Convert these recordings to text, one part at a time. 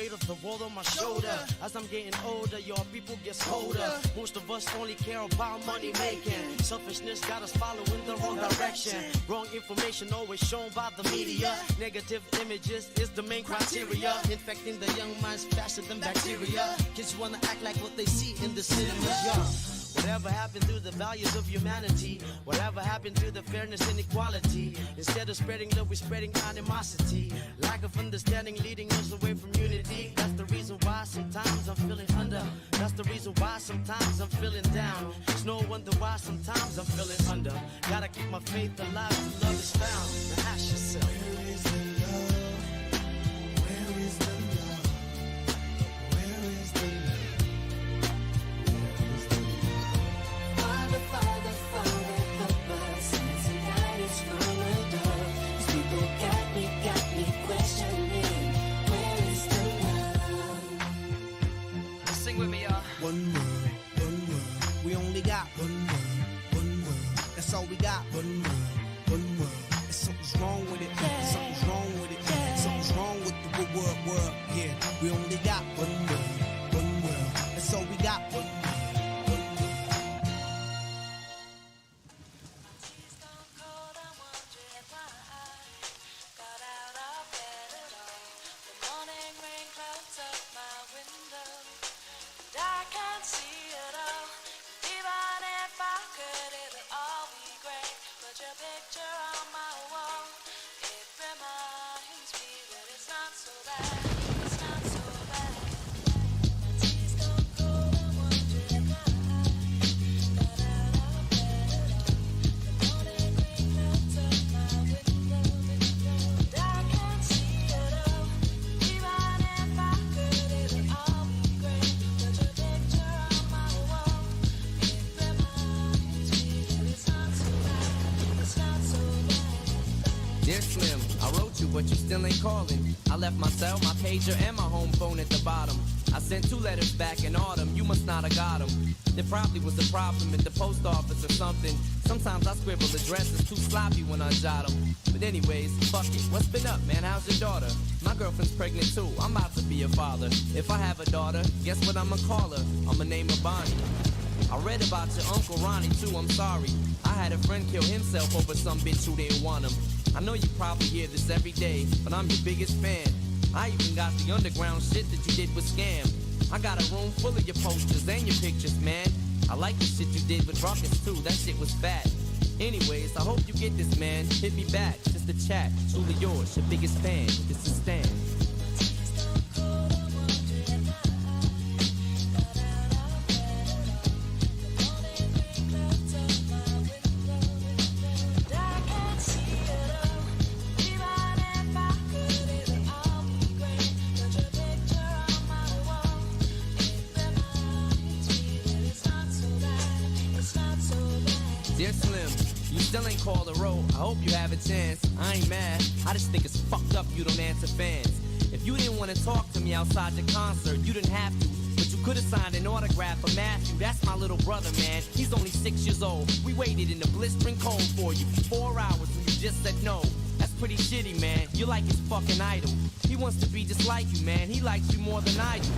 weight of the world on my shoulder. As I'm getting older, your people get colder. Most of us only care about money making. Selfishness got us following the wrong direction. Wrong information always shown by the media. Negative images is the main criteria. Infecting the young minds faster than bacteria. Kids wanna act like what they see in the cinemas, yeah. Whatever happened to the values of humanity? Whatever happened to the fairness and equality? Instead of spreading love, we're spreading animosity. Lack of understanding leading us away from unity. That's the reason why sometimes I'm feeling under. That's the reason why sometimes I'm feeling down. It's no wonder why sometimes I'm feeling under. Gotta keep my faith alive till love is found. Now ask yourself, where is the love? Where is the love? Where is the love? Father, help us and guide us from above. These people got me questioning, where is the love? Sing with me, y'all. One word, we only got one word, that's all we got. One word, and something's wrong with it, something's wrong with it, something's wrong with the world, yeah. We only got one word, that's all we got. One word. But you still ain't calling. I left my cell, my pager, and my home phone at the bottom. I sent 2 letters back in autumn, you must not have got them. There probably was a problem at the post office or something. Sometimes I scribble addresses too sloppy when I jot them. But anyways, fuck it, what's been up, man? How's your daughter? My girlfriend's pregnant too, I'm about to be a father. If I have a daughter, guess what I'ma call her? I'ma name her Bonnie. I read about your Uncle Ronnie too, I'm sorry. I had a friend kill himself over some bitch who didn't want him. I know you probably hear this every day, but I'm your biggest fan. I even got the underground shit that you did with Scam. I got a room full of your posters and your pictures, man. I like the shit you did with Ruckus too, that shit was fat. Anyways, I hope you get this, man. Hit me back, just a chat. Truly yours, your biggest fan. This is Stan. Dear Slim, you still ain't called a roll. I hope you have a chance. I ain't mad. I just think it's fucked up you don't answer fans. If you didn't want to talk to me outside the concert, you didn't have to. But you could have signed an autograph for Matthew. That's my little brother, man. He's only 6 years old. We waited in the blistering cold for you for 4 hours and you just said no. That's pretty shitty, man. You're like his fucking idol. He wants to be just like you, man. He likes you more than I do.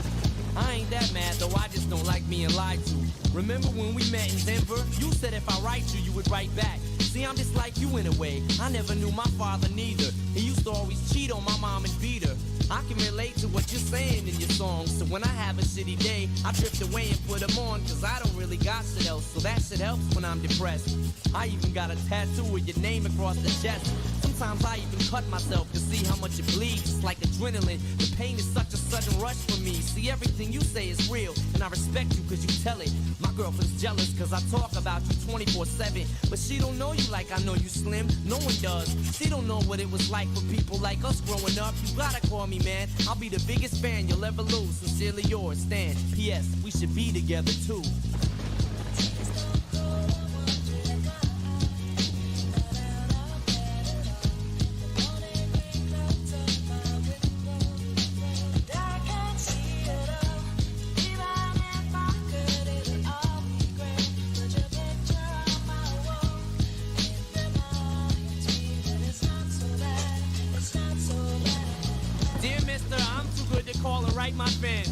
I ain't that mad, though I just don't like being lied to. Remember when we met in Denver? You said if I write you, you would write back. See, I'm just like you in a way. I never knew my father neither. He used to always cheat on my mom and beat her. I can relate to what you're saying in your songs. So when I have a shitty day, I drift away and put them on. Cause I don't really got shit else. So that shit helps when I'm depressed. I even got a tattoo with your name across the chest. Sometimes I even cut myself to see how much it bleeds. It's like adrenaline. The pain is such a sudden rush for me. See, everything you say is real, and I respect you cause you tell it. My girlfriend's jealous cause I talk about you 24/7. But she don't know you like I know you, Slim. No one does. She don't know what it was like for people like us growing up. You gotta call me, man. I'll be the biggest fan you'll ever lose. Sincerely yours, Stan. P.S. We should be together too. Alright, my fans,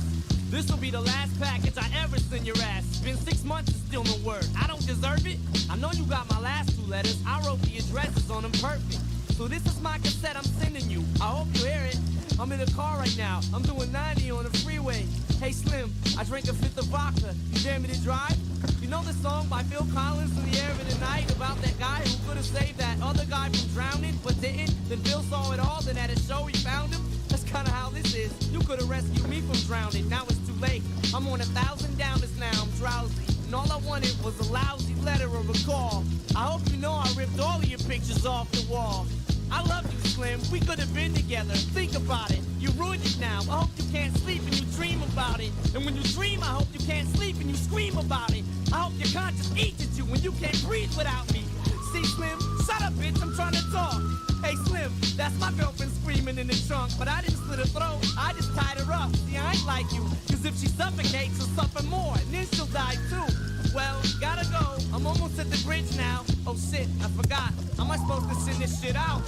this will be the last package I ever send your ass. It's been 6 months and still no word. I don't deserve it? I know you got my last 2 letters. I wrote the addresses on them perfect. So this is my cassette I'm sending you. I hope you hear it. I'm in the car right now. I'm doing 90 on the freeway. Hey Slim, I drank a 5th of vodka. You dare me to drive? You know the song by Phil Collins, In the Air of the Night, about that guy who could have saved that other guy from drowning, but didn't? Then Phil saw it all, then at a show he found him. That's kinda how this is. You could have rescued me from drowning. Now it's too late. I'm on 1,000 downers now. I'm drowsy. And all I wanted was a lousy letter or a call. I hope you know I ripped all of your pictures off the wall. I love you, Slim. We could have been together. Think about it. You ruined it now. I hope you can't sleep and you dream about it. And when you dream, I hope you can't sleep and you scream about it. I hope your conscience eats at you when you can't breathe without me. See, Slim? Shut up, bitch. I'm trying to talk. Hey, Slim, that's my girlfriend screaming in the trunk. But I didn't slit her throat. I just tied her up. See, I ain't like you. Cause if she suffocates, she'll suffer more. And then she'll die, too. Well, gotta go. I'm almost at the bridge now. Oh, shit, I forgot. How am I supposed to send this shit out?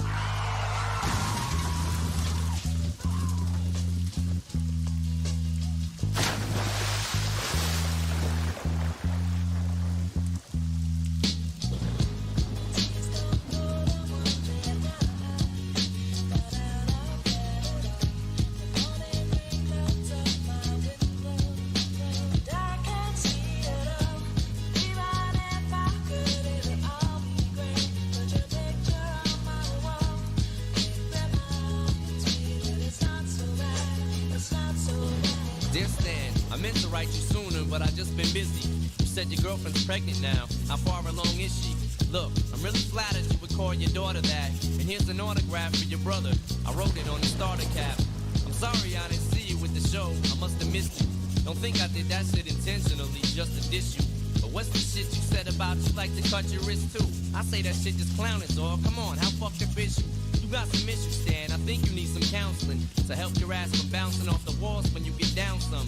Your girlfriend's pregnant now. How far along is she? Look, I'm really flattered you would call your daughter that. And here's an autograph for your brother. I wrote it on the starter cap. I'm sorry I didn't see you with the show. I must have missed you. Don't think I did that shit intentionally just to diss you. But what's the shit you said about you like to cut your wrist too? I say that shit just clowning, dog. Come on, how fucked up is you? You got some issues, Stan. I think you need some counseling to help your ass from bouncing off the walls when you get down some.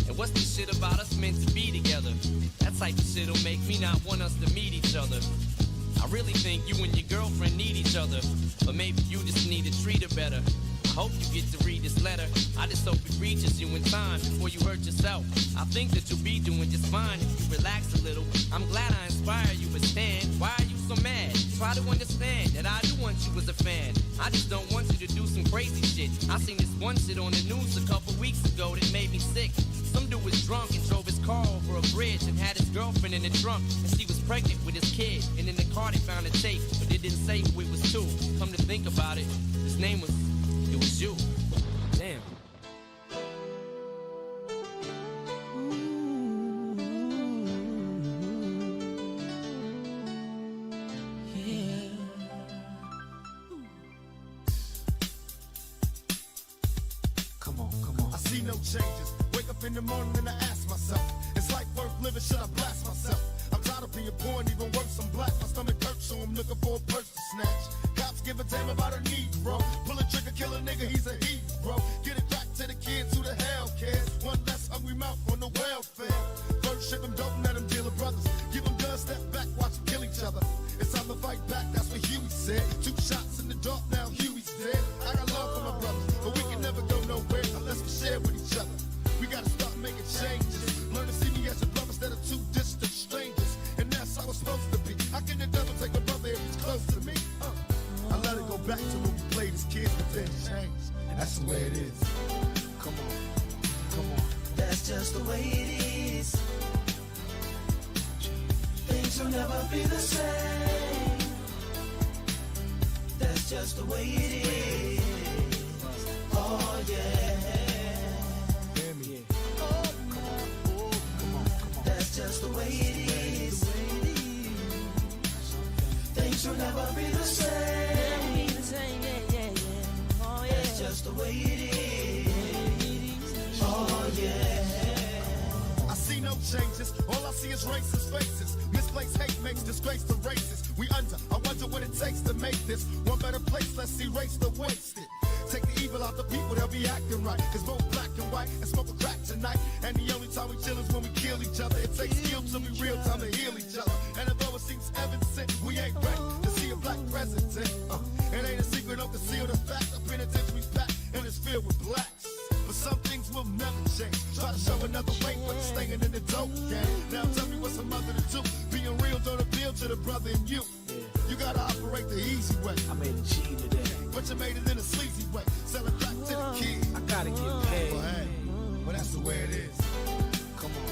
And what's this shit about us meant to be together? That type of shit'll make me not want us to meet each other. I really think you and your girlfriend need each other. But maybe you just need to treat her better. I hope you get to read this letter. I just hope it reaches you in time before you hurt yourself. I think that you'll be doing just fine if you relax a little. I'm glad I inspire you, but Stan, why are you so mad? Try to understand that I do want you as a fan. I just don't want you to do some crazy shit. I seen this one shit on the news a couple weeks ago that made me sick. Some dude was drunk and drove his car over a bridge and had his girlfriend in the trunk, and she was pregnant with his kid. And in the car they found a tape, but it didn't say who it was to. Come to think about it, his name was, it was you. Damn. Changes. Wake up in the morning and I ask myself, is life worth living? Should I blast myself? I'm tired of being poor and even worse, I'm black. My stomach hurts, so I'm looking for a purse to snatch. Cops give a damn about a Negro. Pull a trigger, kill a nigga, he's a hero. Get it back to the kids who the hell cares. One less hungry mouth on the welfare. First ship them, don't let them deal with brothers. Give them guns, step back, watch them kill each other. It's time to fight back, that's what Huey said. 2 shots in the dark, now Huey's dead. I got love for my brothers, but we can never go nowhere unless we share with each other. We gotta start making changes. Learn to see me as a brother instead of 2 distant strangers. And that's how it's supposed to be. How can the devil take a brother if he's close to me? I let it go back to when we played as kids, but then changed. And that's the way it is. Come on, come on. That's just the way it is. Things will never be the same. That's just the way it is. Oh yeah. That's just the way it is. Things will never be the same. That's just the way it is. Oh yeah. I see no changes. All I see is racist faces. Misplaced hate makes disgrace to races. We under. I wonder what it takes to make this one better place. Let's erase the wasted. Take the evil out the people, they'll be acting right. Cause both black and white and smoke a crack tonight. And the only time we chill is when we kill each other. It takes skill to be real time to heal each other. And although it seems evident, we ain't ready to see a black president. It ain't a secret, don't conceal the fact. The penitentiary's packed and it's filled with blacks. But some things will never brother and you. You gotta operate the easy way. I made a G today. But you made it in a sleazy way. Selling crack to the kids. I gotta get paid. Well, hey, well, that's the way it is. Come on,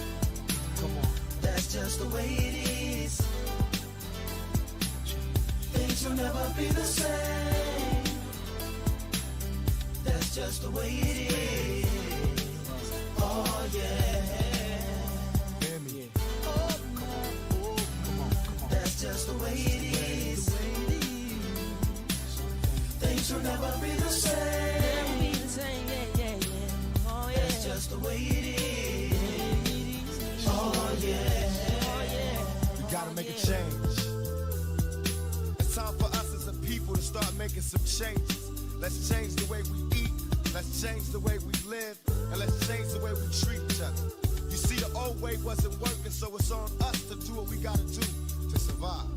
come on. That's just the way it is. Things will never be the same. That's just the way it is. Oh yeah. Hear me. That's just the way it is. Things will never be the same. That's just the way it is. Oh yeah. You gotta make a change. It's time for us as a people to start making some changes. Let's change the way we eat. Let's change the way we live. And let's change the way we treat each other. You see, the old way wasn't working, so it's on us to do what we gotta do to survive.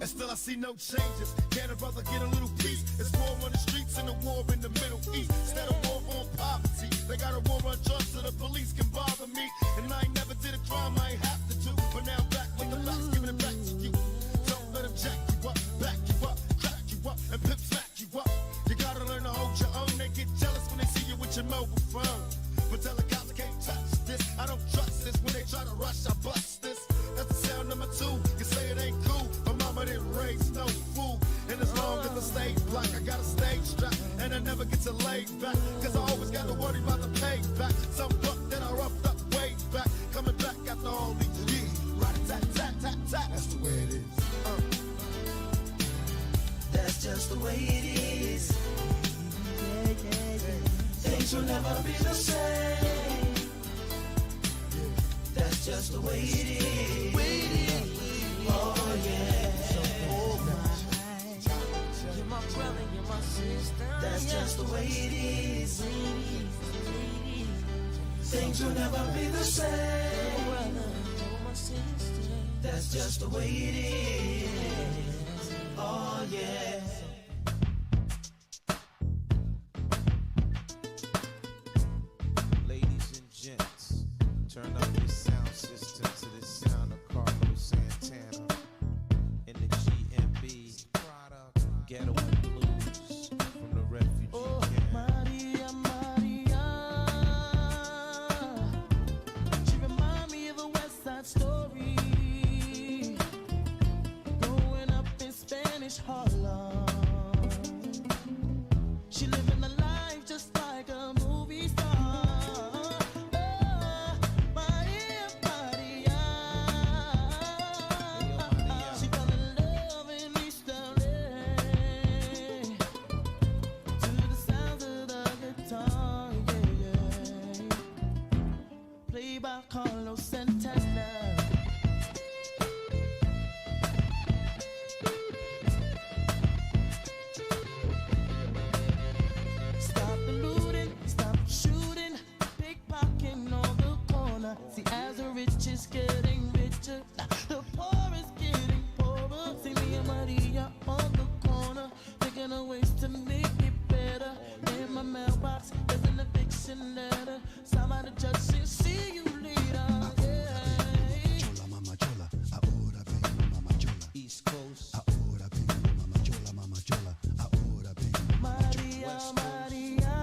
And still I see no changes. Can a brother get a little peace? It's war on the streets and a war in the Middle East. Instead of war on poverty, they got a war on drugs so the police can bother me. And I ain't never did a crime I ain't have to do. But now I'm back with the facts, giving it back to you. Don't let them jack you up, back you up, crack you up, and pimp smack you up. You gotta learn to hold your own. They get jealous when they see you with your mobile phone. But tell the cops can't touch this. I don't trust this. When they try to rush, I bust this. That's the sound number 2. You say it ain't cool. My mama didn't raise no fool. And as long as I stay black, I got a stage strap. And I never get to lay back. Cause I always gotta worry about the payback. Some buck that I roughed up way back. Coming back after all these years. Right-a-tat-tat-tat-tat. That's the way it is. That's just the way it is. Things will never be the same. That's just the way it is. Oh yeah. You're my brother, you're my sister. That's just the way it is. Things will never be the same. That's just the way it is. Oh yeah. Ladies and gents, turn up your sound system to the sound of Carlos Santana in the GMB Ghetto Blues from the refugee camp. Maria, Maria, she remind me of a West Side Story. Growing up in Spanish Harlem, she living a life just like a movie star. Maria, Maria, she fell in love in East LA to the sounds of the guitar, yeah, yeah. Played by Carlos Santana. Stop the looting, stop the shooting, pickpocketing on the corner. See, as the rich is getting richer, the poor is getting poorer. See me and Maria on the corner, thinking of ways to make it better. In my mailbox, there's an eviction letter. Somebody just said, see you later. Yeah. Chola, mama chola, ahora vengo, mama chola. East Coast, Ahora vengo, mama chola, mama chola. Ahora vengo, mama chola. Maria, Maria,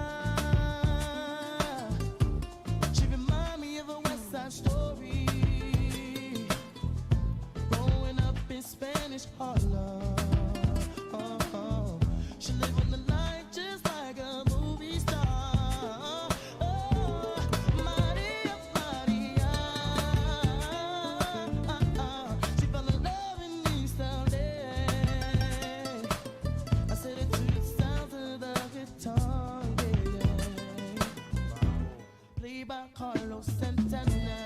she remind me of a West Side Story. Growing up in Spanish Harlem, she living the life just like a movie star. Maria, Maria, she fell in love in East LA. I said it to the sound of the guitar, yeah. Played by Carlos Santana.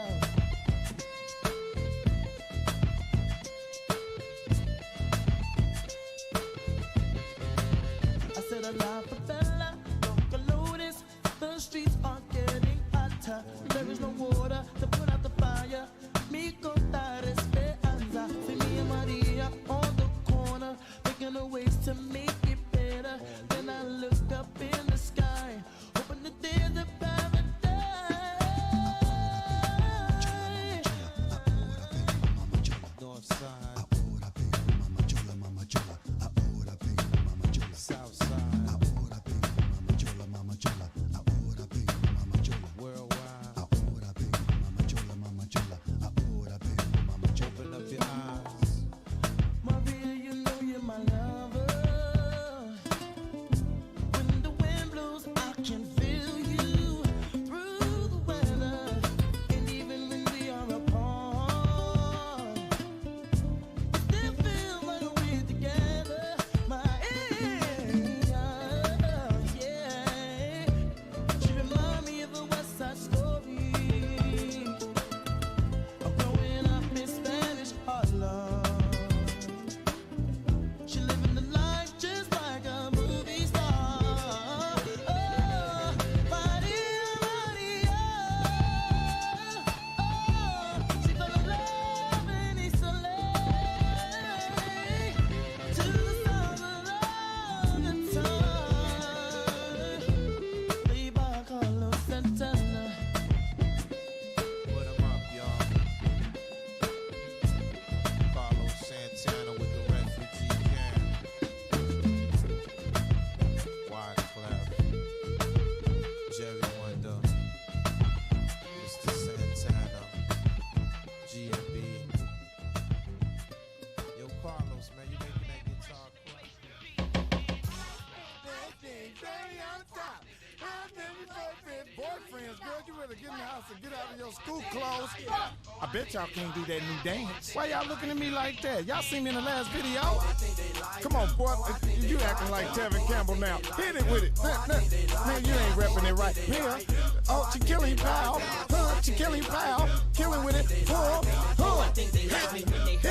Your school clothes. I bet y'all can't do that new dance. Why y'all looking at me like that? Y'all seen me in the last video? Come on, boy. You acting like Tevin Campbell now. Hit it with it. Man, you ain't repping it right. Here. Oh, she killing pal. She killing pal. Killing with it. Hit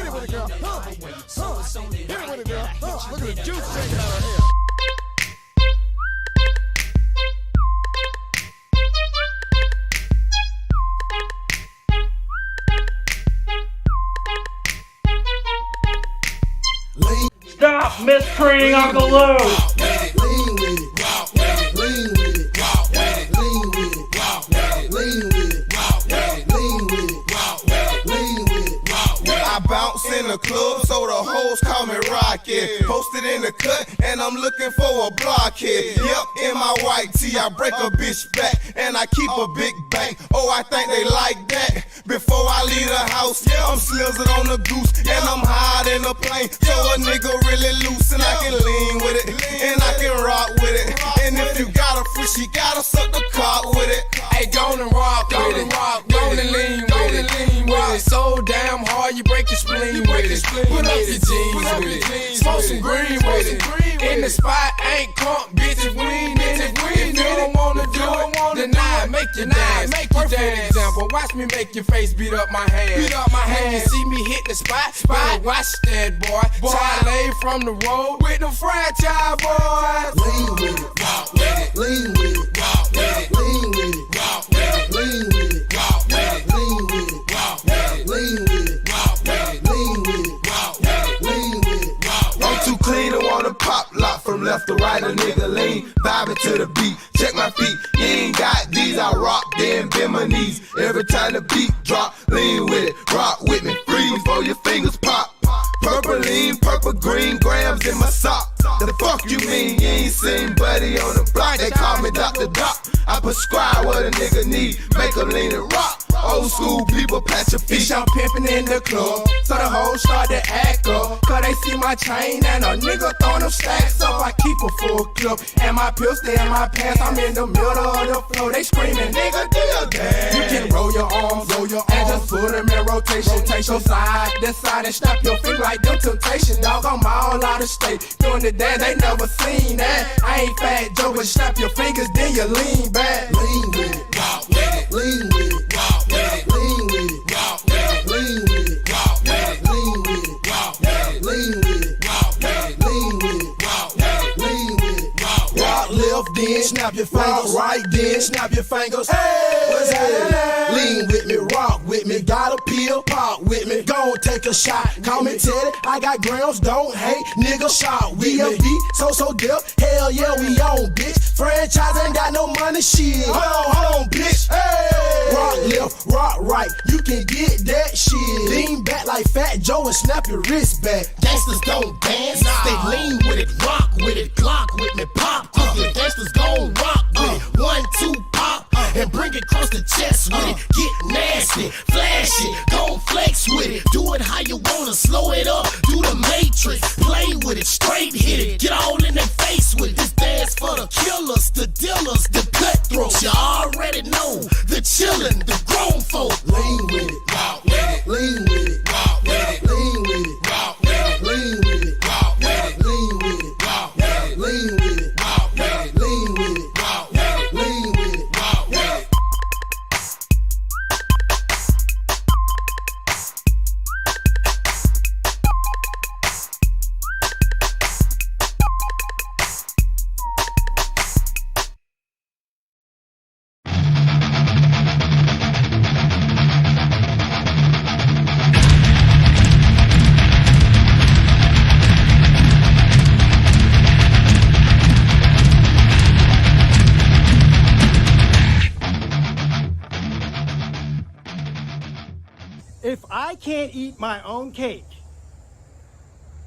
it with it, girl. Hit it with it, girl. Look at the juice shaking out of her hair. Stop mistreating Uncle Lou! Lean with it, lean with it, lean with it, lean with it, lean with it, lean with it. I bounce in the club, so the hoes call me Rocket. Posted in the cut, and I'm looking for a blockhead. Yep, in my white tee, I break a bitch back, and I keep a big bang. Oh, I think they like that. Before I leave the house, I'm slizzard on the goose, and I'm high in the plane. So a nigga really loose, and I can lean with it, and I can rock with it. And if you got a free, she gotta suck the cock with it. Hey, go and rock with it, go and lean with it. So damn hard, you break your spleen with it. Put up your jeans with it, smoke some green with it. In the spot, ain't crunk, bitches, we ain't in it. If you don't wanna do it, deny it, make your dance. Perfect example, watch me make your face beat up my hand. When you see me hit the spot, better watch that boy. Child laid from the road with the franchise boys. Lean with it, walk with it, lean with it, walk with it, lean with it, walk with it, lean with it, walk with it, lean with it, walk with it, lean with it, walk with it, lean with it, walk with it, lean with it, walk with it. I'm too clean to wanna pop lock from left to right, a nigga lean, vibing to the beat. Check my feet, you ain't got these, I rock, then bend my knees. Every time the beat drop, lean with it, rock with me, freeze before your fingers pop. Purple lean, purple green, grams in my sock. The fuck you mean you ain't seen Buddy on the block? They call me Dr. Doc. I prescribe what a nigga need, make a lean and rock. Old school people patch your feet. Bitch, I'm pimpin' in the club, so the hoes start to act up. Cause they see my chain and a nigga throwin' them stacks up. I keep a full clip, and my pills stay in my pants. I'm in the middle of the floor, they screamin', nigga, do your dance. You can roll your arms, and just put them in rotation. Rotation side to side and snap your finger like them Temptation, dog. I'm all out of state, doing the dance, they never seen that. I ain't Fat Joe, but snap your fingers, then you lean back. Lean with it, walk with it, lean with it, walk with it, lean with it, walk with it, lean with it, walk with it, lean with it, walk with it, lean with it, walk with it, lean with it, walk with it, lean with it, walk with it. Rock left, then snap your fingers. Right, then snap your fingers. Hey, what's happening? Lean with me, rock with me, got a pill, pop with me. Go take a shot, call me Teddy. I got grams, don't hate, nigga. Shot with me. So dip, hell yeah, we on, bitch. Franchise ain't got no money, shit. Hold on, bitch. Hey, rock left, rock right, you can get that shit. Lean back like Fat Joe and snap your wrist back. Gangsters don't dance, they lean with it, rock with it, Glock with me, pop quick. Gangsters gon' rock with it, 1, 2, pop, and bring it across the chest with it. Get nasty, flash it, gon' flex with it. Do it how you wanna, slow it up, do the matrix, play with it, straight hit it, get all in their face with it. This dance for the killers, the dealers, the cutthroats. You already know the chillin', the grown folk. Lean with it, walk with it, lean with it, walk with it, lean with it, walk with it, lean with it, walk with it, lean with it, walk with it, lean with it, walk with it, lean with it, walk with it, lean with it, walk with it. If I can't eat my own cake,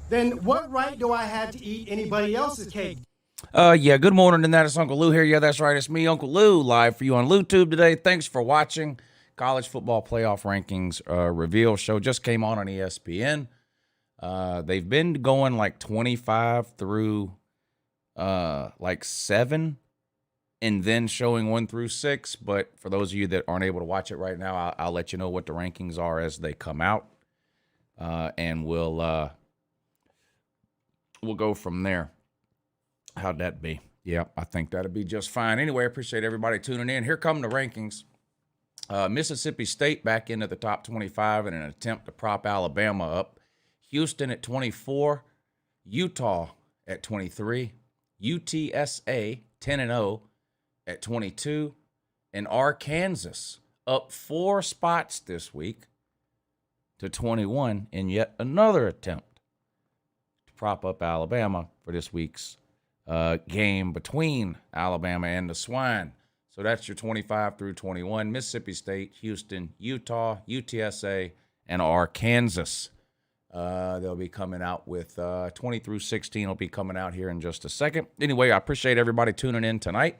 then what right do I have to eat anybody else's cake? Yeah, good morning, and that is Uncle Lou here. Yeah, that's right, it's me, Uncle Lou, live for you on LouTube today. Thanks for watching. College football playoff rankings reveal show just came on ESPN. They've been going like 25 through like 7 and then showing 1 through 6. But for those of you that aren't able to watch it right now, I'll let you know what the rankings are as they come out, and we'll go from there. How'd that be? Yeah, I think that'd be just fine. Anyway, I appreciate everybody tuning in. Here come the rankings. Mississippi State back into the top 25 in an attempt to prop Alabama up. Houston at 24. Utah at 23. UTSA 10-0 at 22. And Arkansas up 4 spots this week to 21 in yet another attempt to prop up Alabama for this week's game between Alabama and the Swine. So that's your 25 through 21. Mississippi State, Houston, Utah, UTSA, and Arkansas. They'll be coming out with 20 through 16 will be coming out here in just a second. Anyway, I appreciate everybody tuning in tonight.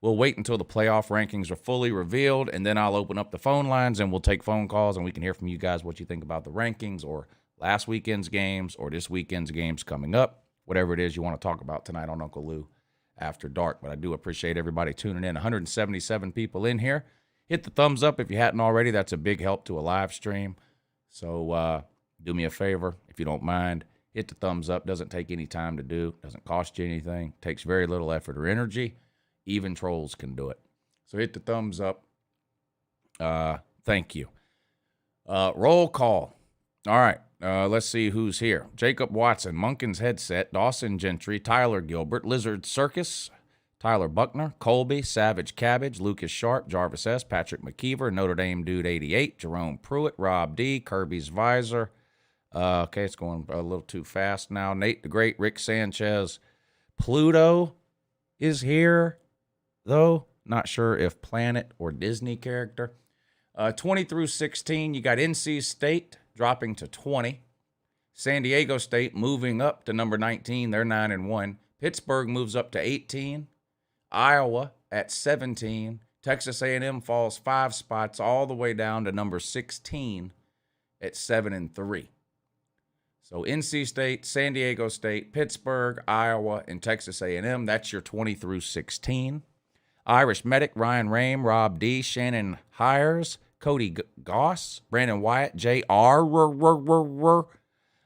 We'll wait until the playoff rankings are fully revealed, and then I'll open up the phone lines, and we'll take phone calls, and we can hear from you guys what you think about the rankings or last weekend's games or this weekend's games coming up, whatever it is you want to talk about tonight on Uncle Lou After Dark. But I do appreciate everybody tuning in. 177 people in here. Hit the thumbs up if you hadn't already. That's a big help to a live stream. So do me a favor, if you don't mind. Hit the thumbs up. Doesn't take any time to do. Doesn't cost you anything. Takes very little effort or energy. Even trolls can do it. So hit the thumbs up. Thank you. Roll call. All right. Let's see who's here. Jacob Watson, Munkin's Headset, Dawson Gentry, Tyler Gilbert, Lizard Circus, Tyler Buckner, Colby, Savage Cabbage, Lucas Sharp, Jarvis S., Patrick McKeever, Notre Dame Dude 88, Jerome Pruitt, Rob D., Kirby's Visor. Okay, it's going a little too fast now. Nate the Great, Rick Sanchez. Pluto is here, though. Not sure if Planet or Disney character. 20 through 16, you got NC State dropping to 20. San Diego State moving up to number 19. They're 9-1. Pittsburgh moves up to 18. Iowa at 17. Texas A&M falls 5 spots all the way down to number 16 at 7-3. So NC State, San Diego State, Pittsburgh, Iowa, and Texas A&M. That's your 20 through 16. Irish Medic, Ryan Rame, Rob D., Shannon Hires, Cody Goss, Brandon Wyatt, J.R.,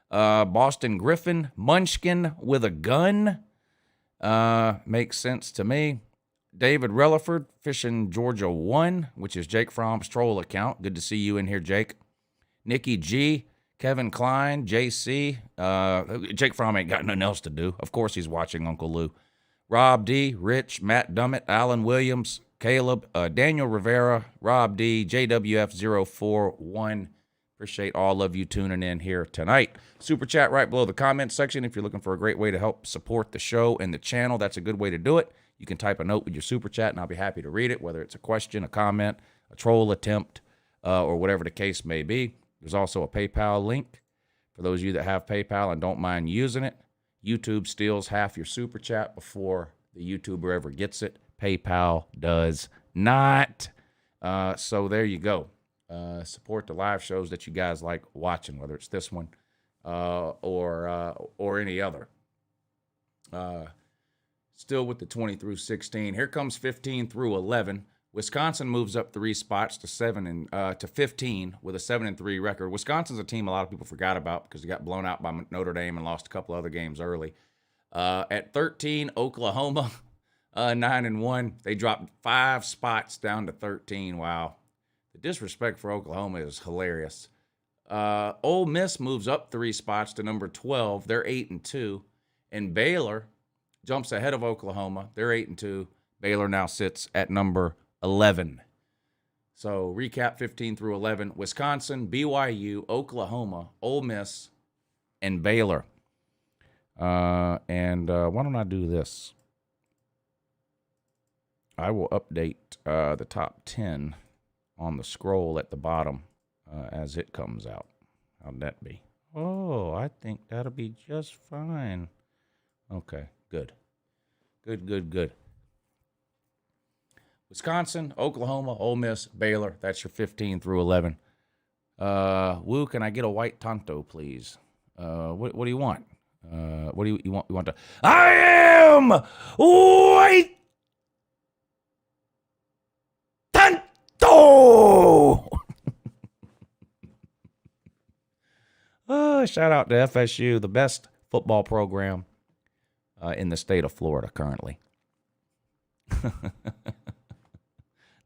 Boston Griffin, Munchkin with a gun. Makes sense to me. David Relaford, Fishing Georgia 1, which is Jake Fromm's troll account. Good to see you in here, Jake. Nikki G., Kevin Klein, JC. Jake Fromm ain't got nothing else to do. Of course he's watching Uncle Lou. Rob D., Rich, Matt Dummett, Alan Williams, Caleb, Daniel Rivera, Rob D., JWF041. Appreciate all of you tuning in here tonight. Super chat right below the comment section. If you're looking for a great way to help support the show and the channel, that's a good way to do it. You can type a note with your super chat, and I'll be happy to read it, whether it's a question, a comment, a troll attempt, or whatever the case may be. There's also a PayPal link for those of you that have PayPal and don't mind using it. YouTube steals half your super chat before the YouTuber ever gets it. PayPal does not. So there you go. Support the live shows that you guys like watching, whether it's this one or any other. Still with the 20 through 16. Here comes 15 through 11. Wisconsin moves up 3 spots to 15 with a 7-3 record. Wisconsin's a team a lot of people forgot about because they got blown out by Notre Dame and lost a couple other games early. At 13, Oklahoma, 9-1. They dropped 5 spots down to 13. Wow. The disrespect for Oklahoma is hilarious. Ole Miss moves up 3 spots to number 12. They're 8-2. And Baylor jumps ahead of Oklahoma. They're 8-2. Baylor now sits at number 11. So recap 15 through 11. Wisconsin, BYU, Oklahoma, Ole Miss, and Baylor. Why don't I do this? I will update the top 10 on the scroll at the bottom as it comes out. How'd that be? Oh, I think that'll be just fine. Okay, good. Good. Wisconsin, Oklahoma, Ole Miss, Baylor. That's your 15 through 11. Woo, can I get a white Tonto, please? What do you want? What do you want? You want to? I am white Shout out to FSU, the best football program in the state of Florida currently.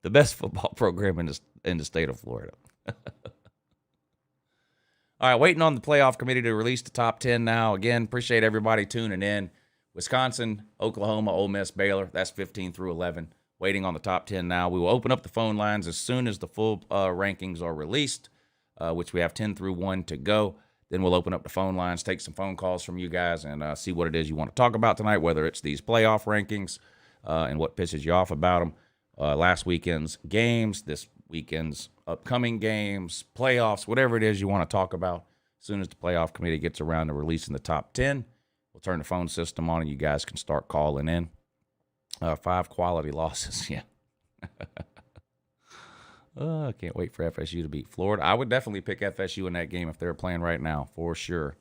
The best football program in the state of Florida. All right, waiting on the playoff committee to release the top 10 now. Again, appreciate everybody tuning in. Wisconsin, Oklahoma, Ole Miss, Baylor. That's 15 through 11. Waiting on the top 10 now. We will open up the phone lines as soon as the full rankings are released, which we have 10 through 1 to go. Then we'll open up the phone lines, take some phone calls from you guys, and see what it is you want to talk about tonight, whether it's these playoff rankings and what pisses you off about them. Last weekend's games, this weekend's upcoming games, playoffs, whatever it is you want to talk about. As soon as the playoff committee gets around to releasing the top 10, we'll turn the phone system on and you guys can start calling in. 5 quality losses, yeah. I can't wait for FSU to beat Florida. I would definitely pick FSU in that game if they were playing right now, for sure.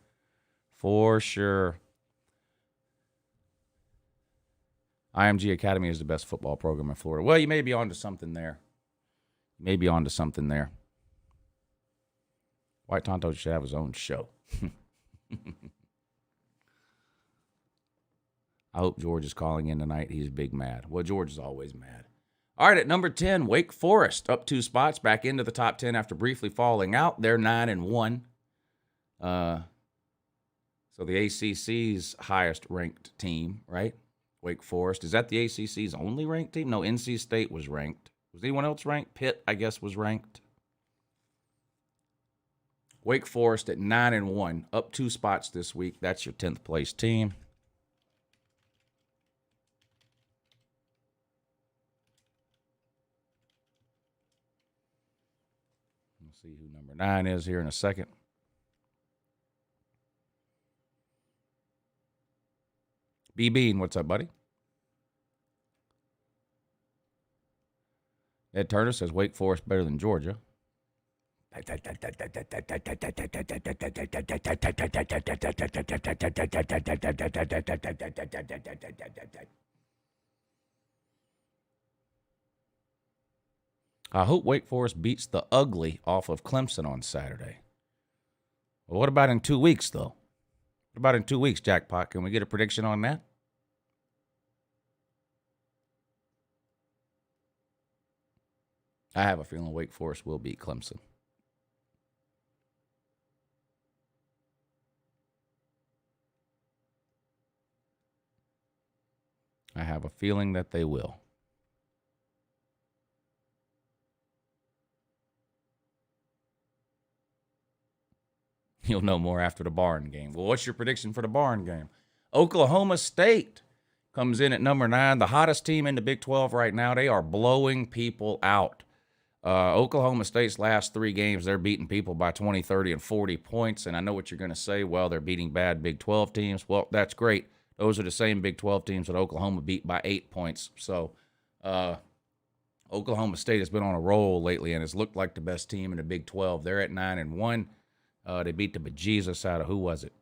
For sure. IMG Academy is the best football program in Florida. Well, you may be onto something there. White Tonto should have his own show. I hope George is calling in tonight. He's big mad. Well, George is always mad. All right, at number 10, Wake Forest, up 2 spots, back into the top 10 after briefly falling out. They're 9-1. So the ACC's highest-ranked team, right? Wake Forest. Is that the ACC's only ranked team? No, NC State was ranked. Was anyone else ranked? Pitt, I guess, was ranked. Wake Forest at 9-1, up 2 spots this week. That's your 10th place team. We'll see who number 9 is here in a second. B. Bean, what's up, buddy? Ed Turner says Wake Forest better than Georgia. I hope Wake Forest beats the ugly off of Clemson on Saturday. Well, what about in 2 weeks, though? What about in 2 weeks, Jackpot? Can we get a prediction on that? I have a feeling Wake Forest will beat Clemson. I have a feeling that they will. You'll know more after the barn game. Well, what's your prediction for the barn game? Oklahoma State comes in at number 9, the hottest team in the Big 12 right now. They are blowing people out. Oklahoma State's last 3 games, they're beating people by 20, 30, and 40 points. And I know what you're going to say. Well, they're beating bad Big 12 teams. Well, that's great. Those are the same Big 12 teams that Oklahoma beat by 8 points. So Oklahoma State has been on a roll lately and has looked like the best team in the Big 12. They're at 9-1. They beat the bejesus out of, who was it?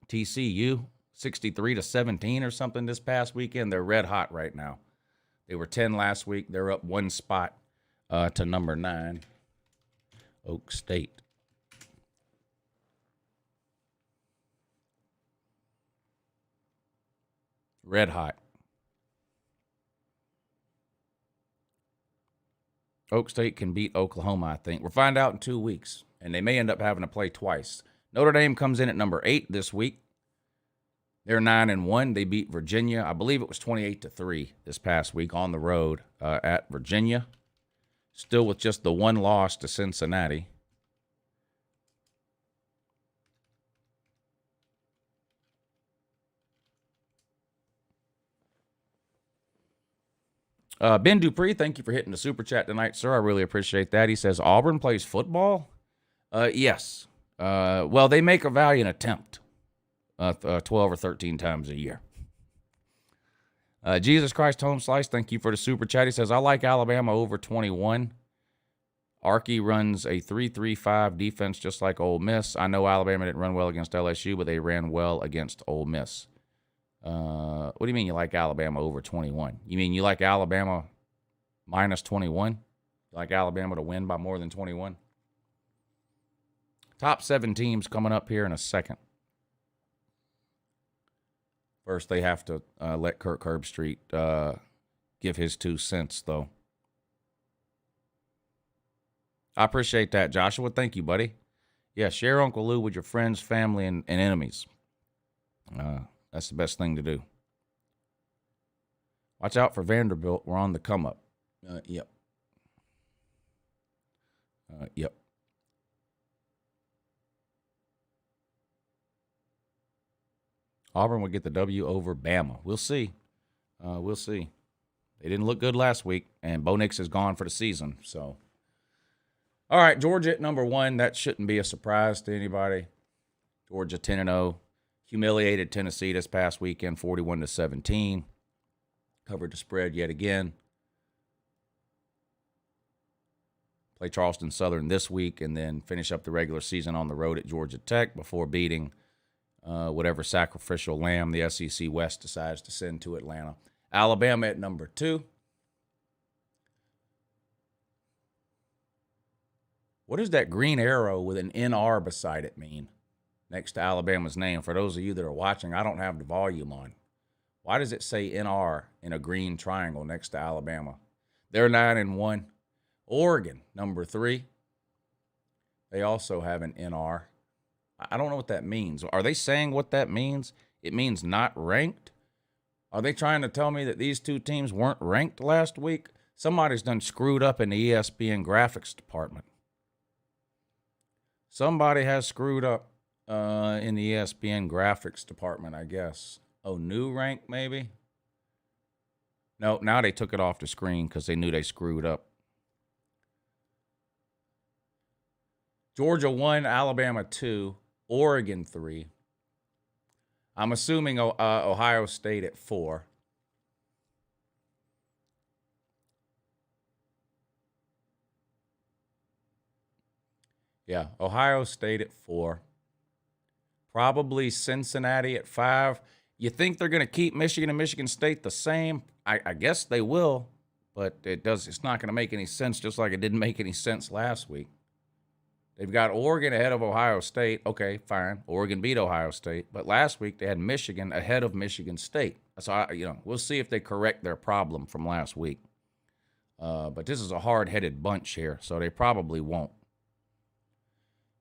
TCU, 63-17 or something this past weekend. They're red hot right now. They were 10 last week. They're up 1 spot to number 9, Oak State. Red hot. Oak State can beat Oklahoma, I think. We'll find out in 2 weeks, and they may end up having to play twice. Notre Dame comes in at number 8 this week. They're 9-1. They beat Virginia. I believe it was 28-3 this past week on the road at Virginia. Still with just the 1 loss to Cincinnati. Ben Dupree, thank you for hitting the super chat tonight, sir. I really appreciate that. He says, Auburn plays football? Yes. Well, they make a valiant attempt 12 or 13 times a year. Jesus Christ Home Slice, thank you for the super chat. He says, I like Alabama over 21. Archie runs a 3-3-5 defense just like Ole Miss. I know Alabama didn't run well against LSU, but they ran well against Ole Miss. What do you mean you like Alabama over 21? You mean you like Alabama minus 21? You like Alabama to win by more than 21? Top 7 teams coming up here in a second. First, they have to let Kirk Herbstreit give his 2 cents, though. I appreciate that, Joshua. Thank you, buddy. Yeah, share Uncle Lou with your friends, family, and enemies. That's the best thing to do. Watch out for Vanderbilt. We're on the come up. Yep. Yep. Auburn will get the W over Bama. We'll see. We'll see. They didn't look good last week, and Bo Nix is gone for the season. So, all right, Georgia at number 1. That shouldn't be a surprise to anybody. Georgia 10-0. Humiliated Tennessee this past weekend, 41-17. Covered the spread yet again. Play Charleston Southern this week and then finish up the regular season on the road at Georgia Tech before beating whatever sacrificial lamb the SEC West decides to send to Atlanta. Alabama at number 2. What does that green arrow with an NR beside it mean next to Alabama's name? For those of you that are watching, I don't have the volume on. Why does it say NR in a green triangle next to Alabama? They're 9-1. Oregon, number 3. They also have an NR. I don't know what that means. Are they saying what that means? It means not ranked? Are they trying to tell me that these 2 teams weren't ranked last week? Somebody's done screwed up in the ESPN graphics department. Somebody has screwed up in the ESPN graphics department, I guess. Oh, new rank maybe? No, now they took it off the screen because they knew they screwed up. Georgia 1, Alabama 2, Oregon 3. I'm assuming Ohio State at 4. Yeah, Ohio State at 4. Probably Cincinnati at 5. You think they're going to keep Michigan and Michigan State the same? I guess they will, but it's not going to make any sense, just like it didn't make any sense last week. They've got Oregon ahead of Ohio State. Okay, fine. Oregon beat Ohio State, but last week they had Michigan ahead of Michigan State. So we'll see if they correct their problem from last week. But this is a hard-headed bunch here, so they probably won't.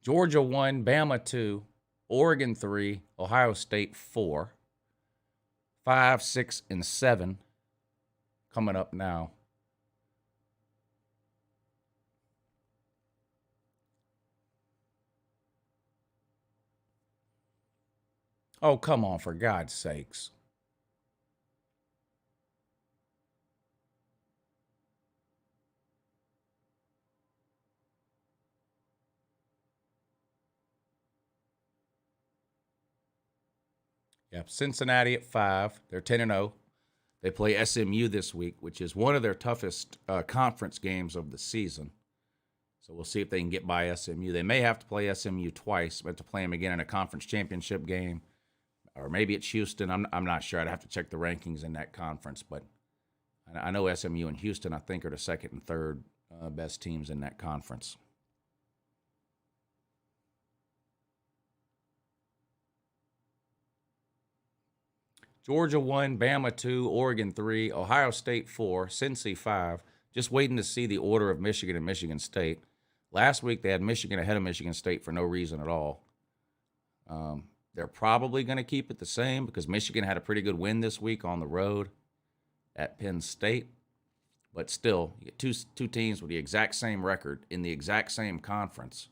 Georgia 1, Bama 2, Oregon 3, Ohio State 4, 5, 6, and 7 coming up now. Oh, come on, for God's sakes. Yep, Cincinnati at 5. They're 10-0. They play SMU this week, which is one of their toughest conference games of the season. So we'll see if they can get by SMU. They may have to play SMU twice, but to play them again in a conference championship game. Or maybe it's Houston. I'm not sure. I'd have to check the rankings in that conference. But I know SMU and Houston, I think, are the second and third best teams in that conference. Georgia 1, Bama 2, Oregon 3, Ohio State 4, Cincy 5. Just waiting to see the order of Michigan and Michigan State. Last week they had Michigan ahead of Michigan State for no reason at all. They're probably going to keep it the same because Michigan had a pretty good win this week on the road at Penn State. But still, you get two teams with the exact same record in the exact same conference.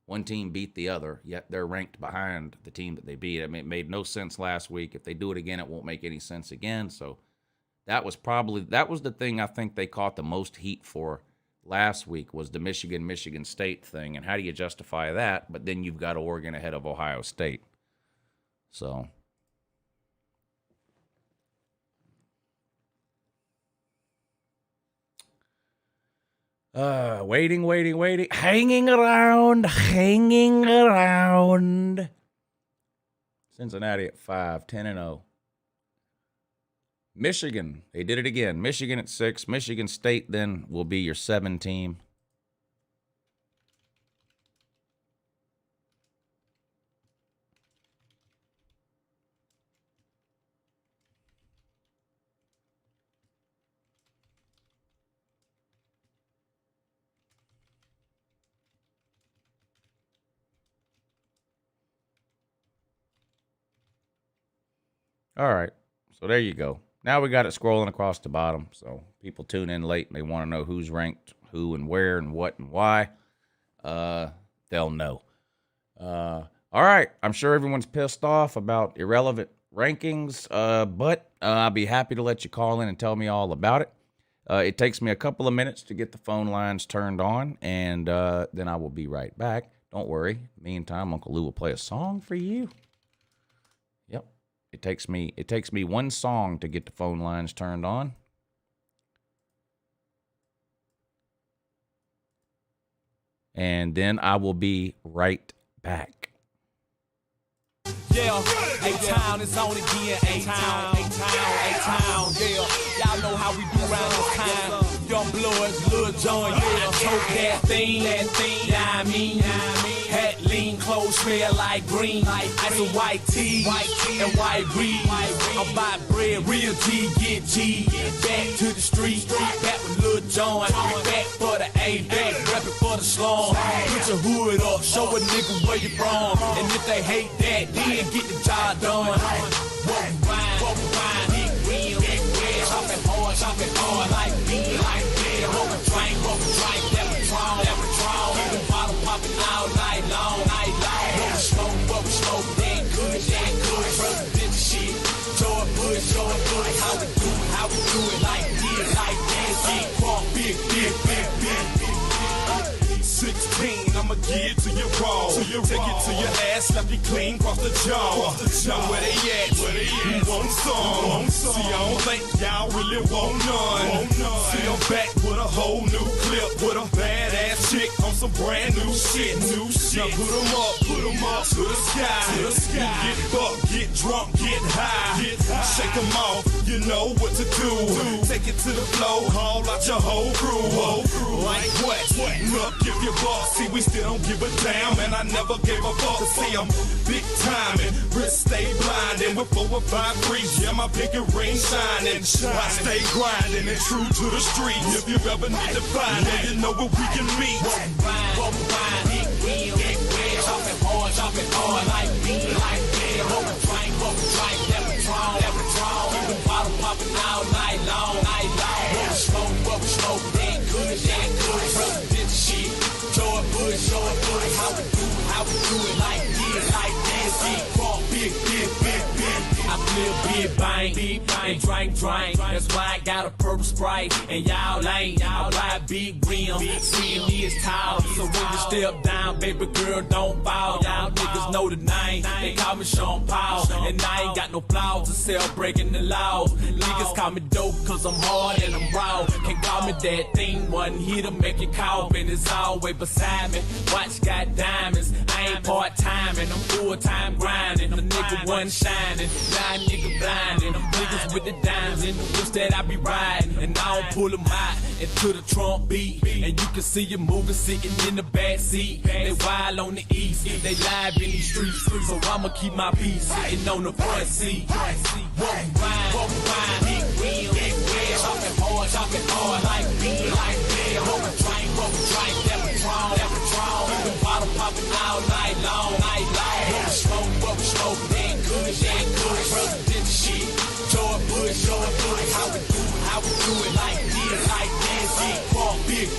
One team beat the other, yet they're ranked behind the team that they beat. I mean, it made no sense last week. If they do it again, it won't make any sense again. So that was the thing I think they caught the most heat for last week was the Michigan State thing. And how do you justify that? But then you've got Oregon ahead of Ohio State. So waiting, hanging around. Cincinnati at 5, 10-0. Michigan, they did it again. Michigan at 6. Michigan State then will be your 7 team. All right. So there you go. Now we got it scrolling across the bottom. So people tune in late and they want to know who's ranked who and where and what and why. They'll know. All right. I'm sure everyone's pissed off about irrelevant rankings, but I'll be happy to let you call in and tell me all about it. It takes me a couple of minutes to get the phone lines turned on, and then I will be right back. Don't worry. Meantime, Uncle Lou will play a song for you. Yep. It takes me one song to get the phone lines turned on. And then I will be right back. Yeah, A-Town is on again. A-Town, A-Town, A-Town, yeah. Y'all know how we do around this time. Young bloods, Lil John, yeah. Choke that thing, yeah, I mean. Hat lean, clothes smell like green. Ice and white tea, and white weed. I'm buy bread, real G, get G. Back to the street, back with Lil John. Back for the A, back reppin' for the slum. Put your hood up, show a nigga where you from. And if they hate that, then get the job done. What we find, big wheel, big wheel. Chopping hard like beer, like beer. What we drink, that Patron. Keep the bottle popping all night long. What we smoke, that good. President shit, George Bush. How we do it like this, big crunk, big. 16, I'ma give it to you raw. Take it to your ass, slap you clean, cross the jaw. Now where they at? Who want some? See, I don't think y'all really want none. See, I'm back with a whole new clip, with a badass chick on some brand new shit. Now put 'em up to the sky. Get fucked, get drunk, get high. Shake 'em off, you know what to do. Take it to the floor, haul out your whole crew. Like what? Look, if you boss, see, we still don't give a damn, and I never gave a fuck. See, I'm big timing, wrist stay blinding with 4 or 5 3s. Yeah, my pinky ring shining. I stay grinding and true to the streets. If you ever need to find it, you know where we can meet. What we find, big wheel, chopping hard like beer, like beer. What we drink, that Patron. Keep the bottle popping all night long. What we smoke, that good. President shit, George Bush. How we do it like this, big crunk, big. I feel big bang, and drink. That's why I got a purple Sprite, and y'all ain't. Y'all ride big rim, me is tall. So when you step down, baby girl, don't fall. Y'all niggas know the name, they call me Sean Paul. And I ain't got no flaws to sell, breaking the law. Niggas call me dope, cause I'm hard and I'm raw. Can't call me that thing, one hit to make you cough, and it's always beside me. Watch got diamonds, I ain't part-time, and I'm full-time grinding. The nigga one shining, blind nigga blinding. Them niggas with the dimes in the whips that I be riding, and I don't pull them out into the trunk beat. And you can see you moving, sitting in the back seat. They wild on the east, they live in these streets, so I'ma keep my peace, sitting on the front seat. What we find, big wheel, chopping hard like beer, like beer. What we drink, that Patron. Keep the bottle popping all night long. What we smoke, that good. President shit, George Bush. How we do it like this, big crunk, big.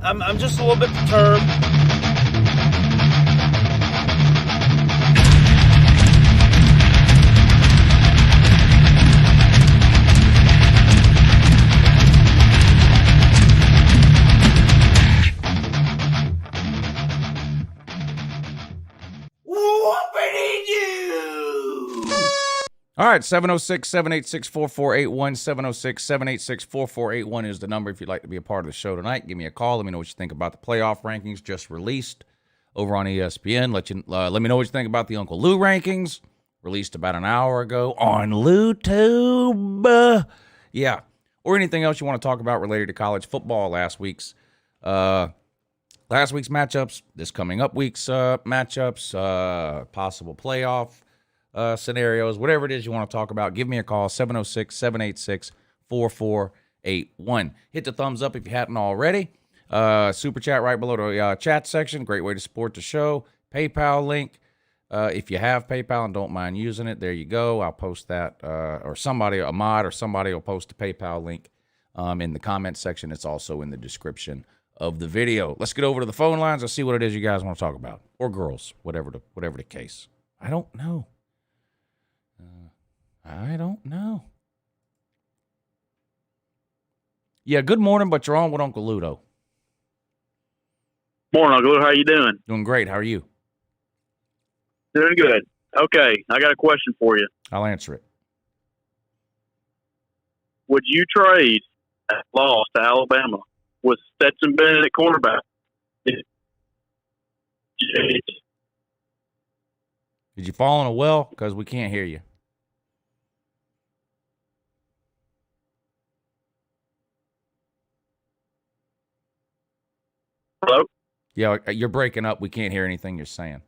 I'm just a little bit perturbed. All right, 706-786-4481, 706-786-4481 is the number if you'd like to be a part of the show tonight. Give me a call. Let me know what you think about the playoff rankings just released over on ESPN. Let me know what you think about the Uncle Lou rankings, released about an hour ago on LouTube. Yeah, or anything else you want to talk about related to college football, last week's matchups, this coming up week's matchups, possible playoff scenarios, whatever it is you want to talk about, give me a call, 706-786-4481. Hit the thumbs up if you hadn't already. Super chat right below the chat section. Great way to support the show. PayPal link. If you have PayPal and don't mind using it, there you go. I'll post that, or somebody, a mod or somebody will post the PayPal link in the comment section. It's also in the description of the video. Let's get over to the phone lines. Let's see what it is you guys want to talk about, or girls, whatever the case. I don't know. Yeah, good morning, but you're on with Uncle Ludo. Morning, Uncle Lou. How you doing? Doing great. How are you? Doing good. Okay, I got a question for you. I'll answer it. Would you trade a loss to Alabama with Stetson Bennett at quarterback? Did you fall in a well? Because we can't hear you. Hello? Yeah, you're breaking up. We can't hear anything you're saying.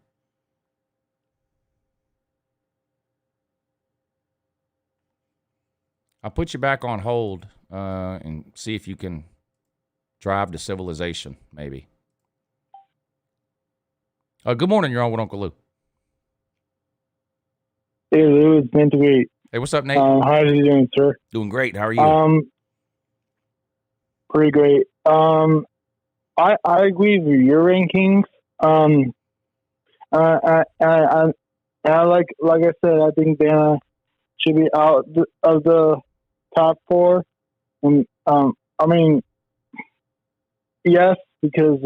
I'll put you back on hold and see if you can drive to civilization, maybe. Good morning. You're on with Uncle Lou. Hey, Lou. It's meant to be. Hey, what's up, Nate? How are you doing, sir? Doing great. How are you? Pretty great. I agree with your rankings. I like I said, I think Bama should be out of the top four. And I mean, yes, because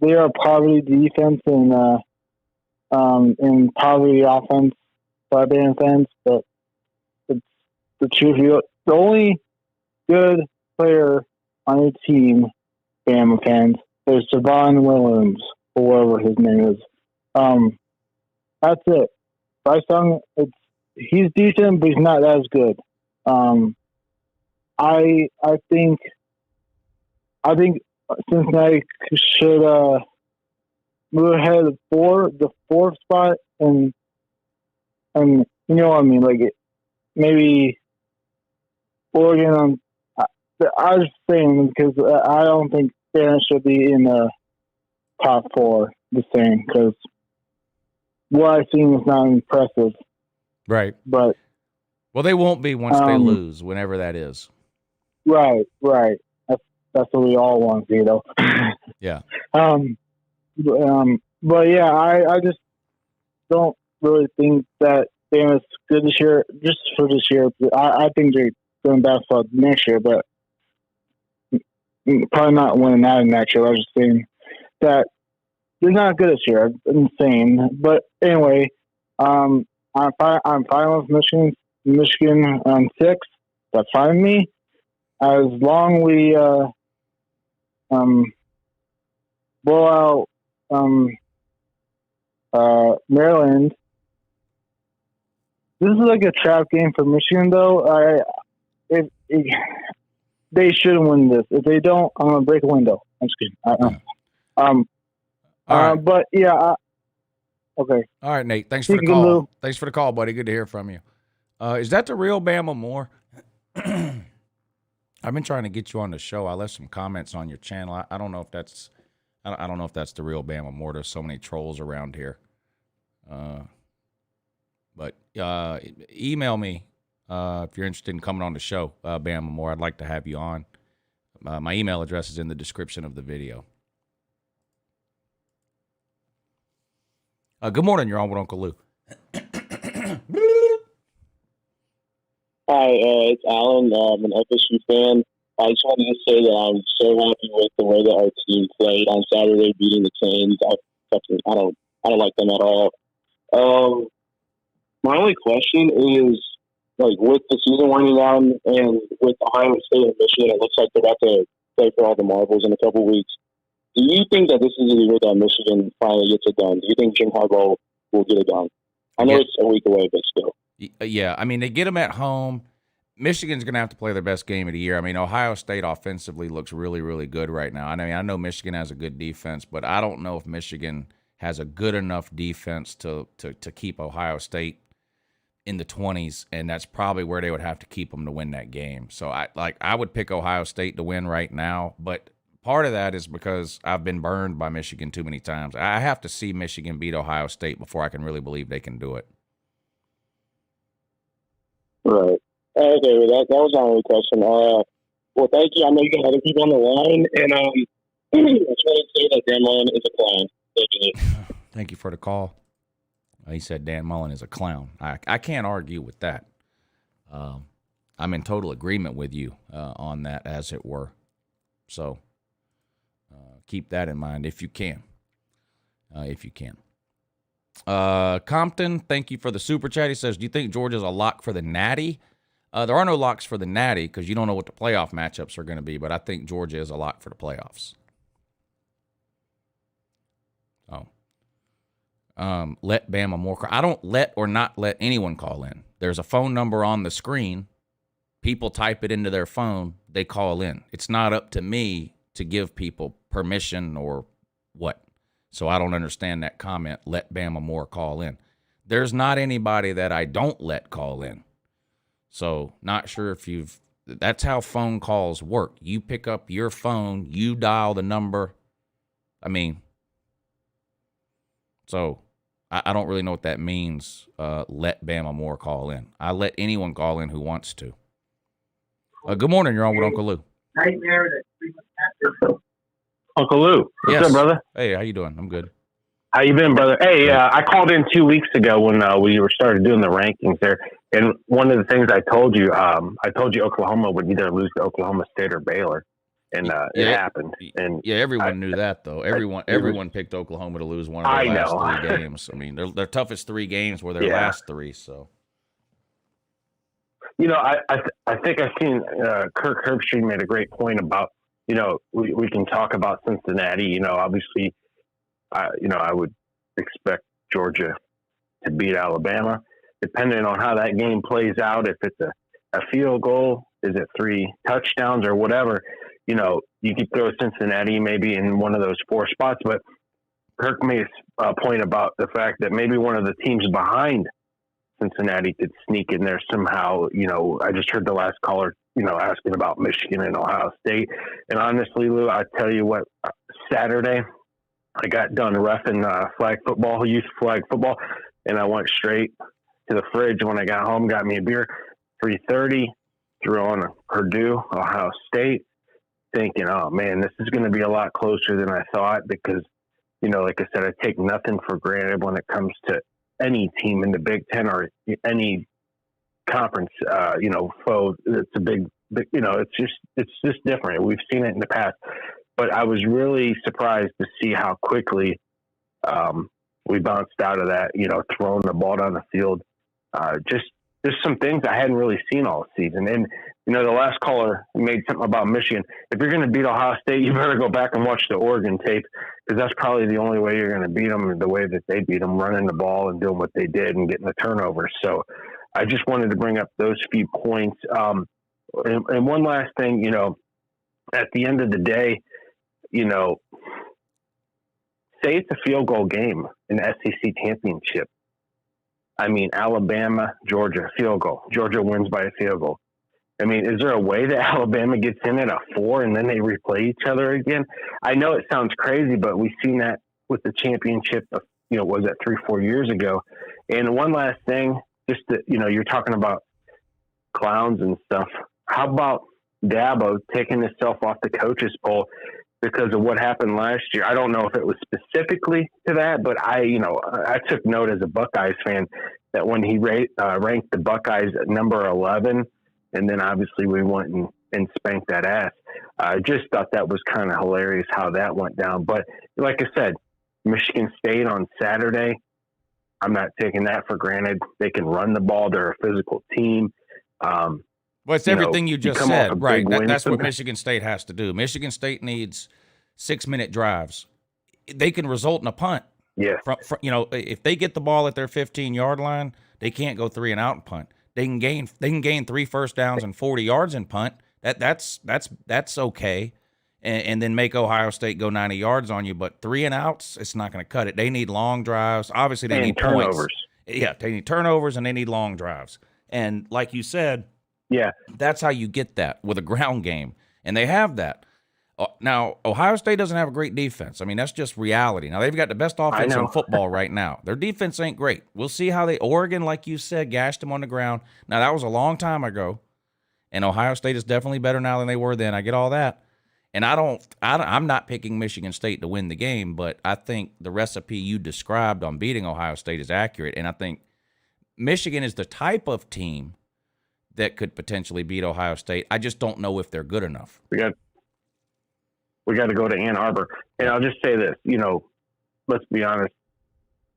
they are poverty defense and poverty offense by Bama fans, but it's the truth. The only good player on your team, Bama fans, is Javon Williams, or whatever his name is. That's it. Bryce Young, he's decent, but he's not as good. I think Cincinnati should move ahead of the fourth spot, and you know what I mean, maybe Oregon on. I was saying because I don't think Bama should be in the top four the same, because what I've seen is not impressive. Right. But they won't be once they lose, whenever that is. Right. That's what we all want, though. Yeah. But yeah, I just don't really think that Bama's good this year, just for this year. I think they're going basketball next year, but probably not winning that next year. I was just saying that they're not good this year. I'm saying, but anyway, I'm fine with Michigan on 6. That's fine with me, as long we blow out Maryland. This is like a trap game for Michigan, though. They should win this. If they don't, I'm gonna break a window. I'm just kidding. All right. But yeah. Okay. All right, Nate. Thanks for the call. Lou. Thanks for the call, buddy. Good to hear from you. Is that the real Bama Moore? I've been trying to get you on the show. I left some comments on your channel. I don't know if that's. I don't know if that's the real Bama Moore. There's so many trolls around here. But email me if you're interested in coming on the show, Bama Moore. I'd like to have you on. My email address is in the description of the video. Good morning. You're on with Uncle Lou. Hi, it's Alan. I'm an FSU fan. I just wanted to say that I'm so happy with the way that our team played on Saturday, beating the Canes. I don't like them at all. My only question is, with the season winding down and with Ohio State and Michigan, it looks like they're about to play for all the marbles in a couple weeks. Do you think that this is the year that Michigan finally gets it done? Do you think Jim Harbaugh will get it done? I know it's a week away, but still. Yeah, I mean, they get them at home. Michigan's going to have to play their best game of the year. I mean, Ohio State offensively looks really, really good right now. I mean, I know Michigan has a good defense, but I don't know if Michigan has a good enough defense to keep Ohio State in the 20s, and that's probably where they would have to keep them to win that game. So I would pick Ohio State to win right now, but part of that is because I've been burned by Michigan too many times. I have to see Michigan beat Ohio State before I can really believe they can do it. Right. Okay, well, that was our only question. Well, thank you. I know you got other people on the line, and I just wanted to say that Dan Mullen is a clown. Thank you. Thank you for the call. He said Dan Mullen is a clown. I can't argue with that. I'm in total agreement with you on that, as it were. So keep that in mind if you can. Compton, thank you for the super chat. He says, do you think Georgia's a lock for the Natty? There are no locks for the Natty because you don't know what the playoff matchups are going to be, but I think Georgia is a lock for the playoffs. Let Bama more. I don't let or not let anyone call in. There's a phone number on the screen. People type it into their phone. They call in. It's not up to me to give people permission or what. So I don't understand that comment, let Bama more call in. There's not anybody that I don't let call in. So not sure if that's how phone calls work. You pick up your phone, you dial the number. I mean, so I don't really know what that means, let Bama more call in. I let anyone call in who wants to. Good morning, you're on with Uncle Lou. Uncle Lou, what's up, brother? Hey, how you doing? I'm good. How you been, brother? Hey, I called in 2 weeks ago when we were started doing the rankings there, and one of the things I told you Oklahoma would either lose to Oklahoma State or Baylor, and it happened. And everyone knew that though. Everyone picked Oklahoma to lose one of their last 3 games. I mean, their toughest 3 games were their last 3. So, you know, I think I've seen Kirk Herbstreit made a great point about, you know, we can talk about Cincinnati. You know, obviously, I would expect Georgia to beat Alabama, depending on how that game plays out. If it's a field goal, is it 3 touchdowns or whatever? You know, you could throw Cincinnati maybe in one of those 4 spots, but Kirk made a point about the fact that maybe one of the teams behind Cincinnati could sneak in there somehow. You know, I just heard the last caller, you know, asking about Michigan and Ohio State. And honestly, Lou, I tell you what, Saturday, I got done reffing flag football, youth flag football, and I went straight to the fridge when I got home, got me a beer, 3:30, threw on Purdue, Ohio State, thinking, oh, man, this is going to be a lot closer than I thought because, you know, like I said, I take nothing for granted when it comes to any team in the Big Ten or any conference, you know, foe. It's a big, you know, it's just different. We've seen it in the past. But I was really surprised to see how quickly we bounced out of that, you know, throwing the ball down the field. Just some things I hadn't really seen all season. And, you know, the last caller made something about Michigan. If you're going to beat Ohio State, you better go back and watch the Oregon tape because that's probably the only way you're going to beat them, the way that they beat them, running the ball and doing what they did and getting the turnovers. So I just wanted to bring up those few points. And one last thing, you know, at the end of the day, you know, say it's a field goal game in the SEC championship. I mean, Alabama, Georgia, field goal. Georgia wins by a field goal. I mean, is there a way that Alabama gets in at a 4 and then they replay each other again? I know it sounds crazy, but we've seen that with the championship, you know, was that 3-4 years ago? And one last thing, just that, you know, you're talking about clowns and stuff. How about Dabo taking himself off the coaches poll because of what happened last year? I don't know if it was specifically to that, but I took note as a Buckeyes fan that when he ranked the Buckeyes at number 11, and then obviously we went and spanked that ass. I just thought that was kind of hilarious how that went down. But like I said, Michigan State on Saturday, I'm not taking that for granted. They can run the ball. They're a physical team. Well, it's everything you just said, right? That's what Michigan State has to do. Michigan State needs 6-minute drives. They can result in a punt. Yeah. You know, if they get the ball at their 15-yard line, they can't go 3 and out and punt. They can gain 3 first downs and 40 yards in punt. That's okay. And then make Ohio State go 90 yards on you, but 3 and outs, it's not going to cut it. They need long drives. Obviously, they need turnovers. Points. Yeah, they need turnovers and they need long drives. And like you said, that's how you get that with a ground game, and they have that. Now, Ohio State doesn't have a great defense. I mean, that's just reality. Now, they've got the best offense in football right now. Their defense ain't great. We'll see how Oregon, like you said, gashed them on the ground. Now, that was a long time ago, and Ohio State is definitely better now than they were then. I get all that. And I'm not picking Michigan State to win the game, but I think the recipe you described on beating Ohio State is accurate, and I think Michigan is the type of team that could potentially beat Ohio State. I just don't know if they're good enough. We got to go to Ann Arbor. And I'll just say this, let's be honest,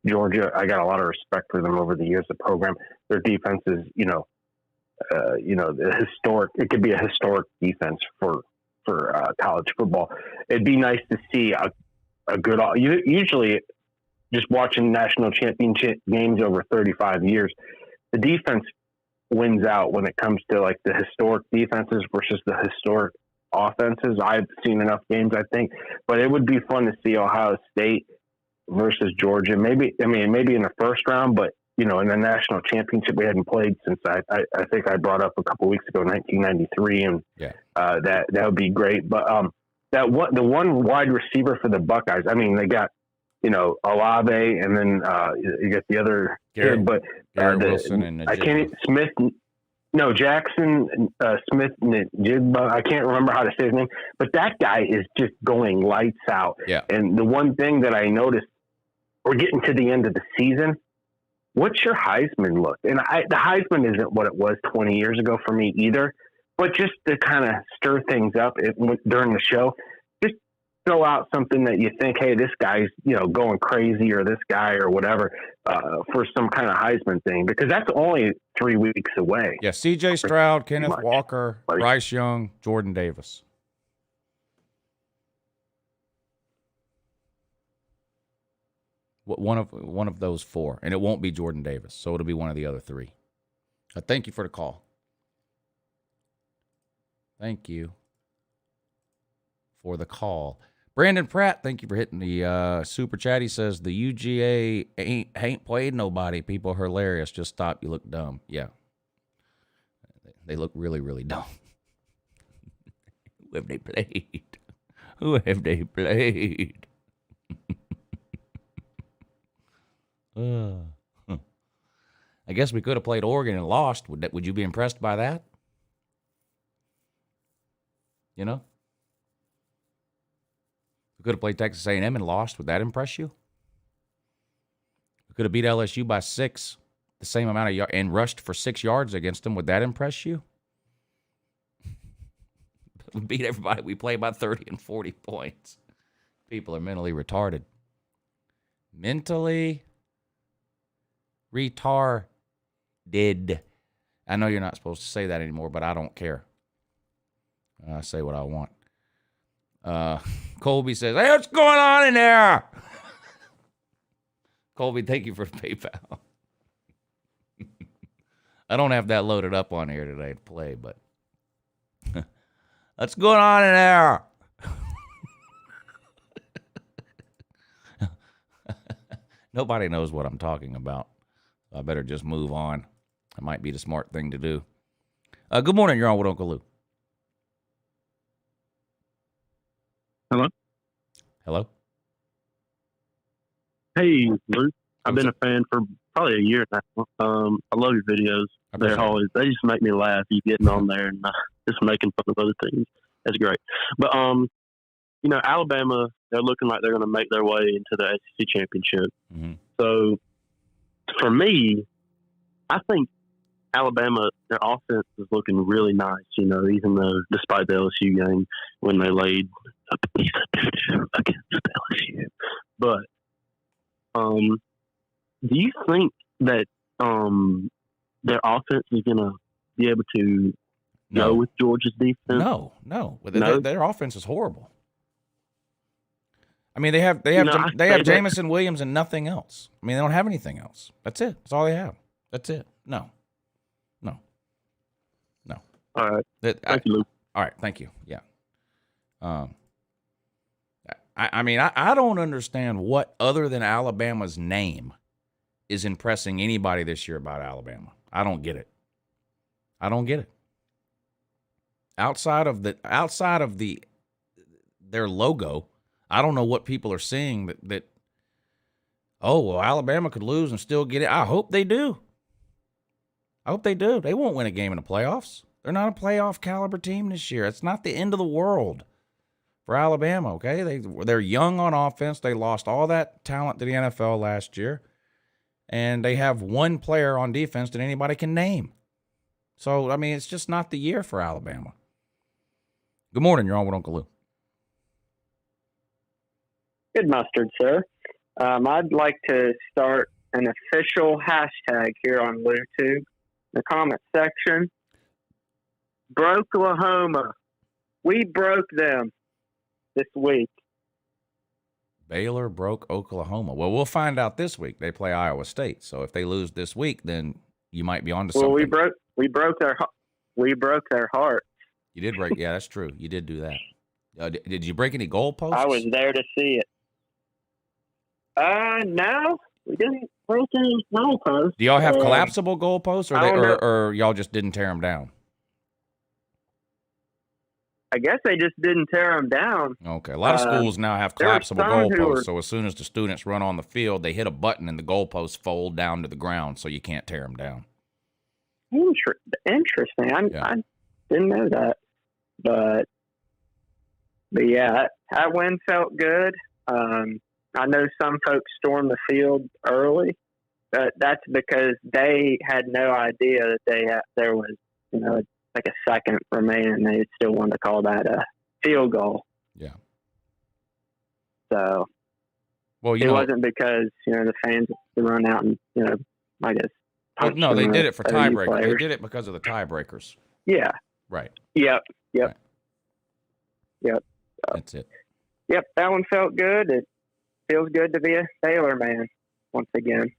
Georgia, I got a lot of respect for them over the years, the program. Their defense is, the historic, it could be a historic defense for college football. It'd be nice to see a good, usually just watching national championship games over 35 years, the defense wins out when it comes to like the historic defenses versus the historic offenses. I've seen enough games, I think, but it would be fun to see Ohio State versus Georgia. Maybe in the first round, but in the national championship, we hadn't played since I think I brought up a couple weeks ago, 1993, and that would be great. But the one wide receiver for the Buckeyes, I mean, they got Olave, and then you got the other kid, but Wilson and I can't Smith. No, Jackson Smith Njigba. I can't remember how to say his name, but that guy is just going lights out. Yeah. And the one thing that I noticed, we're getting to the end of the season. What's your Heisman look? And the Heisman isn't what it was 20 years ago for me either, but just to kind of stir things up during the show, just throw out something that you think, hey, this guy's, going crazy, or this guy or whatever, for some kind of Heisman thing, because that's only 3 weeks away. Yeah, C.J. Stroud, Kenneth Walker, Bryce Young, Jordan Davis. One of those 4, and it won't be Jordan Davis, so it'll be one of the other 3. Thank you for the call. Thank you for the call. Brandon Pratt, thank you for hitting the super chat. He says, the UGA ain't played nobody. People are hilarious. Just stop. You look dumb. Yeah. They look really, really dumb. Who have they played? Who have they played? I guess we could have played Oregon and lost. Would you be impressed by that? We could have played Texas A&M and lost. Would that impress you? We could have beat LSU by 6, the same amount of yards, and rushed for 6 yards against them. Would that impress you? We beat everybody. We played by 30 and 40 points. People are mentally retarded. Mentally retarded. I know you're not supposed to say that anymore, but I don't care. I say what I want. Colby says, hey, what's going on in there? Colby, thank you for PayPal. I don't have that loaded up on here today to play, but what's going on in there? Nobody knows what I'm talking about. I better just move on. It might be the smart thing to do. Good morning. You're on with Uncle Lou. Hello? Hello? Hey, Lou. I've been a fan for probably a year now. I love your videos. They just make me laugh. You getting on there and just making fun of other things. That's great. But, Alabama, they're looking like they're going to make their way into the SEC championship. Mm-hmm. So, for me, I think Alabama, their offense is looking really nice, even though despite the LSU game when they laid a piece of doo-doo against LSU. But do you think that their offense is going to be able to go with Georgia's defense? No. Their offense is horrible. I mean, they have Jamison Williams and nothing else. I mean, they don't have anything else. That's it. That's all they have. That's it. No. All right. Thank you, Luke. All right, thank you. Yeah. I mean, I don't understand what other than Alabama's name is impressing anybody this year about Alabama. I don't get it. I don't get it. Outside of their logo, I don't know what people are seeing that oh, well, Alabama could lose and still get it. I hope they do. I hope they do. They won't win a game in the playoffs. They're not a playoff caliber team this year. It's not the end of the world for Alabama, okay? They're young on offense. They lost all that talent to the NFL last year. And they have one player on defense that anybody can name. So, I mean, it's just not the year for Alabama. Good morning. You're on with Uncle Lou. Good mustard, sir. I'd like to start an official hashtag here on LouTube. The comment section. Brokelahoma. We broke them this week. Baylor broke Oklahoma. Well, we'll find out this week. They play Iowa State. So if they lose this week, then you might be on to something. Well, we broke their heart. You did break. Yeah, that's true. You did do that. Did you break any goalposts? I was there to see it. No, we didn't break any goalposts. Do y'all have collapsible goalposts, or y'all just didn't tear them down? I guess they just didn't tear them down. Okay, a lot of schools now have collapsible goalposts, so as soon as the students run on the field, they hit a button and the goalposts fold down to the ground, so you can't tear them down. Interesting. I didn't know that, but yeah, that win felt good. I know some folks stormed the field early, but that's because they had no idea that there was, like a second remaining. They still wanted to call that a field goal. Yeah. So, well, it wasn't because the fans would run out and I guess. No, they did it for tiebreakers. They did it because of the tiebreakers. Yeah. Right. Yep. Right. Yep. That's it. Yep, that one felt good. It feels good to be a Baylor man once again.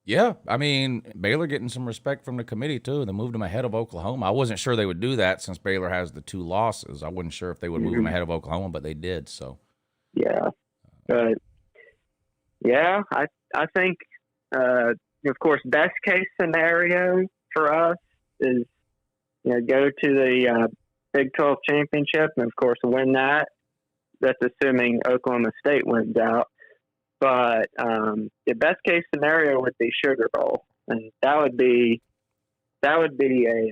Yeah, I mean, Baylor getting some respect from the committee, too. They moved them ahead of Oklahoma. I wasn't sure they would do that since Baylor has the 2 losses. I wasn't sure if they would move them ahead of Oklahoma, but they did, so. Yeah. Yeah, I think, of course, best case scenario for us is, go to the Big 12 championship and, of course, win that. That's assuming Oklahoma State wins out. But the best case scenario would be Sugar Bowl, and that would be a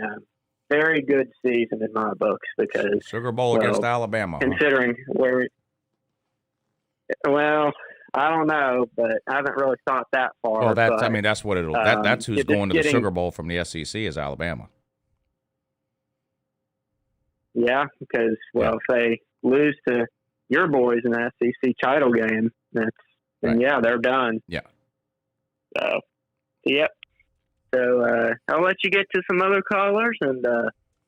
very good season in my books because Sugar Bowl against Alabama. Considering where, I don't know, but I haven't really thought that far. Well, that's what it'll. That's who's going to the Sugar Bowl from the SEC is Alabama. Yeah, because if they lose to your boys in the SEC title game, then they're done. Yeah. So, yep. So I'll let you get to some other callers, and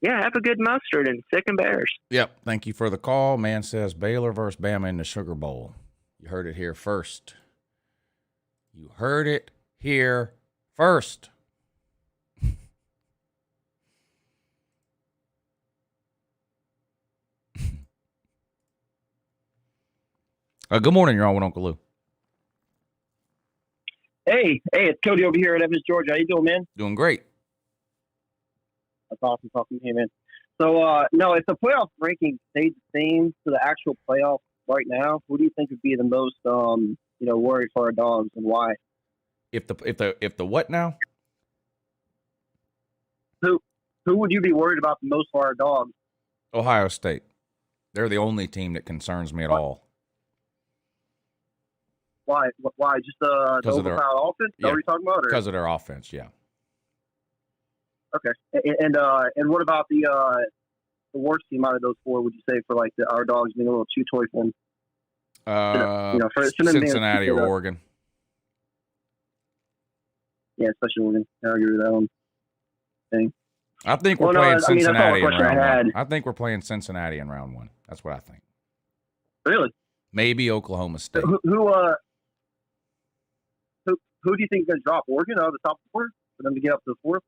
have a good mustard and sick and bears. Yep. Thank you for the call. Man says Baylor versus Bama in the Sugar Bowl. You heard it here first. You heard it here first. Good morning. You're on with Uncle Lou. Hey, it's Cody over here at Evans, Georgia. How you doing, man? Doing great. That's awesome talking to you, man. So, if the playoff ranking stayed the same to the actual playoff right now, who do you think would be the most, worried for our dogs and why? If the what now? Who would you be worried about the most for our dogs? Ohio State. They're the only team that concerns me at all. Why? Just the overpowered offense? Is that what you're talking about? Because of their offense, yeah. Okay. And what about the worst team out of those 4? Would you say for our dogs being a little too toy for them? Cincinnati or Oregon. Yeah, especially Oregon. I agree with that one. I think we're playing Cincinnati in round 1. I think we're playing Cincinnati in round 1. That's what I think. Really? Maybe Oklahoma State. Who do you think is going to drop? Oregon out of the top 4 for them to get up to the 4th?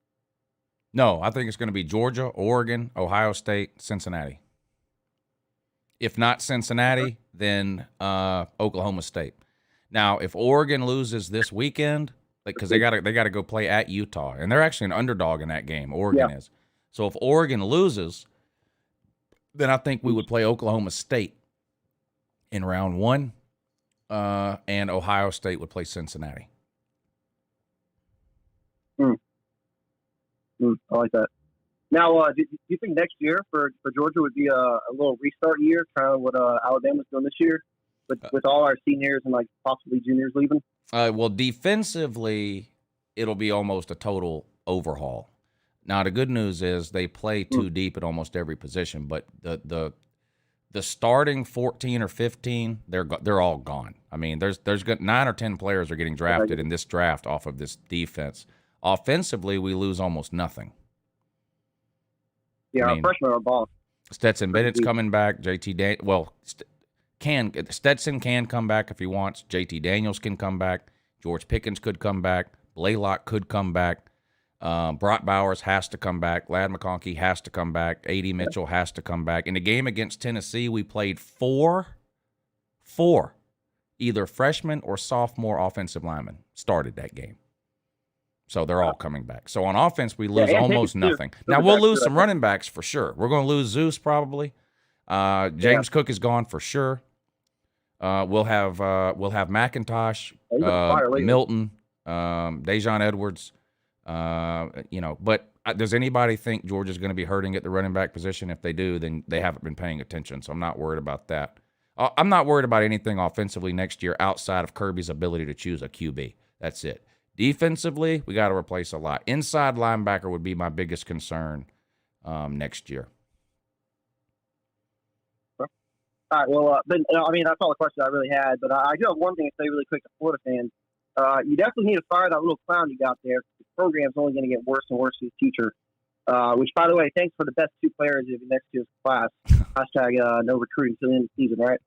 No, I think it's going to be Georgia, Oregon, Ohio State, Cincinnati. If not Cincinnati, then Oklahoma State. Now, if Oregon loses this weekend, because they got to go play at Utah, and they're actually an underdog in that game. Oregon is. So if Oregon loses, then I think we would play Oklahoma State in round 1, and Ohio State would play Cincinnati. I like that. Now, do you think next year for Georgia would be a little restart year, kind of what Alabama's doing this year, with all our seniors and like possibly juniors leaving? Well, defensively, it'll be almost a total overhaul. Now, the good news is they play too deep at almost every position, but the starting 14 or 15, they're all gone. I mean, there's 9 or 10 players are getting drafted in this draft off of this defense. Offensively, we lose almost nothing. Yeah, our freshmen are balling. Stetson Bennett's coming back. Stetson can come back if he wants. JT Daniels can come back. George Pickens could come back. Blaylock could come back. Brock Bowers has to come back. Ladd McConkey has to come back. A.D. Mitchell has to come back. In the game against Tennessee, we played four either freshman or sophomore offensive linemen started that game. So they're all coming back. So on offense, we lose almost nothing. Now, we'll lose some running backs for sure. We're going to lose Zeus probably. James Cook is gone for sure. We'll have McIntosh, Milton, Dejon Edwards. But does anybody think Georgia's going to be hurting at the running back position? If they do, then they haven't been paying attention. So I'm not worried about that. I'm not worried about anything offensively next year outside of Kirby's ability to choose a QB. That's it. Defensively, we got to replace a lot. Inside linebacker would be my biggest concern next year. All right. Well, that's all the questions I really had. But I do have one thing to say really quick to Florida fans. You definitely need to fire that little clown you got there. The program's only going to get worse and worse for the future. Which, by the way, thanks for the best 2 players of next year's class. Hashtag no recruiting till the end of the season, right?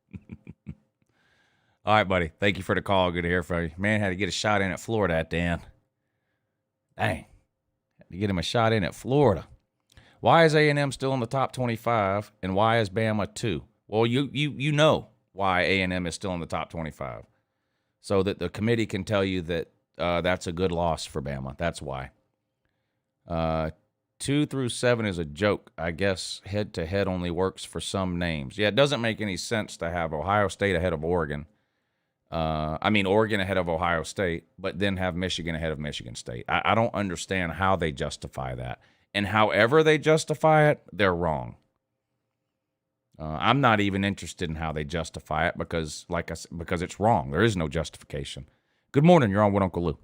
All right, buddy. Thank you for the call. Good to hear from you. Man, had to get a shot in at Florida at the end. Dang. Had to get him a shot in at Florida. Why is A&M still in the top 25, and why is Bama 2? Well, you know why A&M is still in the top 25. So that the committee can tell you that that's a good loss for Bama. That's why. 2 through 7 is a joke. I guess head-to-head only works for some names. Yeah, it doesn't make any sense to have Ohio State ahead of Oregon. Oregon ahead of Ohio State, but then have Michigan ahead of Michigan State. I don't understand how they justify that. And however they justify it, they're wrong. I'm not even interested in how they justify it because it's wrong. There is no justification. Good morning. You're on with Uncle Lou.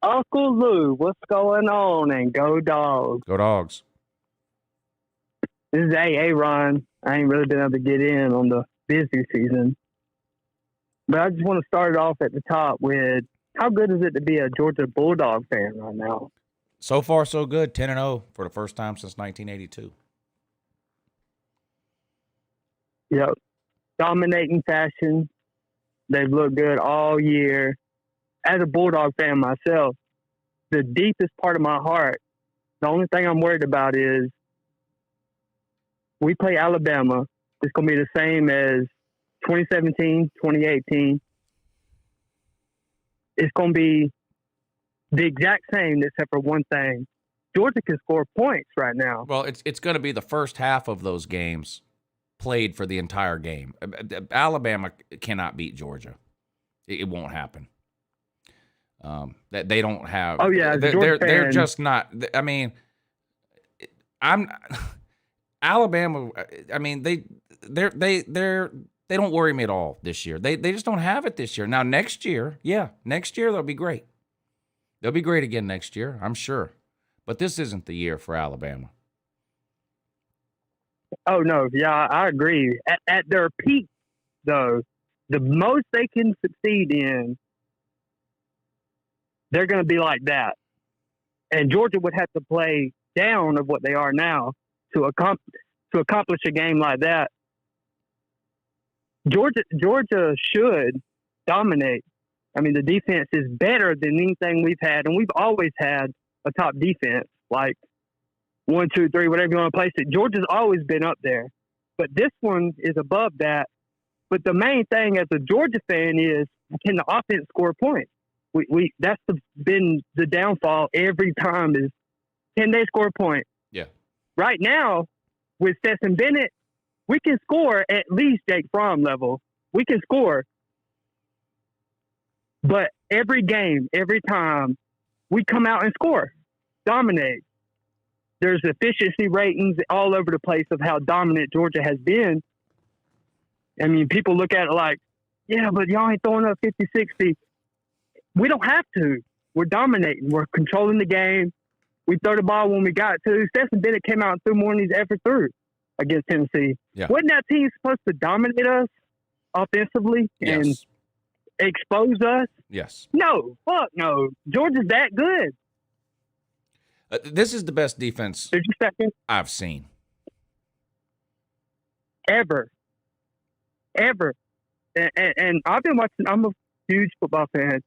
Uncle Lou, what's going on? And go Dogs. Go Dogs. This is AA Ron. I ain't really been able to get in on the busy season. But I just want to start it off at the top with how good is it to be a Georgia Bulldog fan right now? So far, so good. 10-0 for the first time since 1982. Yep. Dominating fashion. They've looked good all year. As a Bulldog fan myself, the deepest part of my heart, the only thing I'm worried about is we play Alabama. It's going to be the same as 2017, 2018. It's going to be the exact same except for one thing. Georgia can score points right now. Well, it's going to be the first half of those games played for the entire game. Alabama cannot beat Georgia. It won't happen. That they don't have. Oh yeah, they're just not. I mean, Alabama. I mean, they don't worry me at all this year. They just don't have it this year. Now next year, next year they'll be great. They'll be great again next year, I'm sure. But this isn't the year for Alabama. Oh no, yeah, I agree. At their peak, though, the most they can succeed in, they're going to be like that. And Georgia would have to play down of what they are now to accomplish a game like that. Georgia should dominate. I mean, the defense is better than anything we've had, and we've always had a top defense, like 1, 2, 3, whatever you want to place it. Georgia's always been up there, but this one is above that. But the main thing as a Georgia fan is, can the offense score points? That's been the downfall every time is, can they score points? Yeah. Right now, with Stetson Bennett, we can score at least Jake Fromm level. We can score. But every game, every time, we come out and score, dominate. There's efficiency ratings all over the place of how dominant Georgia has been. I mean, people look at it like, yeah, but y'all ain't throwing up 50, 60. We don't have to. We're dominating. We're controlling the game. We throw the ball when we got to. Stetson Bennett came out and threw more than he's ever threw against Tennessee. Yeah. Wasn't that team supposed to dominate us offensively and expose us? Yes. No. Fuck no. Georgia's that good. This is the best defense I've seen. Ever. And I've been watching. I'm a huge football fan.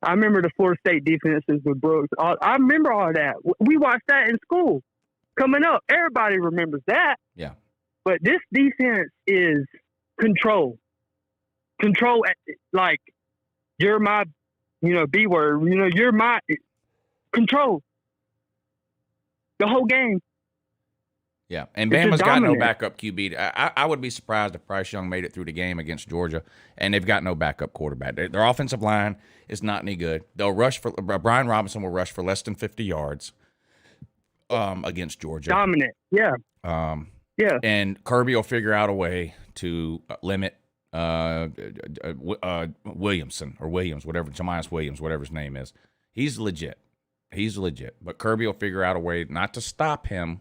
I remember the Florida State defenses with Brooks. I remember all that. We watched that in school coming up. Everybody remembers that. Yeah. But this defense is control. Control, like, you're my, B word. You're my control. The whole game. Yeah, and Bama's got no backup QB. I would be surprised if Bryce Young made it through the game against Georgia, and they've got no backup quarterback. Their offensive line is not any good. They'll rush for Brian Robinson will rush for less than 50 yards against Georgia. Dominant, yeah. Yeah. And Kirby will figure out a way to limit Williamson or Williams, Jamias Williams, whatever his name is. He's legit. But Kirby will figure out a way not to stop him,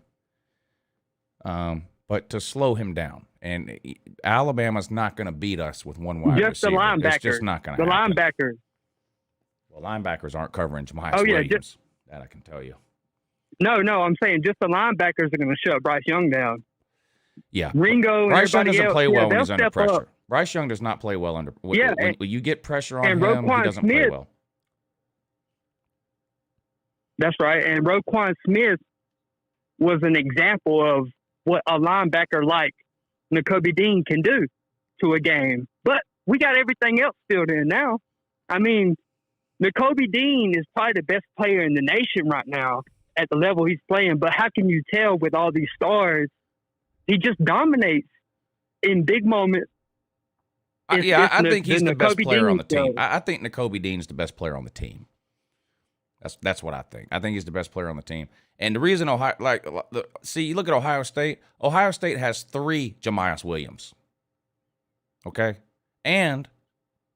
but to slow him down. And Alabama's not going to beat us with one wide receiver. Just the linebackers. It's just not going to happen. The linebackers. Well, linebackers aren't covering Jamias Williams. That I can tell you. No, I'm saying just the linebackers are going to shut Bryce Young down. Yeah. Ringo Bryce Young and doesn't play well when he's under pressure. Up. Bryce Young does not play well under when you get pressure on him, Roquan he doesn't play well. That's right. And Roquan Smith was an example of what a linebacker like Nakobe Dean can do to a game. But we got everything else filled in now. I mean, Nakobe Dean is probably the best player in the nation right now at the level he's playing. But how can you tell with all these stars? He just dominates in big moments. I think he's the best player on the team. I think Nakobe Dean's the best player on the team. That's what I think. I think he's the best player on the team. And the reason you look at Ohio State. Ohio State has 3 Jamias Williams. Okay? And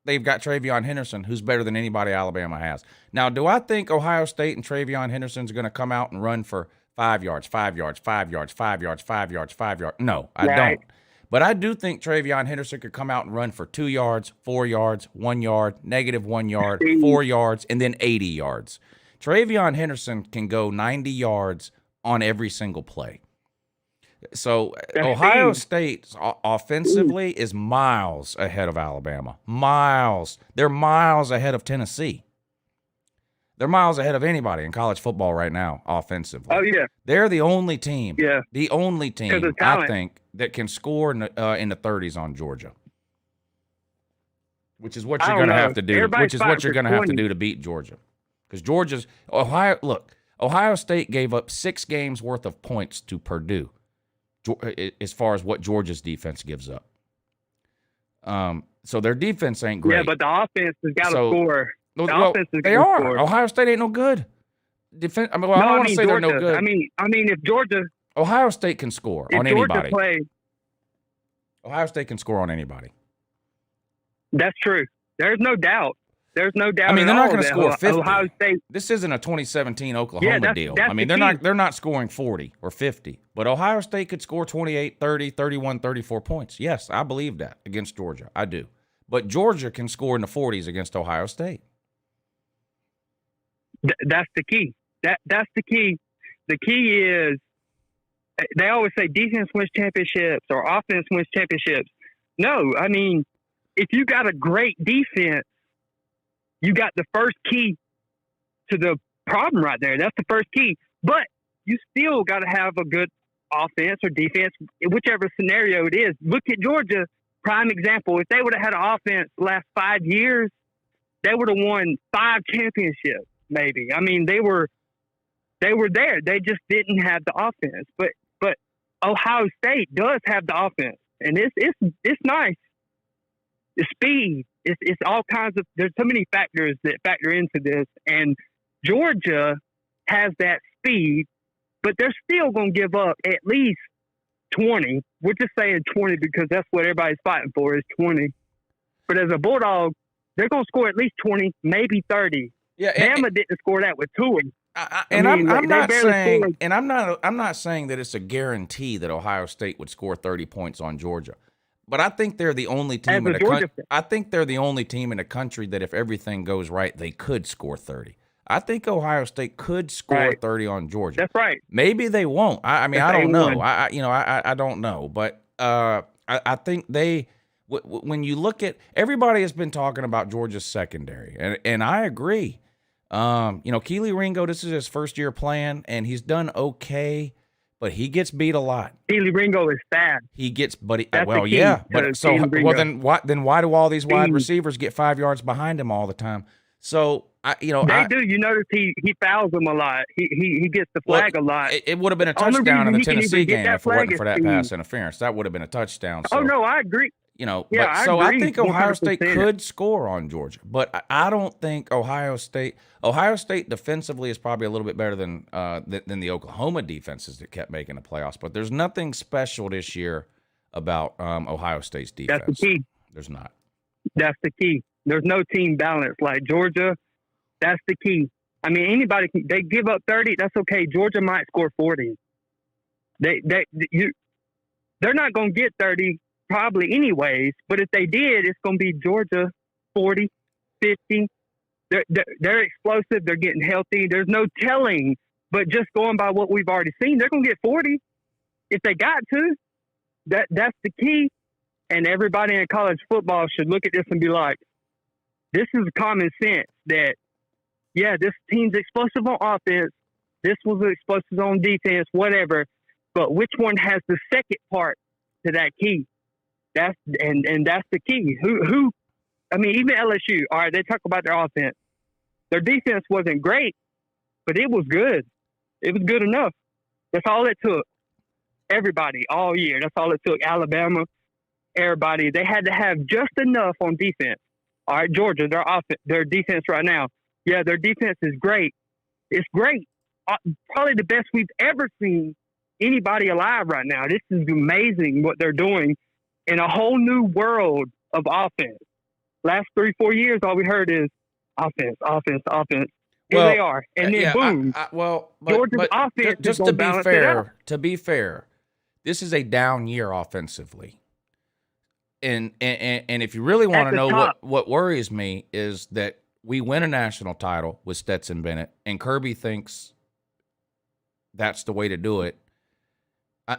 they've got TreVeyon Henderson, who's better than anybody Alabama has. Now, do I think Ohio State and TreVeyon Henderson's going to come out and run for 5 yards, 5 yards, 5 yards, 5 yards, 5 yards, 5 yards? No, I don't. But I do think TreVeyon Henderson could come out and run for 2 yards, 4 yards, 1 yard, -1 yard, 4 yards, and then 80 yards. TreVeyon Henderson can go 90 yards on every single play. So Ohio State offensively is miles ahead of Alabama. Miles. They're miles ahead of Tennessee. They're miles ahead of anybody in college football right now offensively. Oh, yeah. They're the only team, Yeah. the only team, I think, that can score in the 30s on Georgia. Which is what you're going to have to do. Which is what you're going to have to do to beat Georgia. Because Ohio State gave up 6 games worth of points to Purdue as far as what Georgia's defense gives up. So their defense ain't great. Yeah, but the offense has got to score. They are. Score. Ohio State ain't no good. I don't want to say they're no good. I mean, if Georgia, Ohio State can score on anybody. Ohio State can score on anybody. That's true. There's no doubt. There's no doubt. I mean, they're not going to score 50. Ohio State. This isn't a 2017 Oklahoma deal. I mean, they're not scoring 40 or 50. But Ohio State could score 28, 30, 31, 34 points. Yes, I believe that against Georgia. I do. But Georgia can score in the 40s against Ohio State. That's the key. That's the key. The key is they always say defense wins championships or offense wins championships. No, I mean, if you got a great defense, you got the first key to the problem right there. That's the first key. But you still got to have a good offense or defense, whichever scenario it is. Look at Georgia, prime example. If they would have had an offense the last 5 years, they would have won 5 championships, maybe. I mean, they were there. They just didn't have the offense. But Ohio State does have the offense, and it's nice. The speed, it's all kinds of. There's so many factors that factor into this, and Georgia has that speed, but they're still going to give up at least 20. We're just saying 20 because that's what everybody's fighting for is 20. But as a Bulldog, they're going to score at least 20, maybe 30. Yeah, Bama didn't score that with Tua. I'm not saying that it's a guarantee that Ohio State would score 30 points on Georgia. But I think they're the only team in the country. I think they're the only team in the country that if everything goes right, they could score 30. I think Ohio State could score 30 on Georgia. That's right. Maybe they won't. I mean, I don't know. I don't know. But I think they. When you look at everybody has been talking about Georgia's secondary, and I agree. Keely Ringo, this is his first year playing, and he's done okay, but he gets beat a lot. Keely Ringo is fast. He gets, but then why do all these wide receivers get 5 yards behind him all the time? So they do. You notice he fouls them a lot. He gets the flag a lot. It would have been a touchdown in the Tennessee game if it wasn't for that pass interference. That would have been a touchdown. So. Oh no, I agree. I think Ohio State could score on Georgia, but I don't think Ohio State defensively is probably a little bit better than the Oklahoma defenses that kept making the playoffs. But there's nothing special this year about Ohio State's defense. That's the key. There's not. That's the key. There's no team balance like Georgia. That's the key. I mean, anybody they give up 30. That's okay. Georgia might score 40. They're not going to get 30. Probably anyways, but if they did, it's going to be Georgia 40, 50. They're explosive. They're getting healthy. There's no telling, but just going by what we've already seen, they're going to get 40 if they got to. That's the key, and everybody in college football should look at this and be like, this is common sense that, yeah, this team's explosive on offense. This was explosive on defense, whatever, but which one has the second part to that key? That's the key. Who? I mean, even LSU. All right, they talk about their offense. Their defense wasn't great, but it was good. It was good enough. That's all it took. Everybody all year. That's all it took. Alabama, everybody. They had to have just enough on defense. All right, Georgia. Their defense right now. Yeah, their defense is great. It's great. Probably the best we've ever seen anybody alive right now. This is amazing what they're doing. In a whole new world of offense. Last 3-4 years, all we heard is offense. Here they are, and then boom. Georgia's offense. Just to be fair, this is a down year offensively, and if you really want to know what worries me is that we win a national title with Stetson Bennett, and Kirby thinks that's the way to do it.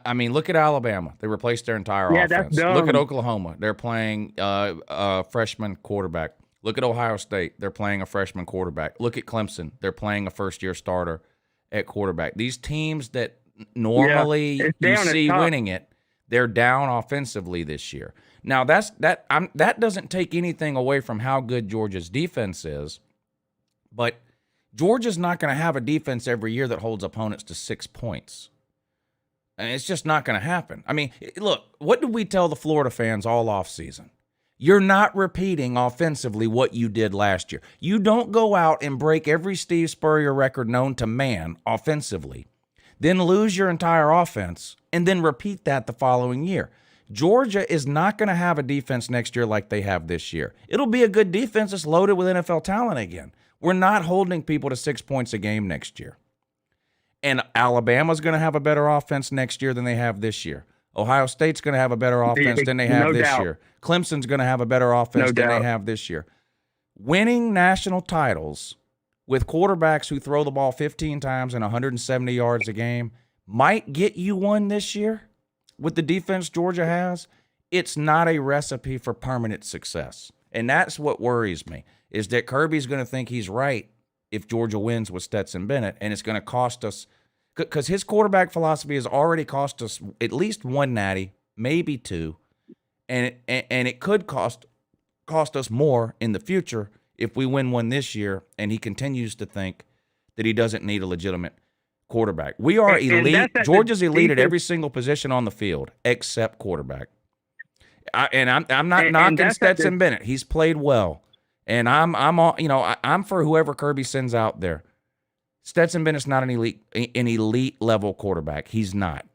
I mean, look at Alabama. They replaced their entire offense. That's dumb. Look at Oklahoma. They're playing a freshman quarterback. Look at Ohio State. They're playing a freshman quarterback. Look at Clemson. They're playing a first-year starter at quarterback. These teams that normally you see winning it, they're down offensively this year. Now, that doesn't take anything away from how good Georgia's defense is, but Georgia's not going to have a defense every year that holds opponents to 6 points. And it's just not going to happen. I mean, look, what did we tell the Florida fans all offseason? You're not repeating offensively what you did last year. You don't go out and break every Steve Spurrier record known to man offensively, then lose your entire offense, and then repeat that the following year. Georgia is not going to have a defense next year like they have this year. It'll be a good defense that's loaded with NFL talent again. We're not holding people to 6 points a game next year. And Alabama's going to have a better offense next year than they have this year. Ohio State's going to have a better offense than they have this year. Clemson's going to have a better offense than they have this year. Winning national titles with quarterbacks who throw the ball 15 times and 170 yards a game might get you one this year with the defense Georgia has. It's not a recipe for permanent success. And that's what worries me, is that Kirby's going to think he's right if Georgia wins with Stetson Bennett, and it's going to cost us because his quarterback philosophy has already cost us at least one natty, maybe two, and it could cost us more in the future if we win one this year and he continues to think that he doesn't need a legitimate quarterback. We are elite. Georgia's elite at every single position on the field except quarterback. I'm not knocking Stetson Bennett. He's played well. And I'm for whoever Kirby sends out there. Stetson Bennett's not an elite level quarterback. He's not.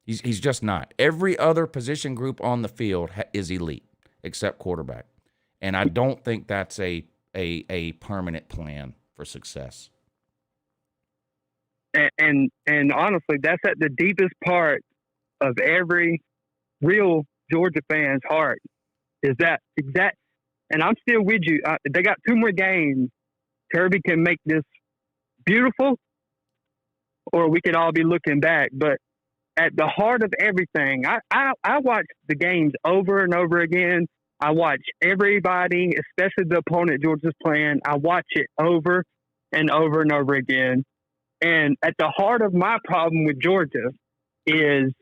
He's just not. Every other position group on the field is elite except quarterback. And I don't think that's a permanent plan for success. And honestly, that's at the deepest part of every real Georgia fan's heart. Is that exact? And I'm still with you. They got 2 more games. Kirby can make this beautiful, or we could all be looking back. But at the heart of everything, I watch the games over and over again. I watch everybody, especially the opponent Georgia's playing. I watch it over and over and over again. And at the heart of my problem with Georgia is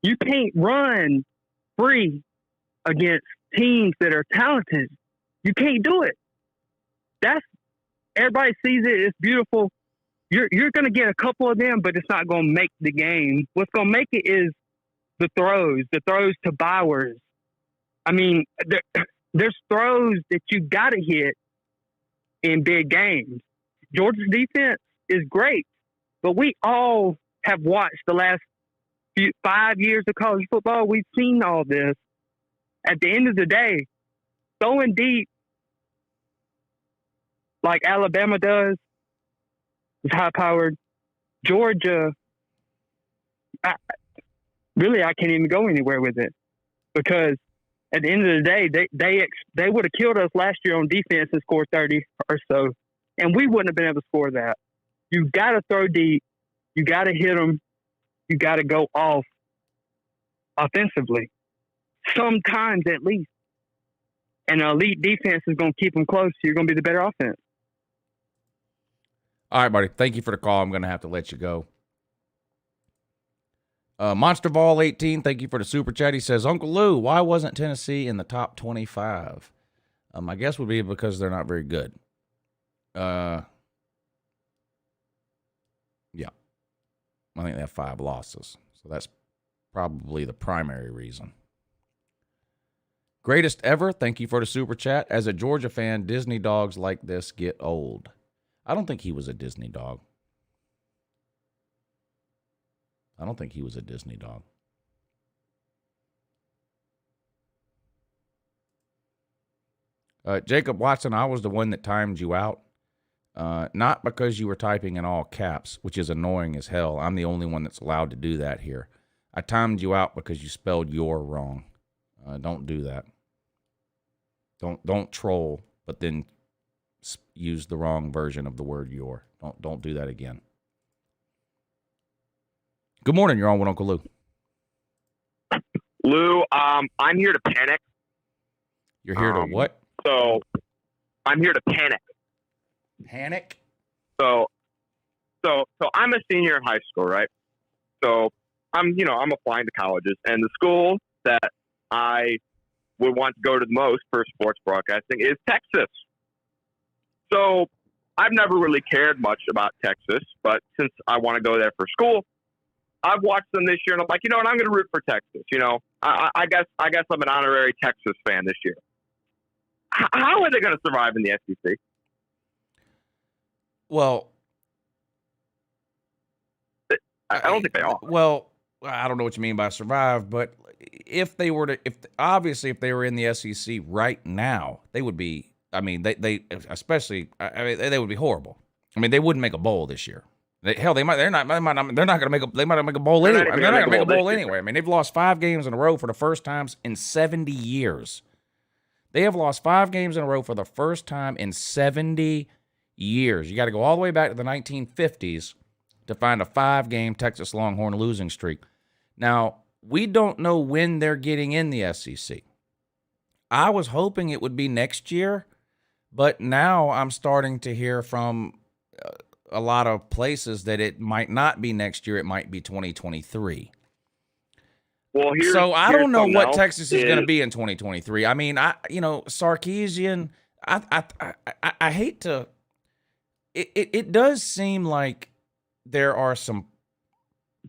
you can't run free against teams that are talented. You can't do it. Everybody sees it. It's beautiful. You're going to get a couple of them, but it's not going to make the game. What's going to make it is the throws to Bowers. I mean, there's throws that you got to hit in big games. Georgia's defense is great, but we all have watched the last 5 years of college football. We've seen all this. At the end of the day, throwing deep like Alabama does is high-powered. Georgia, I can't even go anywhere with it because at the end of the day, they would have killed us last year on defense and scored 30 or so, and we wouldn't have been able to score that. You got to throw deep. You got to hit them. You got to go off offensively. Sometimes at least. And an elite defense is going to keep them close. You're going to be the better offense. All right, buddy. Thank you for the call. I'm going to have to let you go. Monster Ball 18, thank you for the super chat. He says, Uncle Lou, why wasn't Tennessee in the top 25? I guess would be because they're not very good. Yeah. I think they have 5 losses. So that's probably the primary reason. Greatest ever, thank you for the super chat. As a Georgia fan, Disney dogs like this get old. I don't think he was a Disney dog. Jacob Watson, I was the one that timed you out. Not because you were typing in all caps, which is annoying as hell. I'm the only one that's allowed to do that here. I timed you out because you spelled your wrong. Don't do that. Don't troll, but then use the wrong version of the word your. Don't do that again. Good morning. You're on with Uncle Lou. Lou, I'm here to panic. You're here to what? So I'm here to panic. Panic? So I'm a senior in high school, right? So I'm applying to colleges, and the school that I would want to go to the most for sports broadcasting is Texas. So I've never really cared much about Texas, but since I want to go there for school, I've watched them this year, and I'm like, I'm going to root for Texas. I guess I'm an honorary Texas fan this year. How are they going to survive in the SEC? Well, I don't think they are. Well, I don't know what you mean by survive, but if they were in the SEC right now, they would be. I mean, they would be horrible. I mean, they wouldn't make a bowl this year. They're not going to make a bowl anyway. They're not going to make a bowl anyway. I mean, they've lost 5 games in a row for the first time in 70 years. They have lost 5 games in a row for the first time in 70 years. You got to go all the way back to the 1950s to find a 5-game Texas Longhorn losing streak. Now, we don't know when they're getting in the SEC. I was hoping it would be next year, But now I'm starting to hear from a lot of places that it might not be next year. It might be 2023. Well, so I don't know what else Texas is going to be in 2023. I mean, Sarkisian, I hate to, it does seem like there are some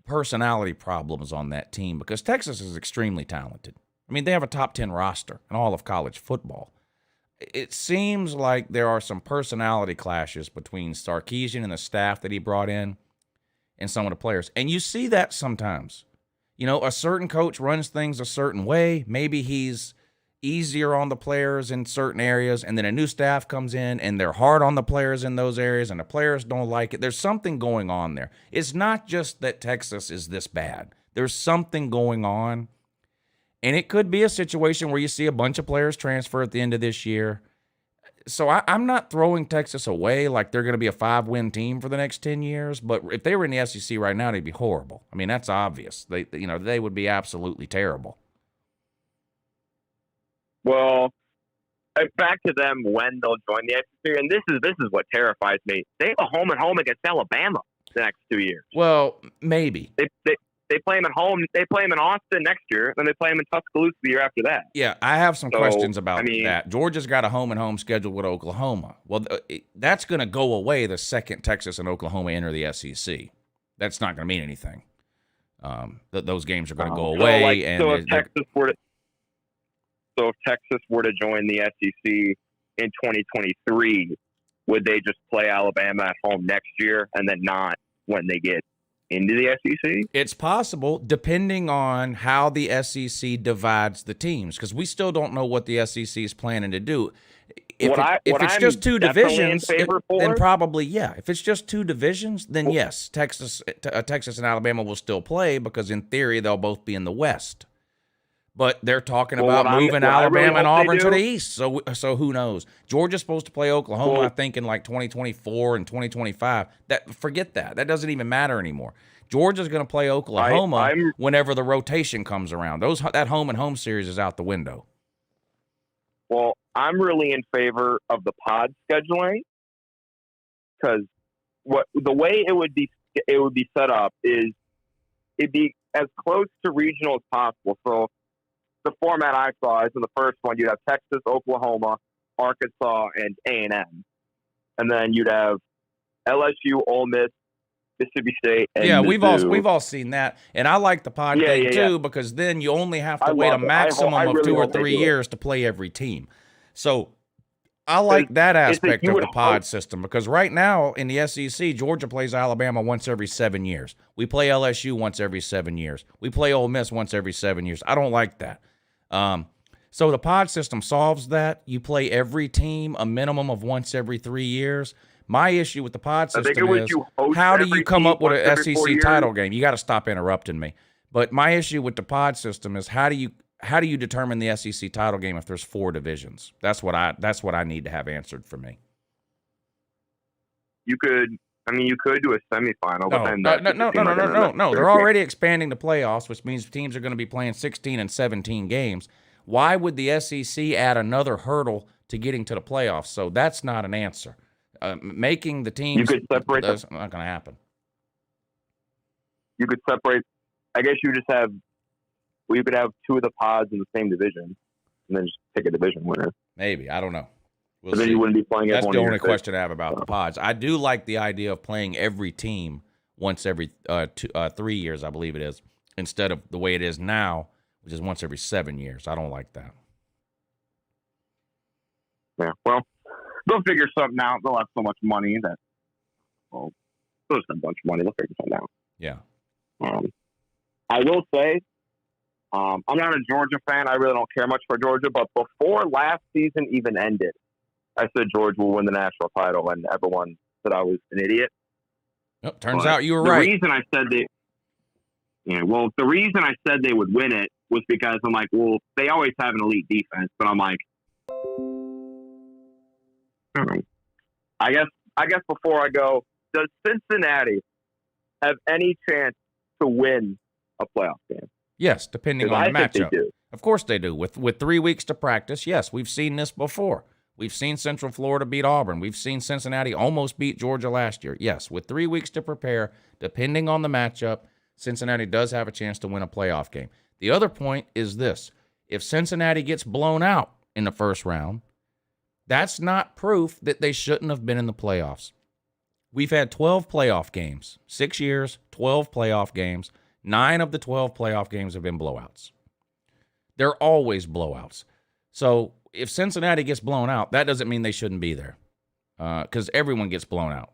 personality problems on that team because Texas is extremely talented. I mean, they have a top 10 roster in all of college football. It seems like there are some personality clashes between Sarkisian and the staff that he brought in and some of the players. And you see that sometimes. You know, a certain coach runs things a certain way. Maybe he's easier on the players in certain areas, and then a new staff comes in, and they're hard on the players in those areas, and the players don't like it. There's something going on there. It's not just that Texas is this bad. There's something going on, and it could be a situation where you see a bunch of players transfer at the end of this year. So I'm not throwing Texas away like they're going to be a 5-win team for the next 10 years, but if they were in the SEC right now, they'd be horrible. I mean, that's obvious. They would be absolutely terrible. Well, back to them when they'll join the SEC, and this is what terrifies me. They have a home and home against Alabama the next 2 years. Well, maybe they play them at home. They play them in Austin next year, and they play them in Tuscaloosa the year after that. Yeah, I have some questions about that. Georgia's got a home and home schedule with Oklahoma. Well, that's going to go away the second Texas and Oklahoma enter the SEC. That's not going to mean anything. Those games are going to go away. So if Texas were to join the SEC in 2023, would they just play Alabama at home next year and then not when they get into the SEC? It's possible, depending on how the SEC divides the teams, because we still don't know what the SEC is planning to do. If it's just two divisions, then probably, yeah. If it's just two divisions, then yes, Texas and Alabama will still play because in theory they'll both be in the West. But they're talking about moving Alabama and Auburn to the East, so who knows? Georgia's supposed to play Oklahoma, I think, in like 2024 and 2025. Forget that. That doesn't even matter anymore. Georgia's going to play Oklahoma whenever the rotation comes around. That home and home series is out the window. Well, I'm really in favor of the pod scheduling because the way it would be set up is it'd be as close to regional as possible. So the format I saw is in the first one you'd have Texas, Oklahoma, Arkansas, and A&M, and then you'd have LSU, Ole Miss, Mississippi State. And Mizzou. we've all seen that, and I like the pod game too because then you only have to wait a maximum of 2 or 3 years to play every team. So I like that aspect of the pod system because right now in the SEC, Georgia plays Alabama once every 7 years. We play LSU once every 7 years. We play Ole Miss once every 7 years. I don't like that. So the pod system solves that. You play every team a minimum of once every 3 years. My issue with the pod system is how do you come up with an SEC title game? You got to stop interrupting me. But my issue with the pod system is how do you determine the SEC title game if there's 4 divisions? That's what I need to have answered for me. You could do a semifinal. No. They're already expanding the playoffs, which means teams are going to be playing 16 and 17 games. Why would the SEC add another hurdle to getting to the playoffs? So that's not an answer. Making the teams, you could separate. That's not going to happen. You could separate. I guess you just have. Well, you could have 2 of the pods in the same division, and then just pick a division winner. Maybe, I don't know. But then you wouldn't be playing. That's the only question I have about the pods. I do like the idea of playing every team once every 3 years, I believe it is, instead of the way it is now, which is once every 7 years. I don't like that. Yeah, well, they'll figure something out. They'll have so much money that, they'll just have a bunch of money. They'll figure something out. Yeah. I will say, I'm not a Georgia fan. I really don't care much for Georgia. But before last season even ended, I said Georgia will win the national title, and everyone said I was an idiot. Nope, turns out you were right. The reason I said they would win it was because I'm like, well, they always have an elite defense, but I'm like, I guess before I go, does Cincinnati have any chance to win a playoff game? Yes, depending on the matchup. Of course they do. With 3 weeks to practice, yes, we've seen this before. We've seen Central Florida beat Auburn. We've seen Cincinnati almost beat Georgia last year. Yes, with 3 weeks to prepare, depending on the matchup, Cincinnati does have a chance to win a playoff game. The other point is this. If Cincinnati gets blown out in the first round, that's not proof that they shouldn't have been in the playoffs. We've had 12 playoff games, 6 years, 12 playoff games. 9 of the 12 playoff games have been blowouts. They're always blowouts. So if Cincinnati gets blown out, that doesn't mean they shouldn't be there, because everyone gets blown out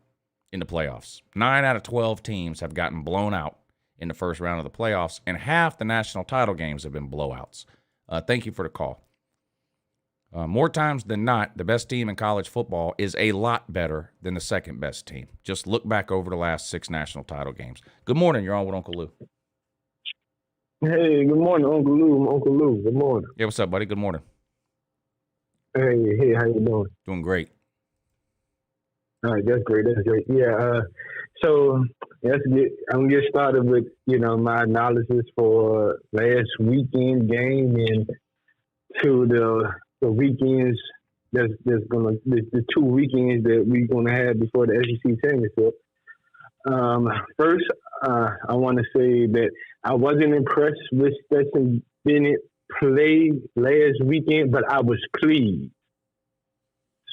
in the playoffs. 9 out of 12 teams have gotten blown out in the first round of the playoffs, and half the national title games have been blowouts. Thank you for the call. More times than not, the best team in college football is a lot better than the second best team. Just look back over the last 6 national title games. Good morning. You're on with Uncle Lou. Hey, good morning, Uncle Lou. Uncle Lou, good morning. Yeah, what's up, buddy? Good morning. Hey, how you doing? Doing great. All right, that's great. Yeah, so I'm gonna get started with my analysis for last weekend game and to the weekends the 2 weekends that we're gonna have before the SEC championship. First, I want to say that I wasn't impressed with Stetson Bennett play last weekend, but I was pleased.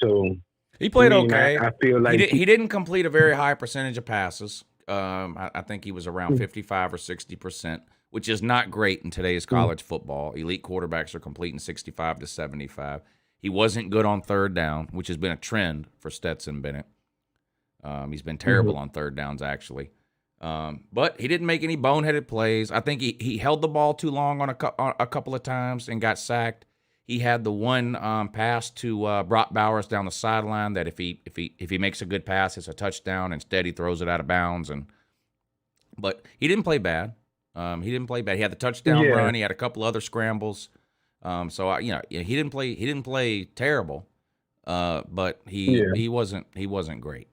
So he played okay. I feel like he didn't complete a very high percentage of passes. I think he was around 55 or 60%, which is not great in today's college football. Elite quarterbacks are completing 65 to 75. He wasn't good on third down, which has been a trend for Stetson Bennett. He's been terrible on third downs, actually. But he didn't make any boneheaded plays. I think he held the ball too long on a couple of times and got sacked. He had the one pass to Brock Bowers down the sideline that if he makes a good pass, it's a touchdown. Instead, he throws it out of bounds. But he didn't play bad. He had the touchdown run. He had a couple other scrambles. So he didn't play terrible. But he wasn't great.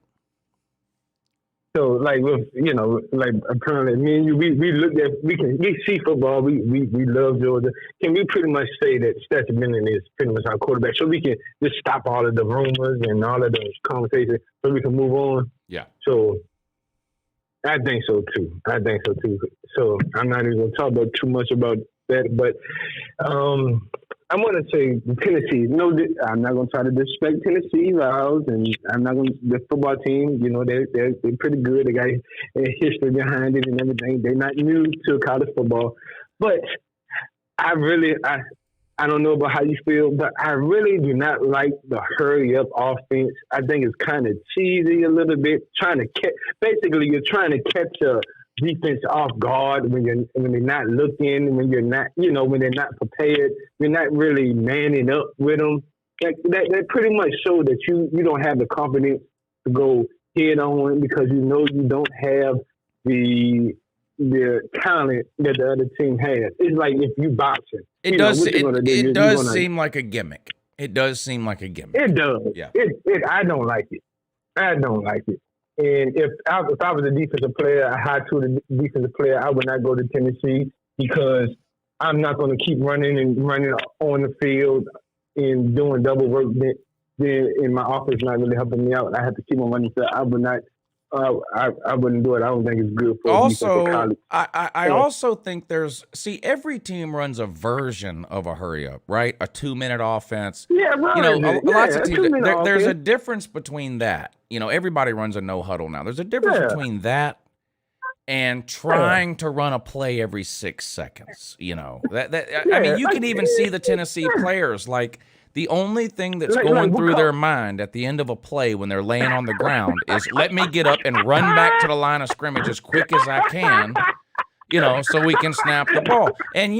So, apparently, me and you, we can see football. We love Georgia. Can we pretty much say that Stetson Bennett is pretty much our quarterback? So we can just stop all of the rumors and all of the conversations so we can move on? Yeah. So, I think so, too. So, I'm not even going to talk about too much about that, but I want to say Tennessee. No, I'm not going to try to disrespect Tennessee Vows, and I'm not going to. The football team, they're pretty good. They got a history behind it and everything. They're not new to college football, but I don't know about how you feel, but I really do not like the hurry up offense. I think it's kind of cheesy a little bit. Basically, you're trying to catch a defense off guard when they're not looking, when you're not, when they're not prepared, you're not really manning up with them. That pretty much shows that you don't have the confidence to go head on because you don't have the talent that the other team has. It's like if you boxing. It does seem like a gimmick. It does seem like a gimmick. It does. Yeah. I don't like it. And if I was a defensive player, a high-touted defensive player, I would not go to Tennessee because I'm not going to keep running on the field and doing double work. Then my offense not really helping me out. I have to keep on running. So I would not. I wouldn't do it. I don't think it's good for also. I also think every team runs a version of a hurry up, right? A 2-minute offense. Yeah, right. Lots of teams. There's a difference between that. Everybody runs a no huddle now. There's a difference between that and trying to run a play every 6 seconds. I mean, you can even see the Tennessee players like. The only thing that's going through their mind at the end of a play when they're laying on the ground is let me get up and run back to the line of scrimmage as quick as I can, so we can snap the ball. And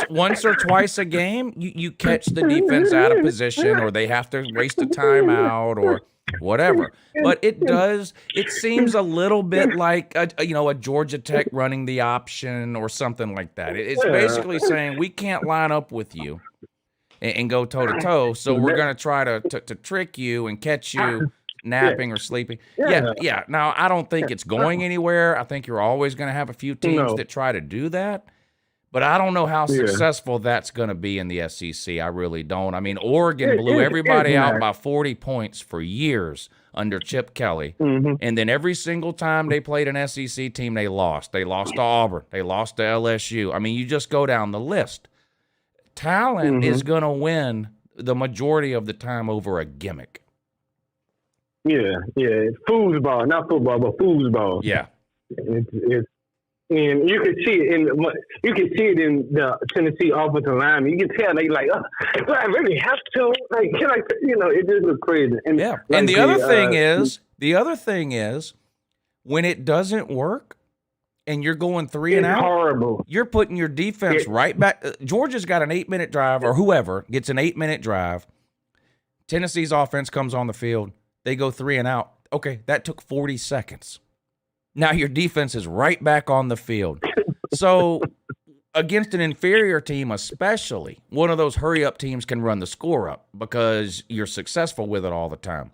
once or twice a game, you catch the defense out of position or they have to waste a timeout or whatever. But it seems a little bit like a Georgia Tech running the option or something like that. It's basically saying we can't line up with you and go toe-to-toe, so we're going to try to trick you and catch you napping or sleeping. Yeah. Now, I don't think it's going anywhere. I think you're always going to have a few teams that try to do that. But I don't know how Yeah. successful that's going to be in the SEC. I really don't. I mean, Oregon It- blew it- everybody it's out not. by 40 points for years under Chip Kelly. Mm-hmm. And then every single time they played an SEC team, they lost. They lost to Auburn. They lost to LSU. I mean, you just go down the list. Talent Mm-hmm. is going to win the majority of the time over a gimmick. Yeah. Foosball, not football, but foosball. Yeah. It's and you can see it in the Tennessee offensive line. You can tell they like, do I really have to? Like, can I? It just looks crazy. And Yeah. like And the other thing is, when it doesn't work and you're going 3 and out, horrible. You're putting your defense right back. Georgia's got an 8-minute drive, or whoever gets an 8-minute drive. Tennessee's offense comes on the field. They go 3 and out. Okay, that took 40 seconds. Now your defense is right back on the field. So against an inferior team, especially, one of those hurry-up teams can run the score up because you're successful with it all the time.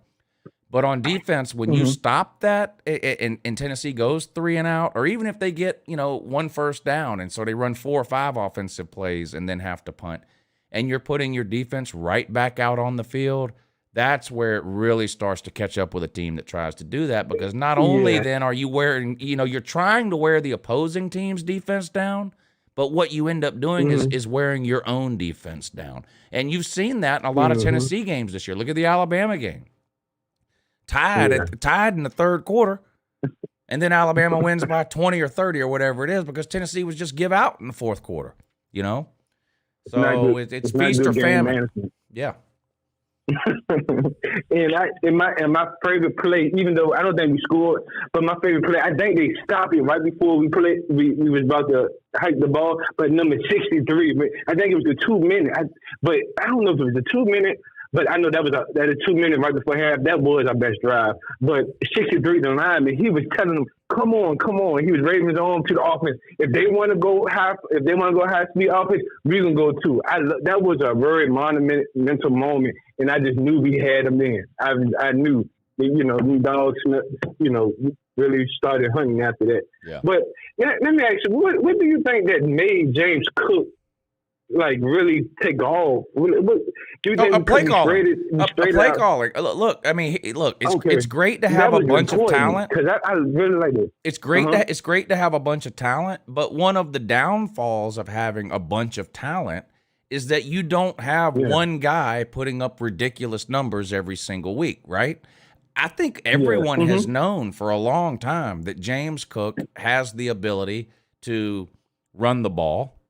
But on defense, when you stop that and Tennessee goes 3 and out, or even if they get, one first down, and so they run 4 or 5 offensive plays and then have to punt, and you're putting your defense right back out on the field, that's where it really starts to catch up with a team that tries to do that, because not only then are you wearing, you're trying to wear the opposing team's defense down, but what you end up doing is wearing your own defense down. And you've seen that in a lot of Tennessee games this year. Look at the Alabama game. Tied in the third quarter, and then Alabama wins by 20 or 30 or whatever it is, because Tennessee was just give out in the fourth quarter, So it's feast or famine. Yeah. and my favorite play, even though I don't think we scored, but my favorite play, I think they stopped it right before we was about to hike the ball, but number 63, but I think it was the 2 minute. But I don't know if it was the 2 minute, but I know that a 2 minute right before half. That was our best drive. But 63, the lineman, he was telling them, "Come on!" He was raising his arm to the offense. If they want to go high speed offense, we can go too. That was a very monumental moment, and I just knew we had them in. I knew, these dogs, really started hunting after that. Yeah. But let me ask you, what do you think that made James Cook really take off? What do you think? A play calling. Look, Okay. it's great to have a bunch of talent, because I really like it. It's great. It's great to have a bunch of talent, but one of the downfalls of having a bunch of talent is that you don't have one guy putting up ridiculous numbers every single week, right? I think everyone has known for a long time that James Cook has the ability to run the ball,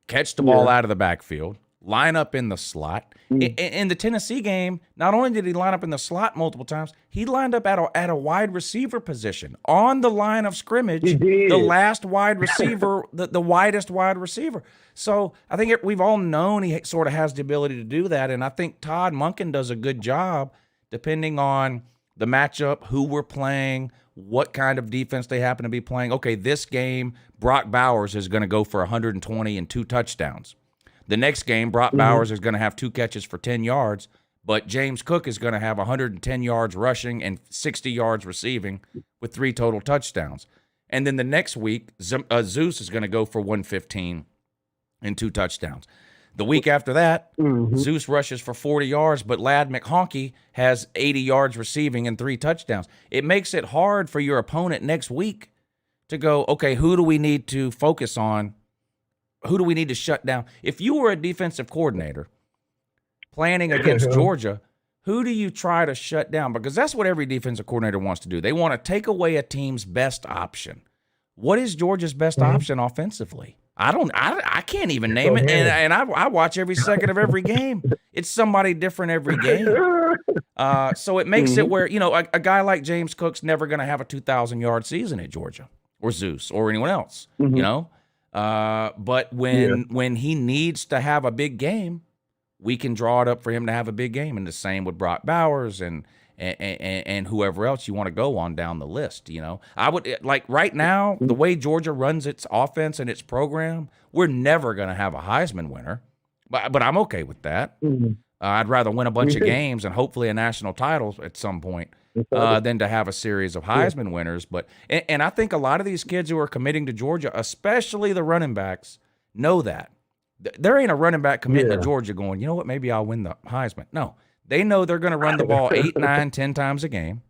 catch the ball out of the backfield, line up in the slot. In the Tennessee game, not only did he line up in the slot multiple times, he lined up at a wide receiver position on the line of scrimmage, the last wide receiver, the widest wide receiver. So I think we've all known he sort of has the ability to do that, and I think Todd Monken does a good job depending on the matchup, who we're playing, what kind of defense they happen to be playing. Okay, this game, Brock Bowers is going to go for 120 and 2 touchdowns. The next game, Brock Bowers is going to have 2 catches for 10 yards, but James Cook is going to have 110 yards rushing and 60 yards receiving with 3 total touchdowns. And then the next week, Zeus is going to go for 115 and 2 touchdowns. The week after that, Zeus rushes for 40 yards, but Lad McHonky has 80 yards receiving and 3 touchdowns. It makes it hard for your opponent next week to go, okay, who do we need to focus on? Who do we need to shut down? If you were a defensive coordinator planning against Georgia, who do you try to shut down? Because that's what every defensive coordinator wants to do. They want to take away a team's best option. What is Georgia's best option offensively? I can't even name it, and I watch every second of every game. It's somebody different every game. So it makes it where, a guy like James Cook's never going to have a 2,000-yard season at Georgia, or Zeus, or anyone else, But when he needs to have a big game, we can draw it up for him to have a big game. And the same with Brock Bowers and whoever else you want to go on down the list. I would right now, the way Georgia runs its offense and its program, we're never going to have a Heisman winner, but I'm okay with that. I'd rather win a bunch of games and hopefully a national title at some point. than to have a series of Heisman winners. But and I think a lot of these kids who are committing to Georgia, especially the running backs, know that. There ain't a running back committing to Georgia going, you know what, maybe I'll win the Heisman. No, they know they're going to run the ball 8, 9, 10 times a game,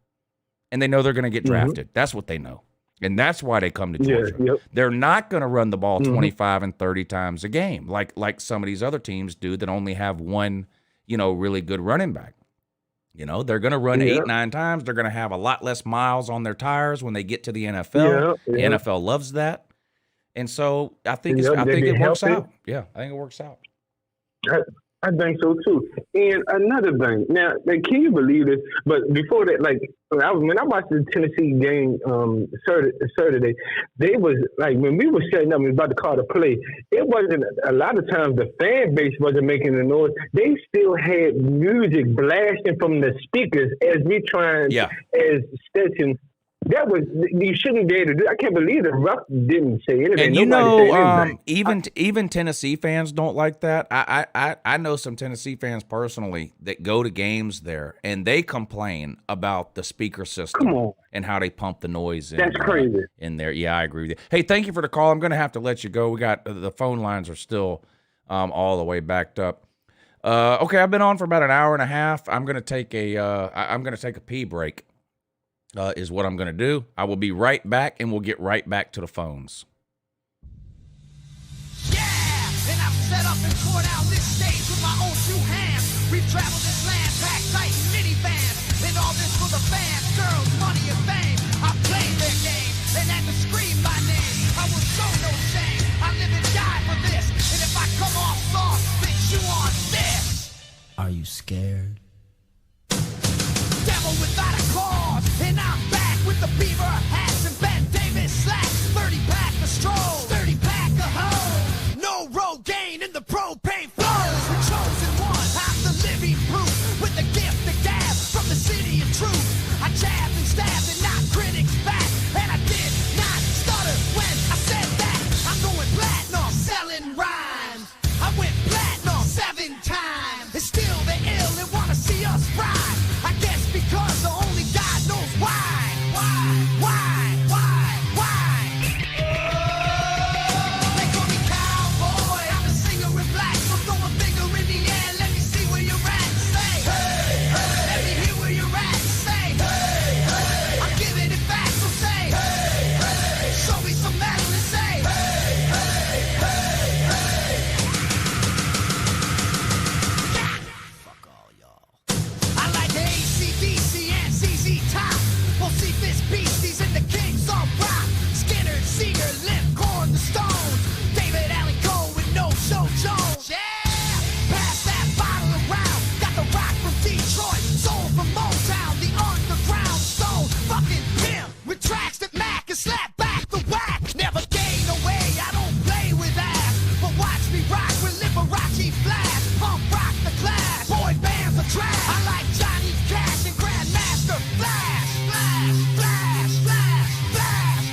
and they know they're going to get drafted. That's what they know. And that's why they come to Georgia. They're not going to run the ball 25 and 30 times a game like some of these other teams do that only have one, really good running back. They're going to run 8, 9 times. They're going to have a lot less miles on their tires when they get to the NFL. The NFL loves that. And so I think it works out. Yeah, I think it works out. I think so too. And another thing, now, can you believe this? But before that, when I watched the Tennessee game Saturday, they was when we were setting up and about to call the play, it wasn't a lot of times the fan base wasn't making the noise. They still had music blasting from the speakers as we trying as Stetson. That was, you shouldn't be able to do. I can't believe the ref didn't say anything. And even Tennessee fans don't like that. I know some Tennessee fans personally that go to games there and they complain about the speaker system and how they pump the noise in. That's crazy. In there. Yeah, I agree with you. Hey, thank you for the call. I'm going to have to let you go. We got the phone lines are still all the way backed up. Okay, I've been on for about an hour and a half. I'm going to take a pee break. Is what I'm going to do. I will be right back, and we'll get right back to the phones. Yeah, and I've set up and tore down this stage with my own 2 hands. We've traveled this land, packed tight in minivans, and all this for the fans, girls, money, and fame. I played their game, and had to scream my name. I will show no shame. I live and die for this, and if I come off soft, then chew on this. Are you scared? Devil without a cause, and I'm back with the beaver hats and Ben Davis slacks. 30-pack of stroll, 30-pack of hoe. No Rogaine in the propane flows. The chosen one, I'm the living proof with the gift of gab from the city of truth. I jabbed and stabbed and knocked critics back, and I did not stutter when I said that. I'm going platinum, selling rhymes. I went platinum 7 times, and still they ill and wanna see us ride. I guess because only God knows why. They call me cowboy, I'm a singer in black, so throw a finger in the air, let me see where you're at. Say, hey, hey. Let me hear where you're at. Say, hey, hey. I'm giving it back, so say, hey, hey. Show me some metal and say, hey, hey, hey, hey. Fuck all y'all. I like AC/DC and ZZ Top. We'll see this beasties and the kings on rock. Skinner, Seeger, Limp, Corn, the Stones. David Allen Cole with No Show Jones. Yeah! Pass that bottle around. Got the rock from Detroit. Soul from Motown. The underground soul. Fucking pimp. With tracks that Mac and slap back the whack. Never gain away. I don't play with ass. But watch me rock with Liberace Flash. Pump rock the class. Boy bands are trash. I like Johnny Cash and Grandmaster Flash. Flash, flash, flash, flash.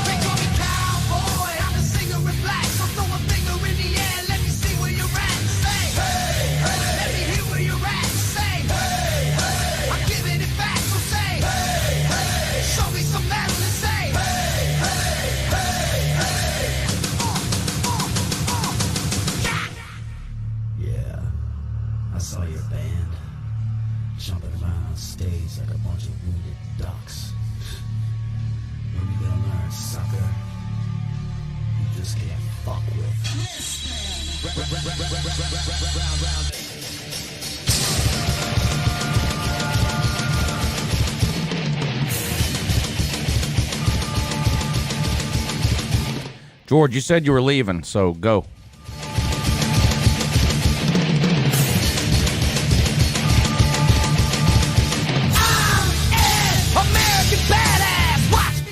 They call me cowboy, I'm a singer in black. So throw a finger in the air, let me see where you're at. Say, hey, hey. Let me hear where you're at. Say, hey, hey. I'm giving it back, so say, hey, hey. Show me some metal and say, hey, hey, hey, hey. Yeah, I saw your band jumping around on stage like a bunch of wounded ducks. When you gonna learn, sucker? You just can't fuck with. George, you said you were leaving, so go.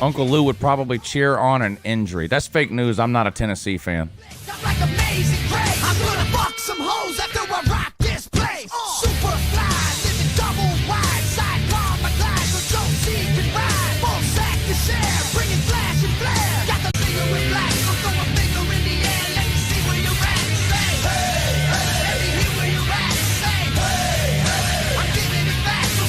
Uncle Lou would probably cheer on an injury. That's fake news. I'm not a Tennessee fan. Like amazing grace. I'm gonna fuck some hoes after I rock this place. Super fly, living double wide. Sidecar, my glide, so Joe C can ride. Full sack to share, bringing flash and flare. Got the finger in black, so throw a finger in the air. Let me see where you're at. Say, hey, hey. Let me hear where you're at. Say, hey, hey. I'm giving it back, so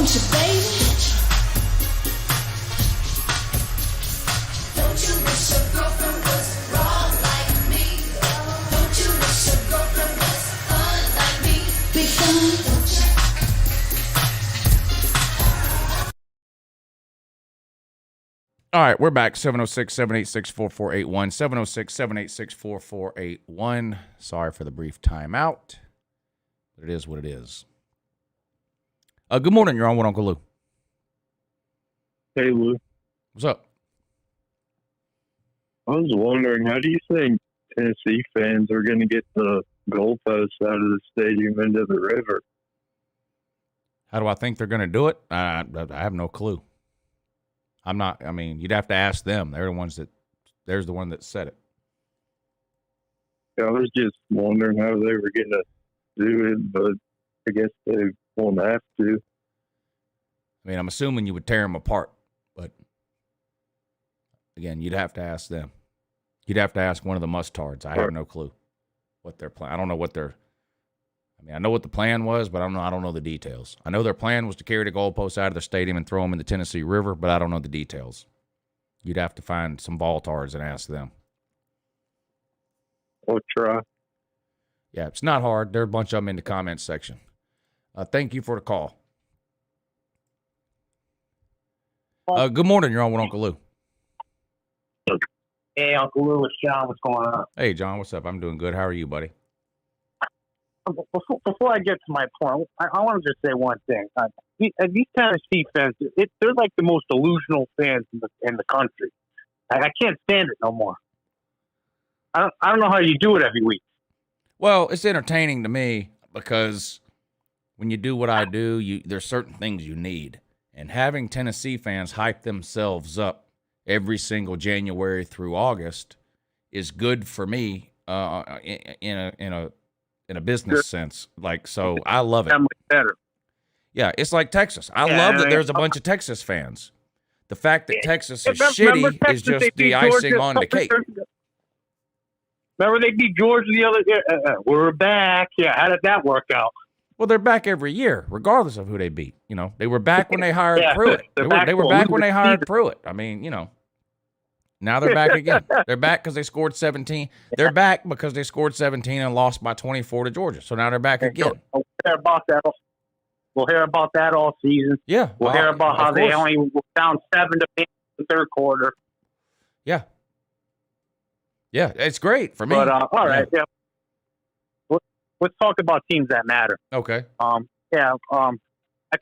Don't you, baby? Don't you wish your girlfriend was wrong like me? Don't you wish your girlfriend was fun like me? Big fun, don't you? All right, we're back. 706-786-4481. 706-786-4481. Sorry for the brief timeout, but it is what it is. Good morning. You're on with Uncle Lou. Hey, Lou. What's up? I was wondering, how do you think Tennessee fans are going to get the goalposts out of the stadium into the river? How do I think they're going to do it? I have no clue. You'd have to ask them. There's the one that said it. I was just wondering how they were going to do it, but I guess they won't have to. I mean, I'm assuming you would tear them apart, but again, you'd have to ask them. You'd have to ask one of the mustards. I have no clue what their plan. I don't know what their. I know what the plan was, but I don't know the details. I know their plan was to carry the goalposts out of the stadium and throw them in the Tennessee River, but I don't know the details. You'd have to find some Baltards and ask them. Or try. Yeah, it's not hard. There are a bunch of them in the comments section. Thank you for the call. Good morning. You're on with Uncle Lou. Hey, Uncle Lou, it's John. What's going on? Hey, John. What's up? I'm doing good. How are you, buddy? Before I get to my point, I want to just say one thing. These Tennessee fans, they're like the most delusional fans in the country. I can't stand it no more. I don't know how you do it every week. Well, it's entertaining to me because when you do what I do, there's certain things you need. And having Tennessee fans hype themselves up every single January through August is good for me in a business sense. So I love it. Better. Yeah, it's like Texas. I love that there's a bunch of Texas fans. The fact that Texas is shitty is just the icing on the cake. Remember they beat Georgia the other day? We're back. Yeah, how did that work out? Well, they're back every year, regardless of who they beat. They were back when they hired Pruitt. They were back when they hired Pruitt. Now they're back again. They're back because they scored 17. They're back because they scored 17 and lost by 24 to Georgia. So now they're back again. We'll hear about that. We'll hear about that all season. Yeah. We'll hear about how they only found 7 to 8 in the third quarter. Yeah. Yeah, it's great for me. But all right, yeah. Let's talk about teams that matter. Okay. I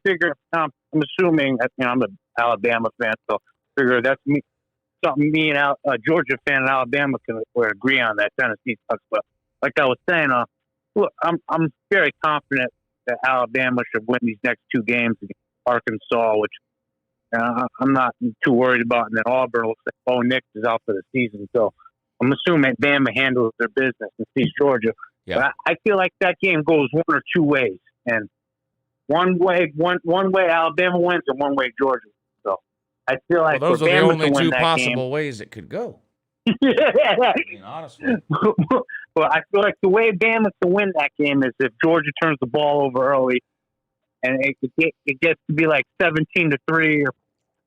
figure I'm assuming that I'm an Alabama fan, so I figure that's me. Something me and Georgia fan and Alabama can agree on that Tennessee sucks. But like I was saying, look, I'm very confident that Alabama should win these next 2 games against Arkansas, which I'm not too worried about. And then Auburn looks like Bo Nix is out for the season, so I'm assuming Bama handles their business and sees Georgia. Yeah. But I feel like that game goes one or two ways, and one way Alabama wins and one way Georgia wins. So I feel like those are the Bama only to win 2 that possible ways it could go. Honestly. Well, I feel like the way Bama to win that game is if Georgia turns the ball over early, and it gets to be like 17-3, or you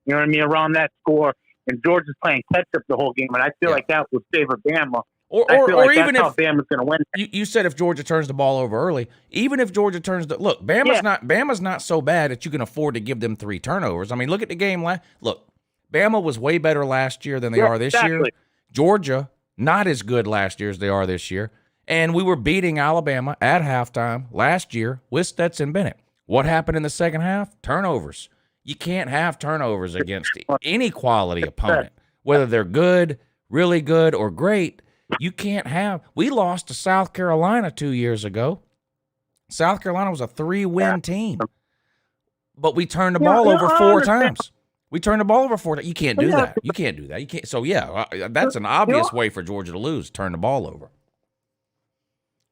know what I mean, around that score, and Georgia's playing catch up the whole game, and I feel like that would favor Bama. Or even if Bama's going to win. You said if Georgia turns the ball over early, even if Georgia turns Bama's not so bad that you can afford to give them 3 turnovers. I mean, look at the game look, Bama was way better last year than they are this year. Georgia, not as good last year as they are this year. And we were beating Alabama at halftime last year with Stetson Bennett. What happened in the second half? Turnovers. You can't have turnovers against any quality opponent, whether they're good, really good, or great. You can't have. We lost to South Carolina 2 years ago. South Carolina was a 3-win team, but we turned the ball over 4 times. We turned the ball over 4 times. You can't do that. You can't do that. You can't. So that's an obvious way for Georgia to lose. Turn the ball over.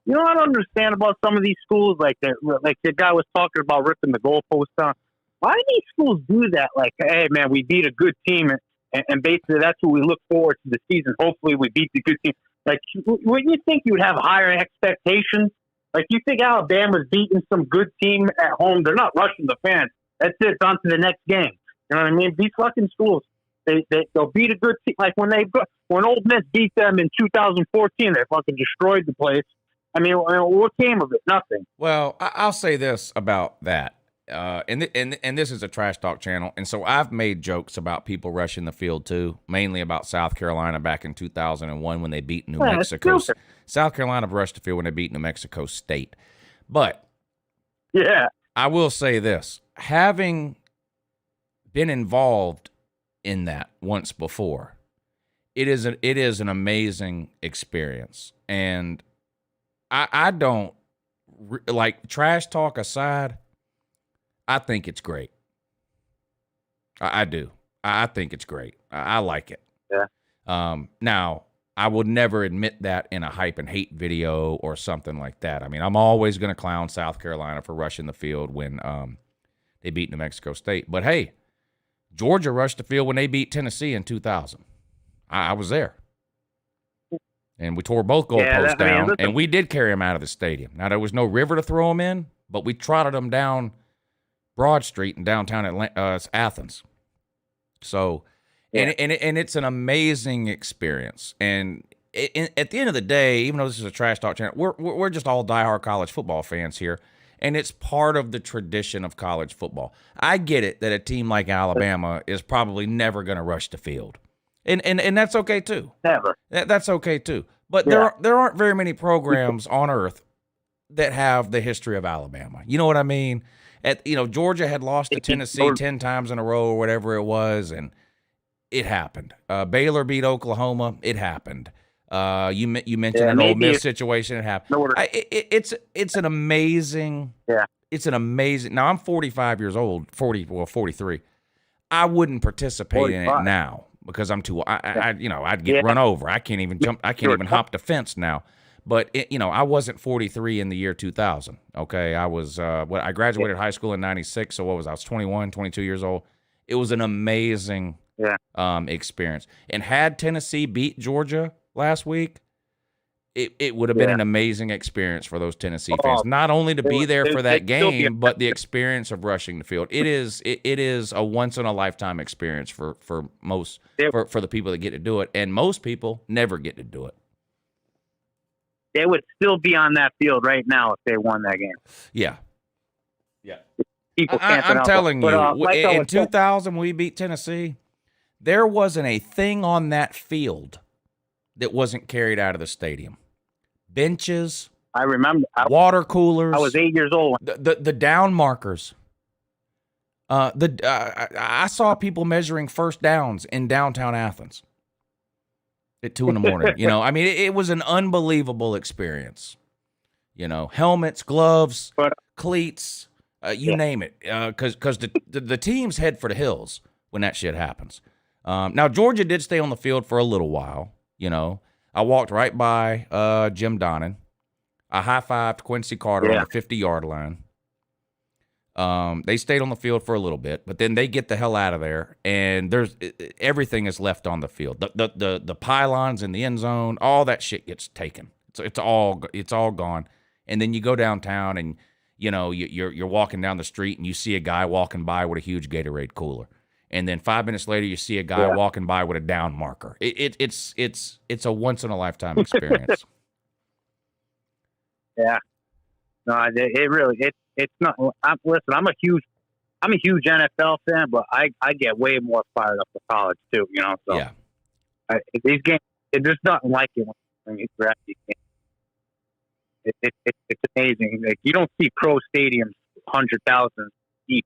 You know what I don't understand about some of these schools, like the guy was talking about ripping the goalpost down. Why do these schools do that? Like, hey man, we beat a good team, and basically that's what we look forward to the season. Hopefully, we beat the good team. Like, wouldn't you think you'd have higher expectations? Like, you think Alabama's beating some good team at home? They're not rushing the fans. That's it. It's on to the next game. You know what I mean? These fucking schools, they'll beat a good team. Like when Ole Miss beat them in 2014, they fucking destroyed the place. I mean, what came of it? Nothing. Well, I'll say this about that. And this is a trash talk channel, and so I've made jokes about people rushing the field too, mainly about South Carolina back in 2001 when they beat New Mexico. South Carolina rushed the field when they beat New Mexico State. But yeah, I will say this: having been involved in that once before, it is an amazing experience, and I don't like trash talk aside. I think it's great. I do. I think it's great. I like it. Yeah. Now, I would never admit that in a hype and hate video or something like that. I mean, I'm always going to clown South Carolina for rushing the field when they beat New Mexico State. But, hey, Georgia rushed the field when they beat Tennessee in 2000. I was there. And we tore both goalposts down, and we did carry them out of the stadium. Now, there was no river to throw them in, but we trotted them down Broad Street in downtown Athens. So, and it's an amazing experience. And at the end of the day, even though this is a trash talk channel, we're just all diehard college football fans here, and it's part of the tradition of college football. I get it that a team like Alabama is probably never going to rush the field, and that's okay too. Never. That's okay too. But there aren't very many programs on earth that have the history of Alabama. You know what I mean? Georgia had lost to Tennessee 10 times in a row or whatever it was, and it happened. Baylor beat Oklahoma. It happened. You mentioned an Ole Miss situation. It happened. It's an amazing. Yeah. It's an amazing. Now I'm 45 years old. 43. I wouldn't participate 45. In it now because I'm too. I'd get run over. I can't even jump. I can't even hop the fence now. But, I wasn't 43 in the year 2000, okay? I was, I graduated high school in 96, so I was 21, 22 years old. It was an amazing experience. And had Tennessee beat Georgia last week, it would have been an amazing experience for those Tennessee fans. Not only to be there for that game, but the experience of rushing the field. It is a once-in-a-lifetime experience for most, for the people that get to do it. And most people never get to do it. They would still be on that field right now if they won that game. Yeah. People I'm telling you, in 2000 when we beat Tennessee, there wasn't a thing on that field that wasn't carried out of the stadium. Benches. I remember. Water coolers. I was 8 years old. The down markers. I saw people measuring first downs in downtown Athens at 2 a.m. I mean, it was an unbelievable experience. Helmets, gloves, cleats, you name it. Because the teams head for the hills when that shit happens. Now, Georgia did stay on the field for a little while. I walked right by Jim Donnan. I high-fived Quincy Carter on the 50-yard line. They stayed on the field for a little bit, but then they get the hell out of there, and everything is left on the field. The pylons in the end zone, all that shit gets taken. So it's all gone. And then you go downtown, and you're walking down the street, and you see a guy walking by with a huge Gatorade cooler, and then 5 minutes later, you see a guy walking by with a down marker. It's a once in a lifetime experience. Yeah. No, it really. It's not. Listen, I'm a huge NFL fan, but I get way more fired up for college too. So yeah. These games, there's nothing like it when you grab these games. It's amazing. Like, you don't see pro stadiums 100,000 deep,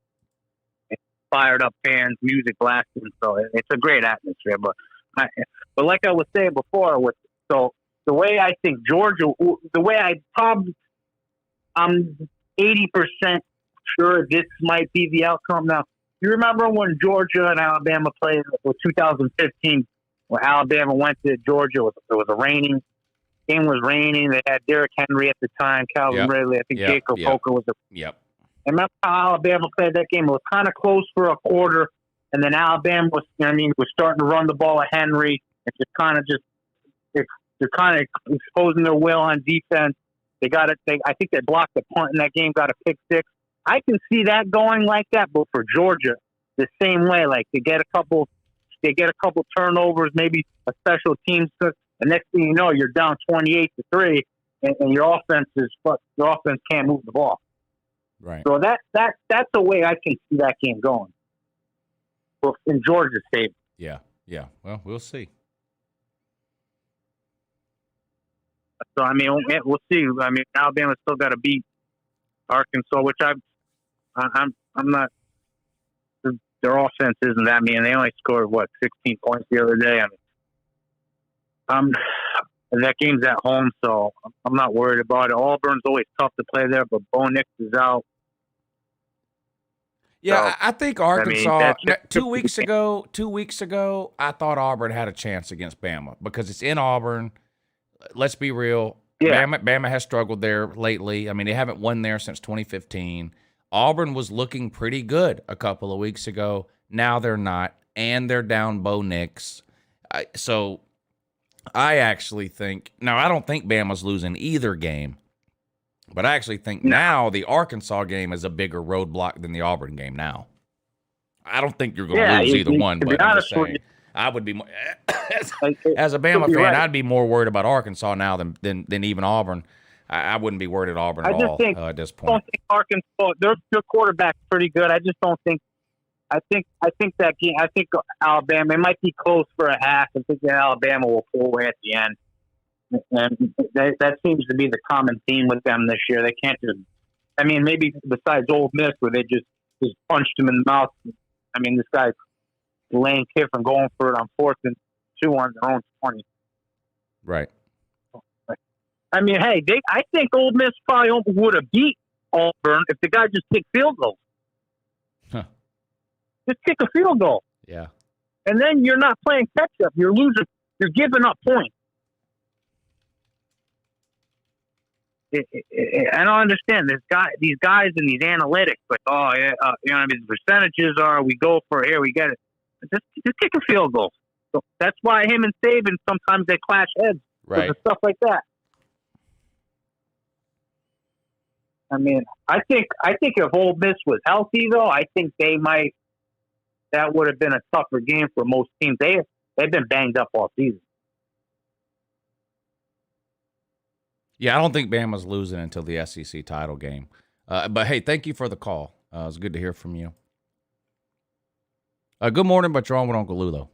fired up fans, music blasting. So it's a great atmosphere. But like I was saying before, the way I think Georgia, I'm 80% sure this might be the outcome. Now, you remember when Georgia and Alabama played in 2015, when Alabama went to Georgia? It was raining. Game was raining. They had Derrick Henry at the time, Calvin Ridley. I think Jacob Coker was Yep. And remember how Alabama played that game? It was kind of close for a quarter, and then Alabama was starting to run the ball at Henry, and they're kind of exposing their will on defense. They got it. I think they blocked the punt in that game, got a pick six. I can see that going like that, but for Georgia, the same way. Like they get a couple turnovers, maybe a special teams cook. The next thing you know, you're down 28-3, and your offense can't move the ball. Right. So that's the way I can see that game going. Well, in Georgia's favor. Yeah. Well, we'll see. So I mean, we'll see. I mean, Alabama's still got to beat Arkansas, which I'm not. Their offense isn't that mean. They only scored 16 points the other day. I mean, that game's at home, so I'm not worried about it. Auburn's always tough to play there, but Bo Nix is out. Yeah, So, I think Arkansas. I mean, 2 weeks ago, I thought Auburn had a chance against Bama because it's in Auburn. Let's be real. Yeah. Bama has struggled there lately. I mean, they haven't won there since 2015. Auburn was looking pretty good a couple of weeks ago. Now they're not, and they're down Bo Nix. So I actually think – now, I don't think Bama's losing either game, but I actually think now the Arkansas game is a bigger roadblock than the Auburn game now. I don't think you're going to lose either one, but I'm just saying – I would be more, as a Bama fan, right. I'd be more worried about Arkansas now than even Auburn. I wouldn't be worried at Auburn at all at this point. I don't think Arkansas, their quarterback's pretty good. I just don't think. I think that game. I think Alabama. It might be close for a half. I think that Alabama will pull away at the end, and that seems to be the common theme with them this year. They can't just. I mean, maybe besides Ole Miss, where they just punched him in the mouth. I mean, this guy Lane Kiffin going for it on 4th and 2 on their own 20. Right. I mean, hey, I think Ole Miss probably would have beat Auburn if the guy just kicked field goals. Huh. Just kick a field goal. Yeah. And then you're not playing catch up. You're losing. You're giving up points. I don't understand these guys and these analytics, like, these percentages are, we go for here, we get it. Just kick a field goal. So that's why him and Saban, sometimes they clash heads. Right. And stuff like that. I mean, I think if Ole Miss was healthy, though, I think that would have been a tougher game for most teams. They've been banged up all season. Yeah, I don't think Bama's losing until the SEC title game. But, hey, thank you for the call. It was good to hear from you. Good morning, but you're on with Uncle Lou, though.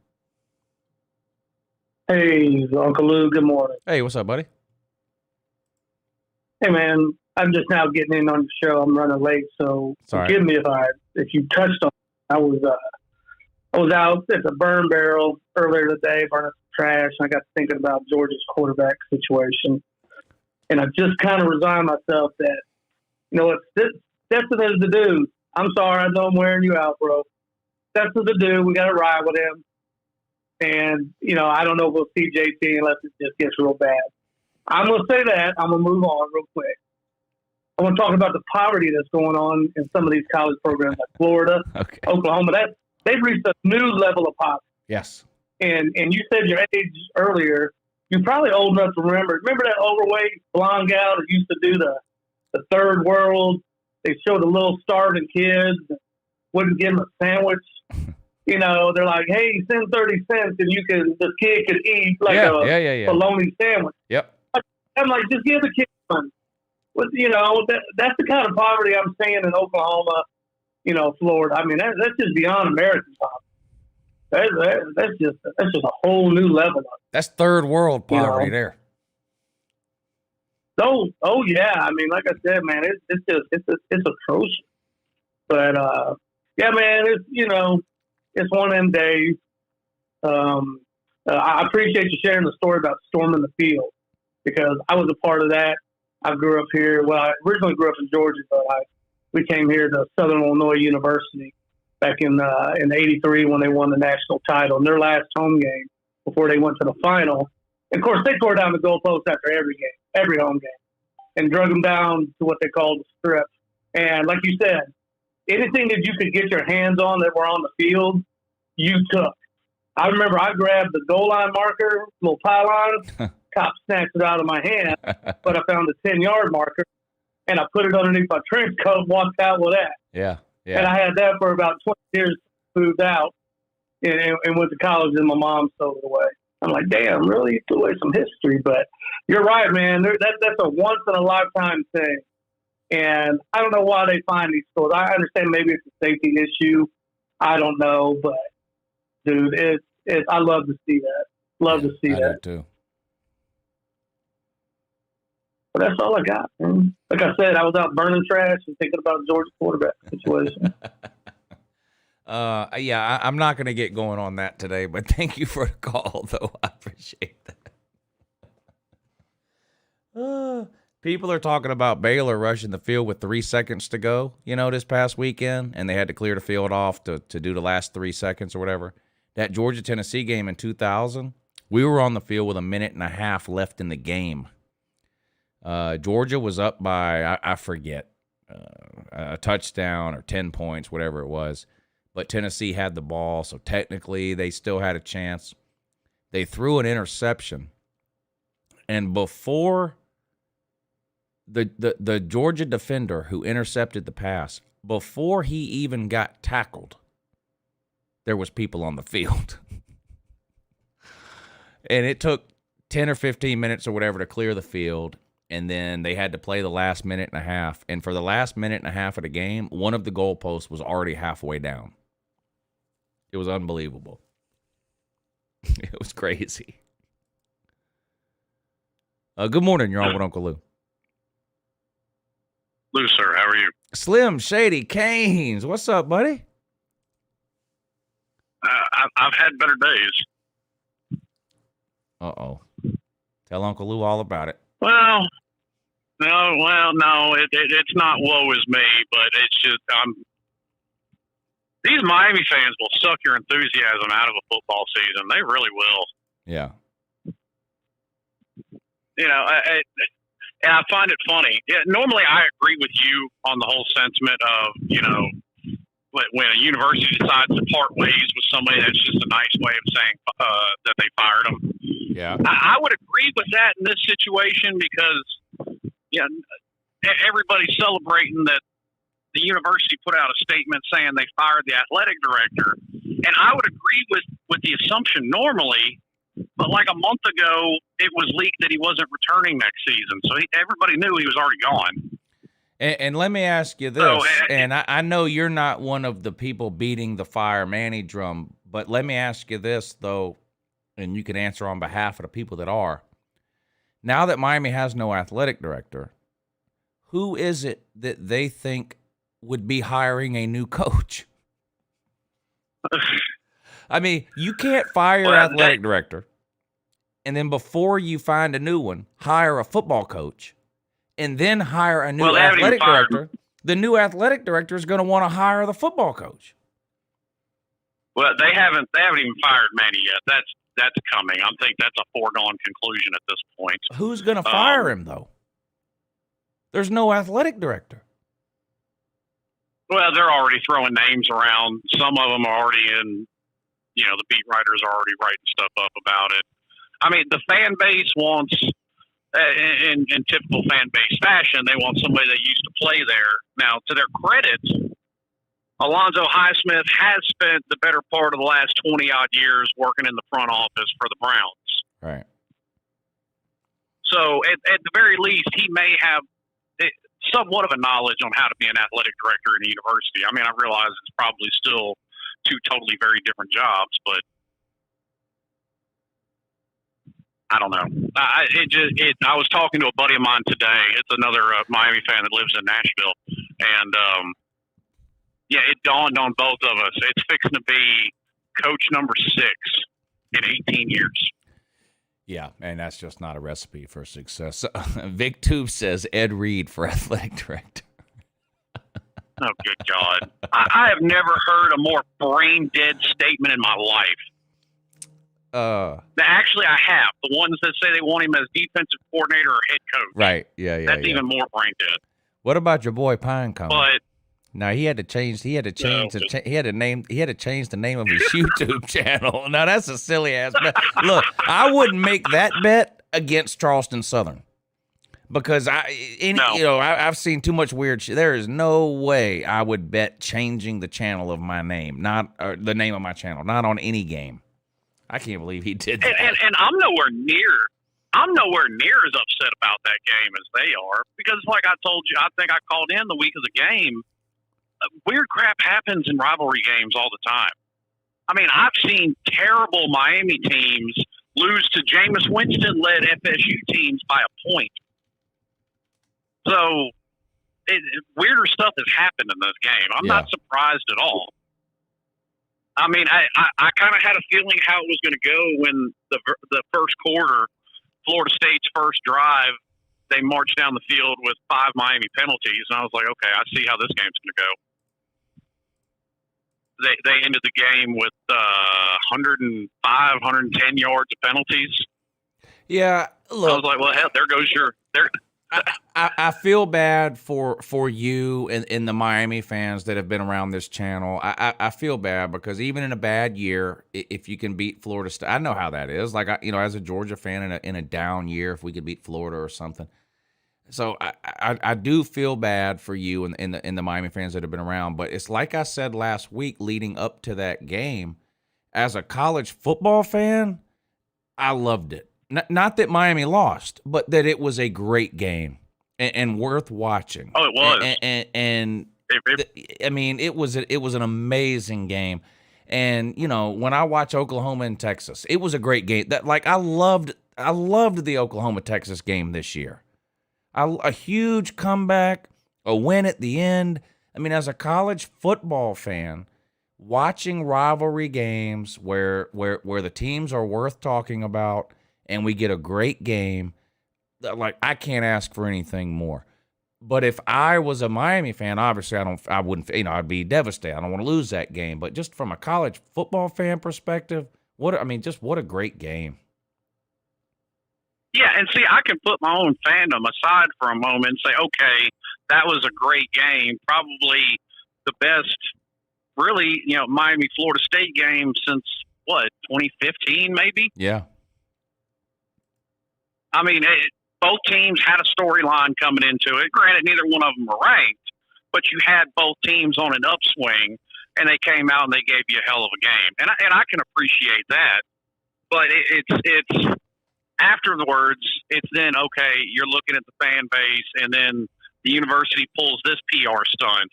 Hey, Uncle Lou, good morning. Hey, what's up, buddy? Hey, man, I'm just now getting in on the show. I'm running late, so forgive me if you touched on it. I was out at the burn barrel earlier today, burning some trash, and I got thinking about Georgia's quarterback situation. And I just kind of resigned myself that, it's Stetson is the dude. I'm sorry, I know I'm wearing you out, bro. Stetson's the dude. We got to ride with him. And, I don't know if we'll see JT unless it just gets real bad. I'm going to say that. I'm going to move on real quick. I want to talk about the poverty that's going on in some of these college programs like Florida, Oklahoma. They've reached a new level of poverty. Yes. And you said your age earlier. You're probably old enough to remember. Remember that overweight blonde gal that used to do the third world? They showed the little starving kids, wouldn't give them a sandwich. They're like, hey, send 30 cents and the kid could eat like a bologna sandwich. Yep. I'm like, just give the kid one. But, that's the kind of poverty I'm seeing in Oklahoma, Florida. I mean, that's just beyond American poverty. That's just a whole new level. That's third world poverty there. Oh yeah. I mean, like I said, man, it's atrocious. But yeah, man, it's one of them days. I appreciate you sharing the story about storming the field because I was a part of that. I grew up here. Well, I originally grew up in Georgia, but we came here to Southern Illinois University back in '83 when they won the national title. In their last home game before they went to the final. And of course, they tore down the goalpost after every home game, and drug them down to what they called the strip. And like you said, anything that you could get your hands on that were on the field, you took. I remember I grabbed the goal line marker, little pylon, cop snatched it out of my hand, but I found the 10-yard marker. and I put it underneath my trench coat and walked out with that. Yeah, yeah. And I had that for about 20 years, moved out, and went to college, and my mom sold it away. I'm like, damn, really? You threw away some history. But you're right, man. That's a once-in-a-lifetime thing. And I don't know why they find these schools. I understand maybe it's a safety issue. I don't know. But, dude, I love to see that. Love to see that. Do too. But that's all I got, man. Like I said, I was out burning trash and thinking about Georgia's quarterback situation. Yeah, I'm not going to get going on that today, but thank you for the call, though. I appreciate that. People are talking about Baylor rushing the field with 3 seconds to go, this past weekend, and they had to clear the field off to do the last 3 seconds or whatever. That Georgia-Tennessee game in 2000, we were on the field with a minute and a half left in the game. Georgia was up by, I forget, a touchdown or 10 points, whatever it was. But Tennessee had the ball, so technically they still had a chance. They threw an interception. And before the Georgia defender who intercepted the pass, before he even got tackled, there was people on the field. And it took 10 or 15 minutes or whatever to clear the field. And then they had to play the last minute and a half. And for the last minute and a half of the game, one of the goalposts was already halfway down. It was unbelievable. It was crazy. Good morning. You're on with Uncle Lou. Lou, sir, how are you? Slim Shady Canes. What's up, buddy? I've had better days. Uh-oh. Tell Uncle Lou all about it. Well, no, it's not woe is me, but it's just these Miami fans will suck your enthusiasm out of a football season. They really will. Yeah. And I find it funny. Yeah, normally I agree with you on the whole sentiment of, when a university decides to part ways with somebody, that's just a nice way of saying that they fired them. Yeah. I would agree with that in this situation because, everybody's celebrating that the university put out a statement saying they fired the athletic director. And I would agree with the assumption normally, but like a month ago, it was leaked that he wasn't returning next season. So everybody knew he was already gone. And let me ask you this, and I know you're not one of the people beating the Fire Manny drum, but let me ask you this, though, and you can answer on behalf of the people that are. Now that Miami has no athletic director, who is it that they think would be hiring a new coach? I mean, you can't fire your athletic director, and then before you find a new one, hire a football coach, and then hire a new athletic director. The new athletic director is going to want to hire the football coach. Well, they haven't even fired Manny yet. That's coming. I think that's a foregone conclusion at this point. Who's going to fire him, though? There's no athletic director. Well, they're already throwing names around. Some of them are already in, the beat writers are already writing stuff up about it. I mean, the fan base wants, in typical fan base fashion, they want somebody that used to play there. Now, to their credit, Alonzo Highsmith has spent the better part of the last 20-odd years working in the front office for the Browns. Right. So, at the very least, he may have somewhat of a knowledge on how to be an athletic director in a university. I mean, I realize it's probably still two totally very different jobs, but I don't know. I was talking to a buddy of mine today. It's another Miami fan that lives in Nashville, and it dawned on both of us. It's fixing to be coach number 6 in 18 years. Yeah, and that's just not a recipe for success. Vic Tube says Ed Reed for athletic director. Oh, good God. I have never heard a more brain-dead statement in my life. Actually, I have. The ones that say they want him as defensive coordinator or head coach. Right, yeah. That's even more brain-dead. What about your boy Pinecone? But now he had to change the name of his YouTube channel. Now that's a silly ass bet. Look, I wouldn't make that bet against Charleston Southern. Because I've seen too much weird shit. There is no way I would bet changing the channel of my name, the name of my channel, not on any game. I can't believe he did that. And I'm nowhere near as upset about that game as they are, because like I told you, I think I called in the week of the game. Weird crap happens in rivalry games all the time. I mean, I've seen terrible Miami teams lose to Jameis Winston-led FSU teams by a point. So weirder stuff has happened in this game. I'm not surprised at all. I mean, I kind of had a feeling how it was going to go when the first quarter, Florida State's first drive, they marched down the field with 5 Miami penalties, and I was like, okay, I see how this game's going to go. They ended the game with 105, 110 yards of penalties. Yeah, look, I was like, well, hell, there goes your. I feel bad for you and the Miami fans that have been around this channel. I feel bad because even in a bad year, if you can beat Florida State, I know how that is. Like as a Georgia fan in a down year, if we could beat Florida or something. So I do feel bad for you and the Miami fans that have been around. But it's like I said last week, leading up to that game, as a college football fan, I loved it. Not that Miami lost, but that it was a great game and worth watching. Oh, it was. I mean, it was an amazing game. And when I watch Oklahoma and Texas, it was a great game. I loved the Oklahoma Texas game this year. A huge comeback, a win at the end. I mean, as a college football fan, watching rivalry games where the teams are worth talking about, and we get a great game, I can't ask for anything more. But if I was a Miami fan, obviously I wouldn't, I'd be devastated. I don't want to lose that game. But just from a college football fan perspective, what a great game. Yeah, and see, I can put my own fandom aside for a moment and say, okay, that was a great game. Probably the best, really, Miami Florida State game since 2015 maybe? Yeah. I mean, both teams had a storyline coming into it. Granted, neither one of them were ranked, but you had both teams on an upswing, and they came out and they gave you a hell of a game. And I can appreciate that. But it's afterwards, it's then, okay, you're looking at the fan base, and then the university pulls this PR stunt.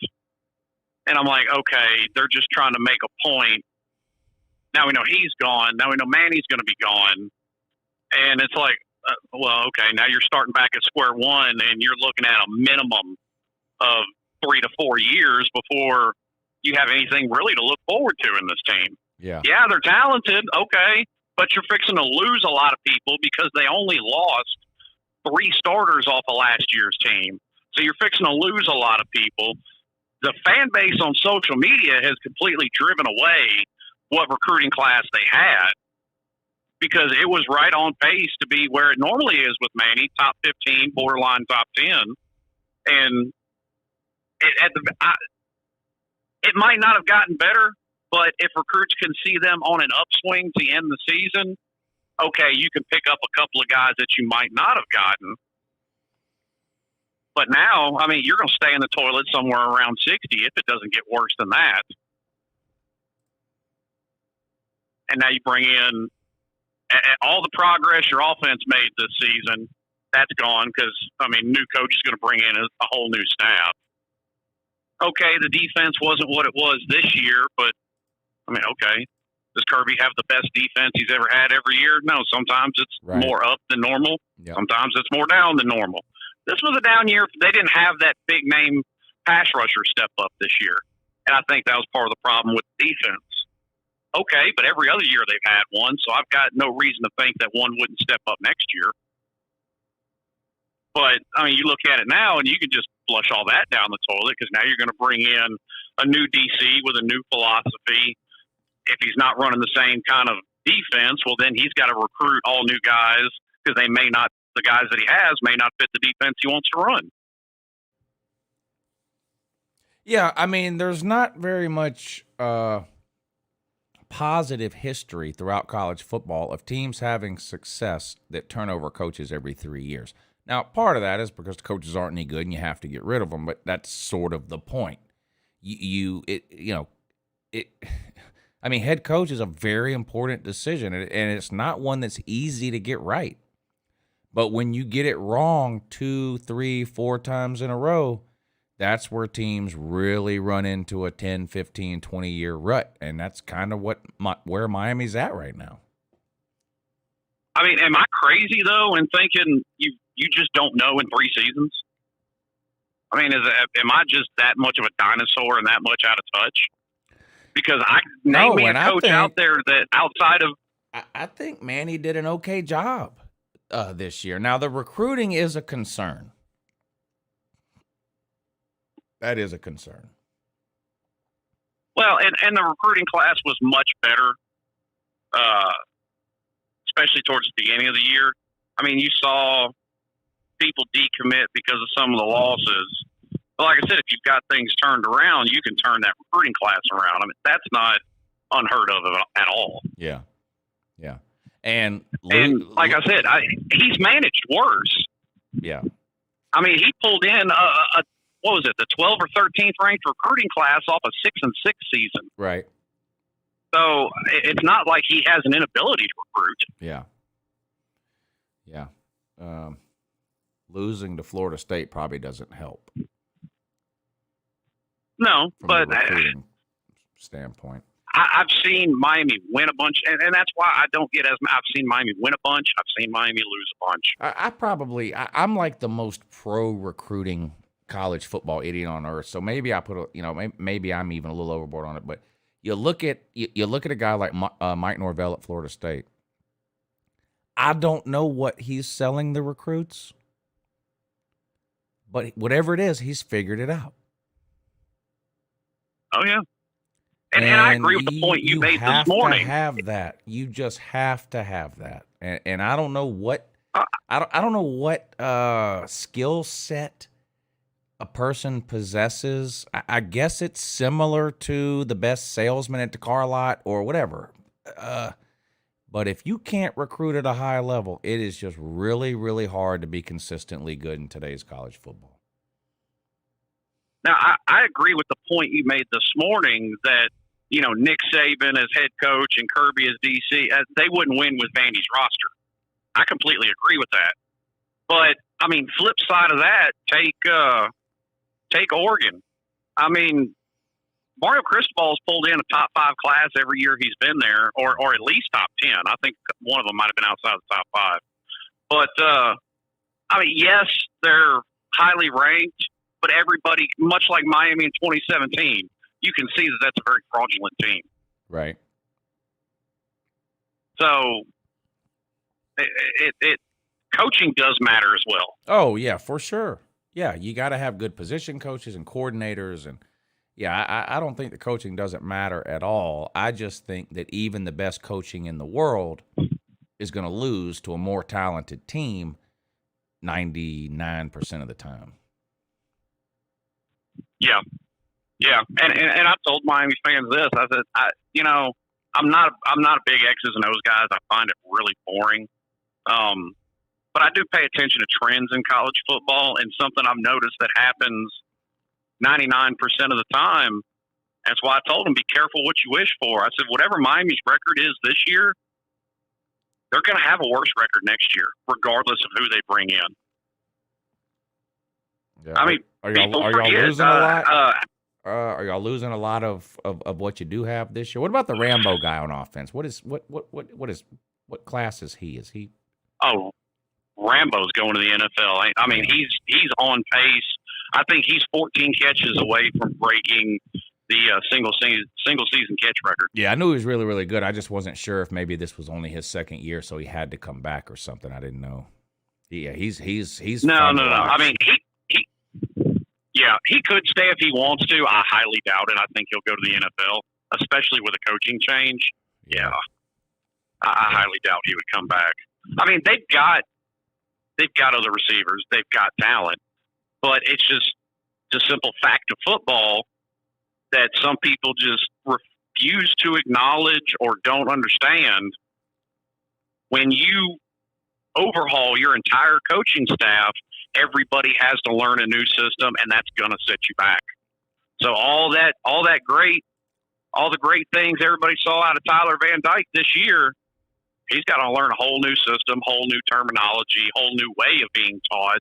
And I'm like, okay, they're just trying to make a point. Now we know he's gone. Now we know Manny's going to be gone. And it's like, well, okay, now you're starting back at square one, and you're looking at a minimum of 3 to 4 years before you have anything really to look forward to in this team. Yeah, they're talented, okay, but you're fixing to lose a lot of people because they only lost 3 starters off of last year's team. So you're fixing to lose a lot of people. The fan base on social media has completely driven away what recruiting class they had, because it was right on pace to be where it normally is with Manny, top 15, borderline top 10. And it might not have gotten better, but if recruits can see them on an upswing to end the season, okay, you can pick up a couple of guys that you might not have gotten. But now, I mean, you're going to stay in the toilet somewhere around 60 if it doesn't get worse than that. And now you bring in all the progress your offense made this season. That's gone because, I mean, new coach is going to bring in a whole new staff. Okay, the defense wasn't what it was this year, but, I mean, okay. Does Kirby have the best defense he's ever had every year? No, sometimes it's more up than normal. Yep. Sometimes it's more down than normal. This was a down year. They didn't have that big name pass rusher step up this year. And I think that was part of the problem with the defense. Okay, but every other year they've had one, so I've got no reason to think that one wouldn't step up next year. But, I mean, you look at it now, and you can just flush all that down the toilet, because now you're going to bring in a new DC with a new philosophy. If he's not running the same kind of defense, well, then he's got to recruit all new guys, because they may not, the guys that he has may not fit the defense he wants to run. Yeah, I mean, there's not very much positive history throughout college football of teams having success that turn over coaches every 3 years. Now, part of that is because the coaches aren't any good and you have to get rid of them, but that's sort of the point. I mean, head coach is a very important decision, and it's not one that's easy to get right. But when you get it wrong 2, 3, 4 times in a row, that's where teams really run into a 10, 15, 20-year rut, and that's kind of where Miami's at right now. I mean, am I crazy, though, in thinking you just don't know in 3 seasons? I mean, am I just that much of a dinosaur and that much out of touch? Because name me a coach out there that outside of... I think Manny did an okay job this year. Now, the recruiting is a concern. That is a concern. Well, and the recruiting class was much better, especially towards the beginning of the year. I mean, you saw people decommit because of some of the losses. But like I said, if you've got things turned around, you can turn that recruiting class around. I mean, that's not unheard of at all. Yeah. Yeah. And like I said, he's managed worse. Yeah. I mean, he pulled in what was it, the 12th or 13th ranked recruiting class off a 6-6 season. Right. So it's not like he has an inability to recruit. Yeah. Yeah. Losing to Florida State probably doesn't help. No, from but a recruiting standpoint. I've seen Miami win a bunch, and that's why I don't get as. I've seen Miami win a bunch. I've seen Miami lose a bunch. I'm like the most pro recruiting college football idiot on earth. So maybe I maybe I'm even a little overboard on it. But you look at a guy like Mike Norvell at Florida State. I don't know what he's selling the recruits, but whatever it is, he's figured it out. Oh yeah. And I agree with the point you made this morning. You have to have that. You just have to have that. And I don't know what I don't know what skill set a person possesses. I guess it's similar to the best salesman at the car lot or whatever. But if you can't recruit at a high level, it is just really, really hard to be consistently good in today's college football. Now, I agree with the point you made this morning that, Nick Saban as head coach and Kirby as DC, they wouldn't win with Vandy's roster. I completely agree with that. But, I mean, flip side of that, take Oregon. I mean, Mario Cristobal's pulled in a top 5 class every year he's been there, or at least top 10. I think one of them might have been outside of the top 5. But, I mean, yes, they're highly ranked, but everybody, much like Miami in 2017, you can see that that's a very fraudulent team. Right. So, it coaching does matter as well. Oh, yeah, for sure. Yeah, you got to have good position coaches and coordinators. And, yeah, I don't think the coaching doesn't matter at all. I just think that even the best coaching in the world is going to lose to a more talented team 99% of the time. Yeah. Yeah. And I've told Miami fans this. I said, I'm not a big X's and O's guys. I find it really boring. But I do pay attention to trends in college football, and something I've noticed that happens 99% of the time. That's why I told them, be careful what you wish for. I said, whatever Miami's record is this year, they're going to have a worse record next year, regardless of who they bring in. Yeah. I mean, are y'all losing a lot? Are y'all losing a lot of what you do have this year? What about the Rambo guy on offense? What class is he? Is he? Oh, Rambo's going to the NFL. I mean, he's on pace. I think he's 14 catches away from breaking the single season catch record. Yeah, I knew he was really, really good. I just wasn't sure if maybe this was only his second year, so he had to come back or something. I didn't know. Yeah, he's no. I mean, he could stay if he wants to. I highly doubt it. I think he'll go to the NFL, especially with a coaching change. Yeah, I highly doubt he would come back. I mean, they've got other receivers. They've got talent, but it's just the simple fact of football that some people just refuse to acknowledge or don't understand. When you overhaul your entire coaching staff, everybody has to learn a new system, and that's going to set you back. So all the great things everybody saw out of Tyler Van Dyke this year, he's got to learn a whole new system, whole new terminology, whole new way of being taught.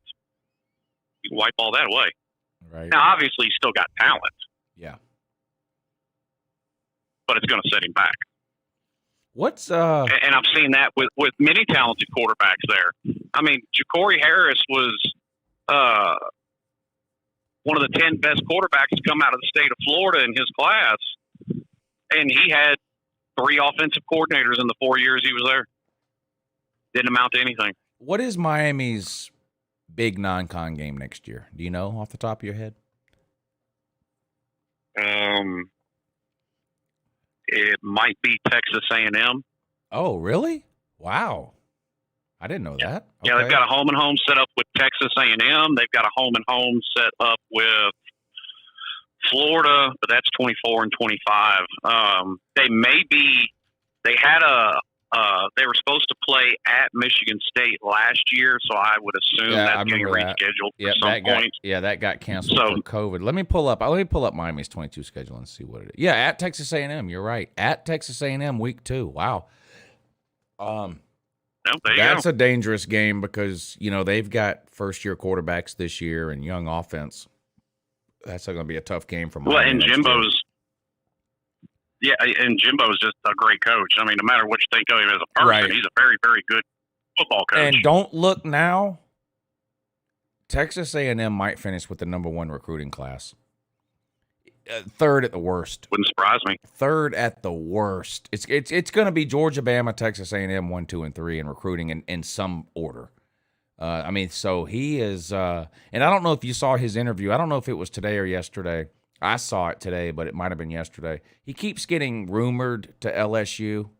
You can wipe all that away. Right. Now, obviously, he's still got talent. Yeah. But it's going to set him back. What's And I've seen that with many talented quarterbacks there. I mean, Ja'Cory Harris was one of the 10 best quarterbacks to come out of the state of Florida in his class, and he had 3 offensive coordinators in the 4 years he was there. Didn't amount to anything. What is Miami's big non-con game next year? Do you know off the top of your head? It might be Texas A&M. Oh, really? Wow. I didn't know that. Yeah, they've got a home and home set up with Texas A&M. They've got a home and home set up with Florida, but that's 24 and 25. They were supposed to play at Michigan State last year, so I would assume that's getting rescheduled for some point. That got canceled for COVID. Let me pull up Miami's 22 schedule and see what it is. Yeah, at Texas A&M. You're right. At Texas A&M week 2. Wow. That's a dangerous game because, they've got first-year quarterbacks this year and young offense. That's going to be a tough game for Miami. Well, and Jimbo's just a great coach. I mean, no matter what you think of him as a person, he's a very, very good football coach. And don't look now. Texas A&M might finish with the number 1 recruiting class. 3rd at the worst. Wouldn't surprise me. 3rd at the worst. It's going to be Georgia, Bama, Texas A&M 1, 2, and 3 in recruiting in some order. So he is, and I don't know if you saw his interview. I don't know if it was today or yesterday. I saw it today, but it might have been yesterday. He keeps getting rumored to LSU,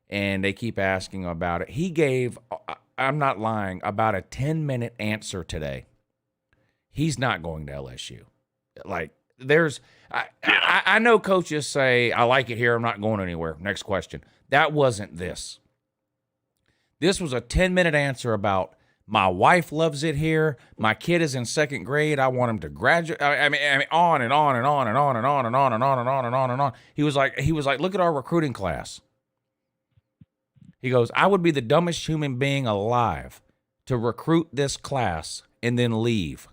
and they keep asking about it. He gave, I'm not lying, about a 10-minute answer today. He's not going to LSU. I know coaches say, I like it here, I'm not going anywhere. Next question. That wasn't this. This was a 10-minute answer about, my wife loves it here. My kid is in 2nd grade. I want him to graduate. I mean, on and on and on and on and on and on and on and on and on and on. He was like, look at our recruiting class. He goes, I would be the dumbest human being alive to recruit this class and then leave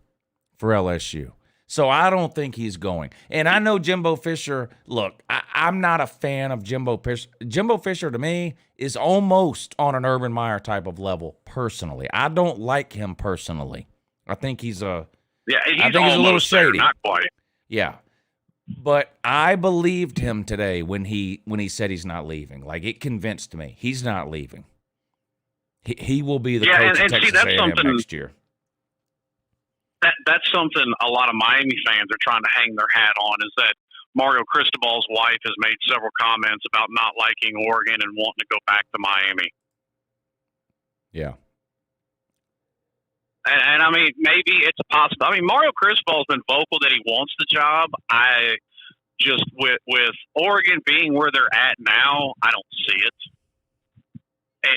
for LSU. So I don't think he's going. And I know Jimbo Fisher, look, I'm not a fan of Jimbo Fisher. Jimbo Fisher, to me, is almost on an Urban Meyer type of level, personally. I don't like him personally. I think he's a little shady. Not quite. Yeah. But I believed him today when he said he's not leaving. Like, it convinced me. He's not leaving. He will be the coach of Texas A&M next year. That's something a lot of Miami fans are trying to hang their hat on, is that Mario Cristobal's wife has made several comments about not liking Oregon and wanting to go back to Miami. Yeah. And I mean, maybe it's a possibility. I mean, Mario Cristobal's been vocal that he wants the job. I just, with Oregon being where they're at now, I don't see it.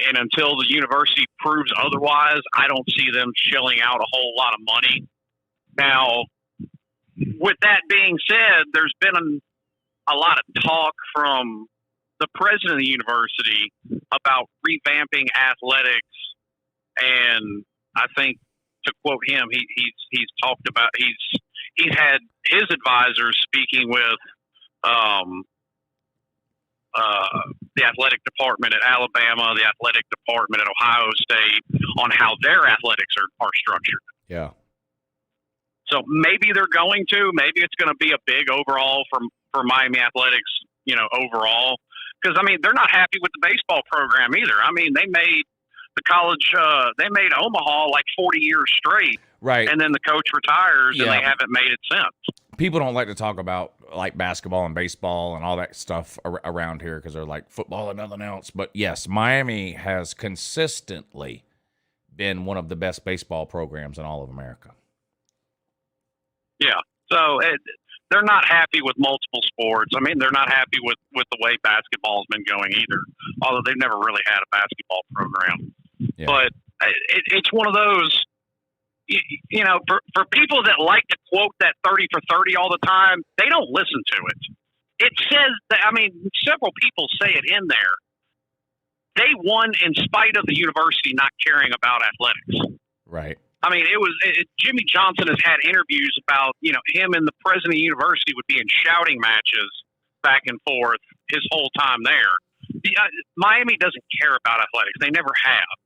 And until the university proves otherwise, I don't see them shelling out a whole lot of money. Now, with that being said, there's been a lot of talk from the president of the university about revamping athletics, and I think, to quote him, he's talked about he's had his advisors speaking with the athletic department at Alabama, the athletic department at Ohio State, on how their athletics are structured. Yeah. So maybe they're going to. Maybe it's going to be a big overhaul for Miami athletics, overall. Because, I mean, they're not happy with the baseball program either. I mean, they made the college, they made Omaha like 40 years straight. Right. And then the coach retires, and they haven't made it since. People don't like to talk about, like, basketball and baseball and all that stuff around here because they're like football and nothing else. But, yes, Miami has consistently been one of the best baseball programs in all of America. Yeah. So they're not happy with multiple sports. I mean, they're not happy with the way basketball's been going either, although they've never really had a basketball program. Yeah. But it's one of those, you know, for people that like to quote that 30 for 30 all the time, they don't listen to it. It says that, I mean, several people say it in there. They won in spite of the university not caring about athletics. Right. I mean, Jimmy Johnson has had interviews about, you know, him and the president of the university would be in shouting matches back and forth his whole time there. Miami doesn't care about athletics. They never have.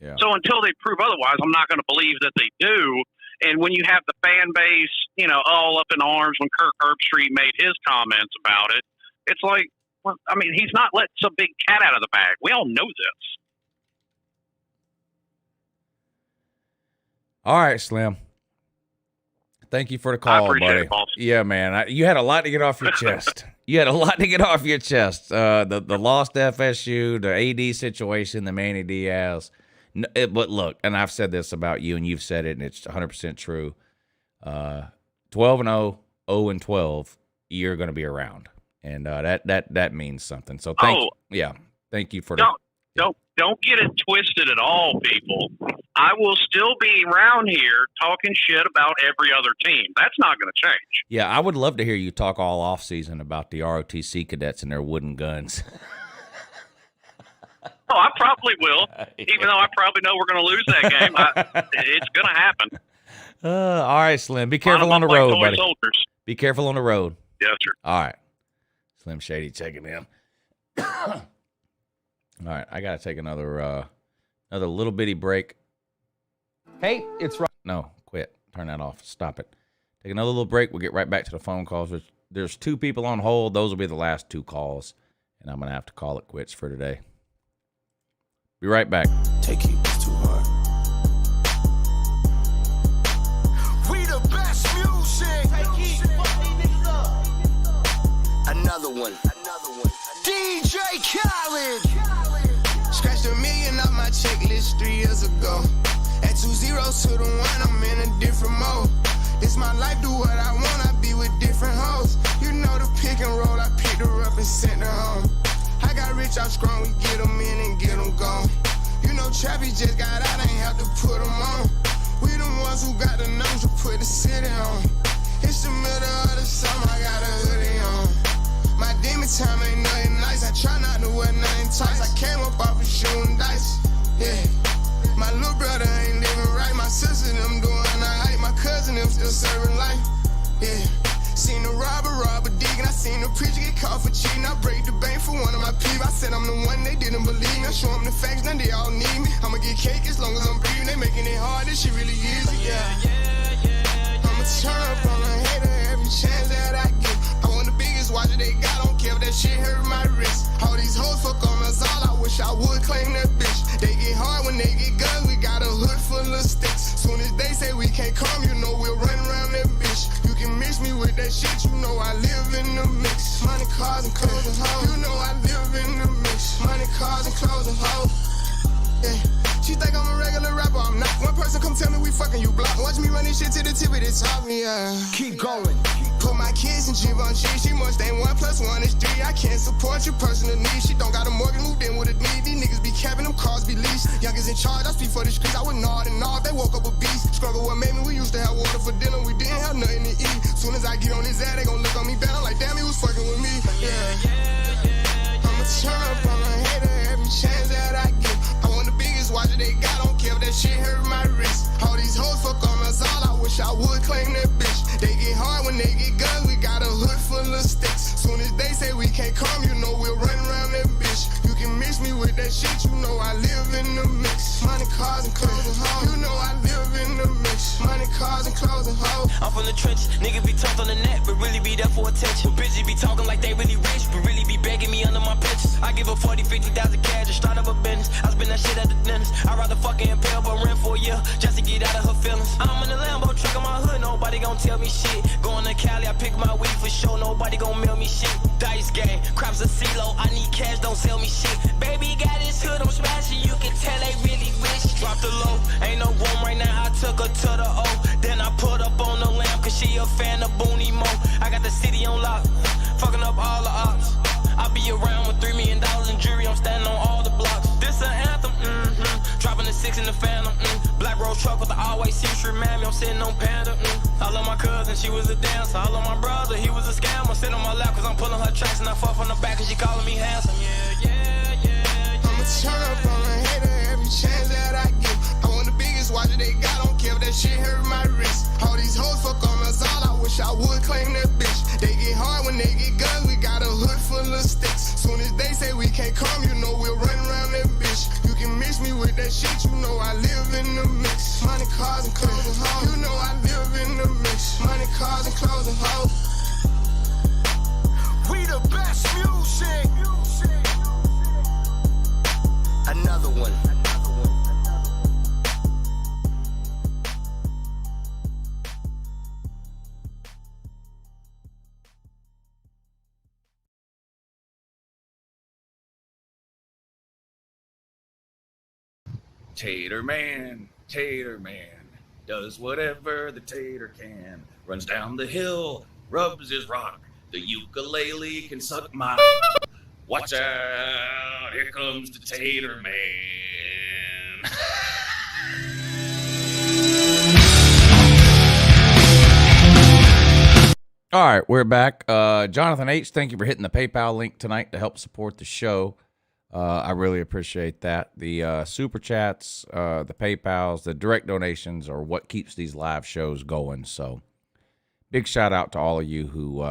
Yeah. So until they prove otherwise, I'm not going to believe that they do. And when you have the fan base, you know, all up in arms when Kirk Herbstreit made his comments about it, it's like, well, I mean, he's not letting some big cat out of the bag. We all know this. All right, Slim. Thank you for the call, buddy. It, boss. Yeah, man. You had a lot to get off your chest. You had a lot to get off your chest. The lost FSU, the AD situation, the Manny Diaz. But look, and I've said this about you, and you've said it, and it's 100% true. 12-0, 0-12, you're going to be around, and that means something. So thank you for Don't get it twisted at all, people. I will still be around here talking shit about every other team. That's not going to change. Yeah, I would love to hear you talk all off season about the ROTC cadets and their wooden guns. Oh, I probably will, even though I probably know we're going to lose that game. It's going to happen. All right, Slim. Be careful on the road, buddy. Soldiers. Be careful on the road. Yes, sir. All right. Slim Shady checking in. All right, I got to take another little bitty break. Hey, it's Rob. No, quit. Turn that off. Stop it. Take another little break. We'll get right back to the phone calls. There's 2 people on hold. Those will be the last 2 calls, and I'm going to have to call it quits for today. Be right back. Take it too hard. We the best music. Another one. DJ Khaled. Scratched $1 million off my checklist 3 years ago. At 2 zeros to the 1, I'm in a different mode. This my life, do what I want, I be with different hoes. You know the pick and roll, I picked her up and sent her home. I got rich out strong, we get them in and get them gone. You know Trappy just got out, ain't have to put them on. We the ones who got the numbers to put the city on. It's the middle of the summer, I got a hoodie on. My demon time ain't nothing nice, I try not to wear nothing tight. I came up off of shooting dice, yeah. My little brother ain't living right, my sister them doing alright. My cousin them still serving life, yeah. Seen the robber digging, I seen the preacher get caught for cheating. I break the bank for one of my people. I said I'm the one, they didn't believe me. I show them the facts, now they all need me. I'ma get cake as long as I'm breathing. They making it hard, this shit really easy, yeah. I'ma turn up on a hater every chance that I get. I want the biggest watch that they got, don't care if that shit hurt my wrist. All these hoes fuck on us all, I wish I would claim that bitch. They get hard when they get guns, we got a hood full of sticks. Soon as they say we can't come, you know we'll run around that bitch. You can mix me with that shit, you know I live in the mix. Money, cars, and clothes and hoes, you know I live in the mix. Money, cars, and clothes and hoes, yeah. She think I'm a regular rapper, I'm not. One person come tell me we fucking, you block. Watch me run this shit to the tip of the top, yeah. Keep going. Put my kids in Givenchy, she must ain't 1 + 1 is 3. I can't support your personal needs. She don't got a mortgage, moved in with a need. These niggas be capping, them cars be leased. Youngest in charge, I speak for the streets. I would nod and nod, they woke up a beast. Struggle what made me, we used to have water for dinner, we didn't have nothing to eat. Soon as I get on his ass, they gon' look on me bad. I'm like, damn, he was fucking with me, yeah. I'ma turn up on a hater every chance that I get. I want the biggest watch that they got, don't care if that shit hurt my wrist. All these hoes fuck on us all, I wish I would claim that bitch. They get hard when they get guns, we got a hood full of sticks. Soon as they say we can't come, you know we'll run around that bitch. You can mix me with that shit, you know I live in the mix. Money, cars, and clothes and hoes, you know I live in the mix. Money, cars, and clothes and hoes. I'm from the trenches, niggas be tough on the net, but really be there for attention. Bitches be talking like they really rich, but really be begging me under my pictures. I give her 40, 50,000 cash to start up a business. I spend that shit at the dentist. I'd rather fucking impale but rent for a year, just to get out of her feelings. I'm in the Lambo truck in my hood, nobody gon' tell me shit. Going to Cali, I pick my weed for sure, nobody gon' mail me shit. Dice game, crops a CeeLo, I need cash, don't sell me shit. Baby got his hood, I'm smashing, you can tell they really rich. Drop the low, ain't no room right now, I took her to the O. Then I put up on the lamp, cause she a fan of Booney Mo. I got the city on lock, fucking up all the ops. I be around with $3 million in jewelry, I'm standing on all the blocks. This an anthem, dropping the 6 in the phantom. Black road truck with the always seems to remind me I'm sitting on Panda. I love my cousin, she was a dancer. I love my brother, he was a scammer. Sit on my lap cause I'm pulling her tracks and I fuck on the back cause she calling me handsome. I'ma turn up on a hater every chance that I get. I want the biggest watch that they got, don't care if that shit hurt my wrist. All these hoes fuck on us all, I wish I would claim that bitch. They get hard when they get guns, we got a hood full of sticks. Soon as they say we can't come, you know we'll run around that bitch. You can mix me with that shit, you know I live in the mix. Money, cars, and clothes and hoes, you know I live in the mix. Money, cars, and clothes and hoes. We the best music. Another one. Tater man, does whatever the tater can. Runs down the hill, rubs his rock. The ukulele can suck my. Watch out, here comes the tater man. All right, we're back. Jonathan H., thank you for hitting the PayPal link tonight to help support the show. I really appreciate that. The super chats, the PayPals, the direct donations are what keeps these live shows going. So big shout out to all of you who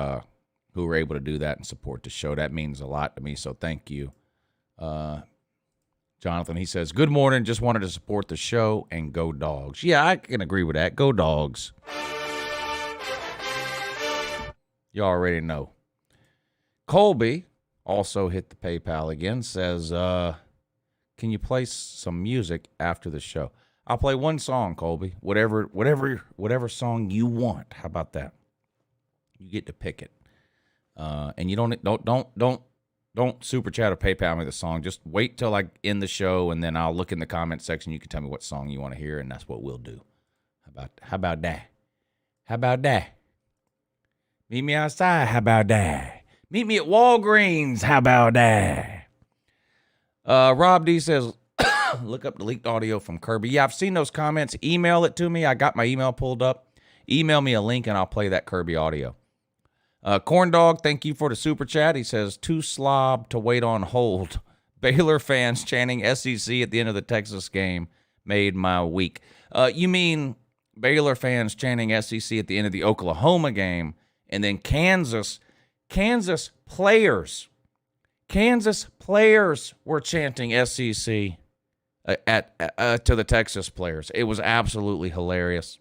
were able to do that and support the show. That means a lot to me, so thank you. Jonathan, he says, good morning, just wanted to support the show and go Dogs. Yeah, I can agree with that. Go Dogs. You already know. Colby also hit the PayPal again, says, can you play some music after the show? I'll play one song, Colby. Whatever song you want. How about that? You get to pick it. And you don't super chat or PayPal me the song. Just wait till I end the show, and then I'll look in the comment section. You can tell me what song you want to hear, and that's what we'll do. How about that? Meet me outside. How about that? Meet me at Walgreens. How about that? Rob D says, look up the leaked audio from Kirby. Yeah, I've seen those comments. Email it to me. I got my email pulled up. Email me a link, and I'll play that Kirby audio. Corn Dog, thank you for the super chat. He says, too slob to wait on hold. Baylor fans chanting SEC at the end of the Texas game made my week. You mean Baylor fans chanting SEC at the end of the Oklahoma game, and then Kansas players were chanting SEC to the Texas players. It was absolutely hilarious.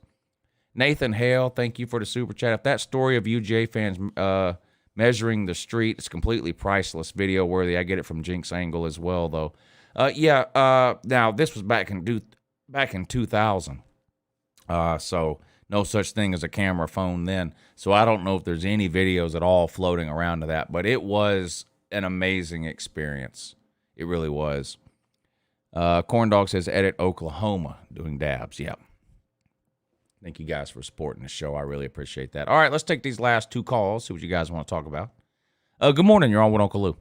Nathan Hale, thank you for the super chat. If that story of UJ fans measuring the street is completely priceless, video worthy. I get it from Jinx Angle as well, though. Now this was back in 2000. So no such thing as a camera phone then. So I don't know if there's any videos at all floating around to that, but it was an amazing experience. It really was. Corn Dog says, edit Oklahoma doing dabs. Yep. Thank you guys for supporting the show. I really appreciate that. All right, let's take these last two calls, see what you guys want to talk about. Good morning. You're on with Uncle Lou.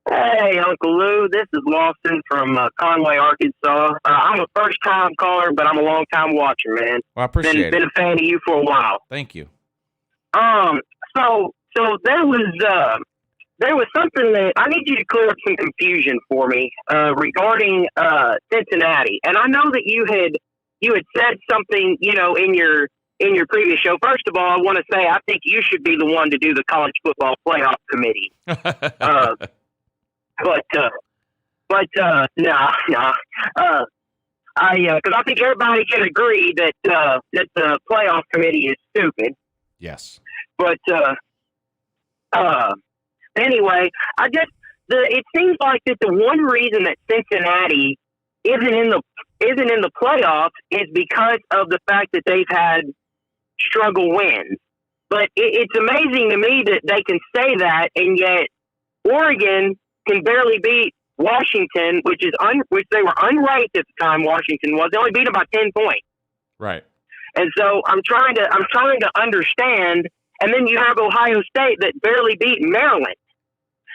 Hey, Uncle Lou. This is Lawson from Conway, Arkansas. I'm a first-time caller, but I'm a long-time watcher, man. Well, I appreciate it. Been a fan of you for a while. Thank you. So there was something that I need you to clear up some confusion for me regarding Cincinnati. And I know that you had said something, in your previous show. First of all, I want to say I think you should be the one to do the college football playoff committee. Because I think everybody can agree that the playoff committee is stupid. Yes. But anyway, it seems like that the one reason that Cincinnati isn't in the playoffs is because of the fact that they've had struggle wins. But it's amazing to me that they can say that, and yet Oregon can barely beat Washington, which they were unranked at the time. Washington was. They only beat them by 10 points. Right. And so I'm trying to understand. And then you have Ohio State that barely beat Maryland.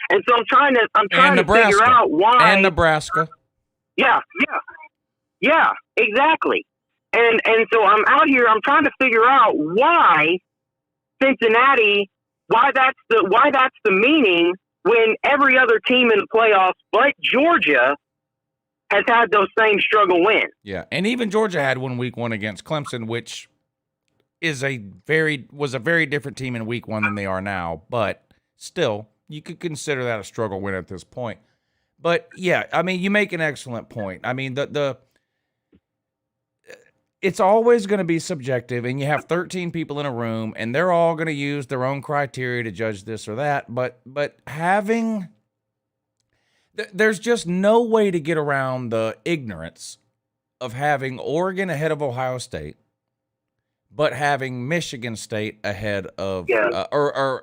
And so I'm trying to figure out why. And Nebraska. Yeah, exactly. And so I'm out here. I'm trying to figure out why Cincinnati, why that's the meaning when every other team in the playoffs but Georgia has had those same struggle wins. Yeah, and even Georgia had one week one against Clemson, which was a very different team in week one than they are now. But still, you could consider that a struggle win at this point. But yeah, I mean, you make an excellent point. I mean, it's always going to be subjective, and you have 13 people in a room, and they're all going to use their own criteria to judge this or that. But there's just no way to get around the ignorance of having Oregon ahead of Ohio State, but having Michigan State ahead of,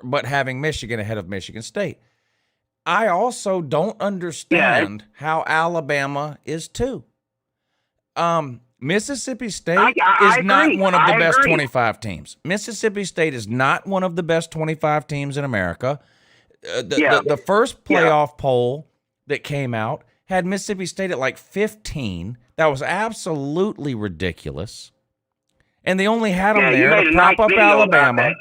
but having Michigan ahead of Michigan State. I also don't understand how Alabama is too. Mississippi State is not one of the best 25 teams. Mississippi State is not one of the best 25 teams in America. The first playoff poll that came out had Mississippi State at like 15. That was absolutely ridiculous. And they only had them there to prop up Alabama.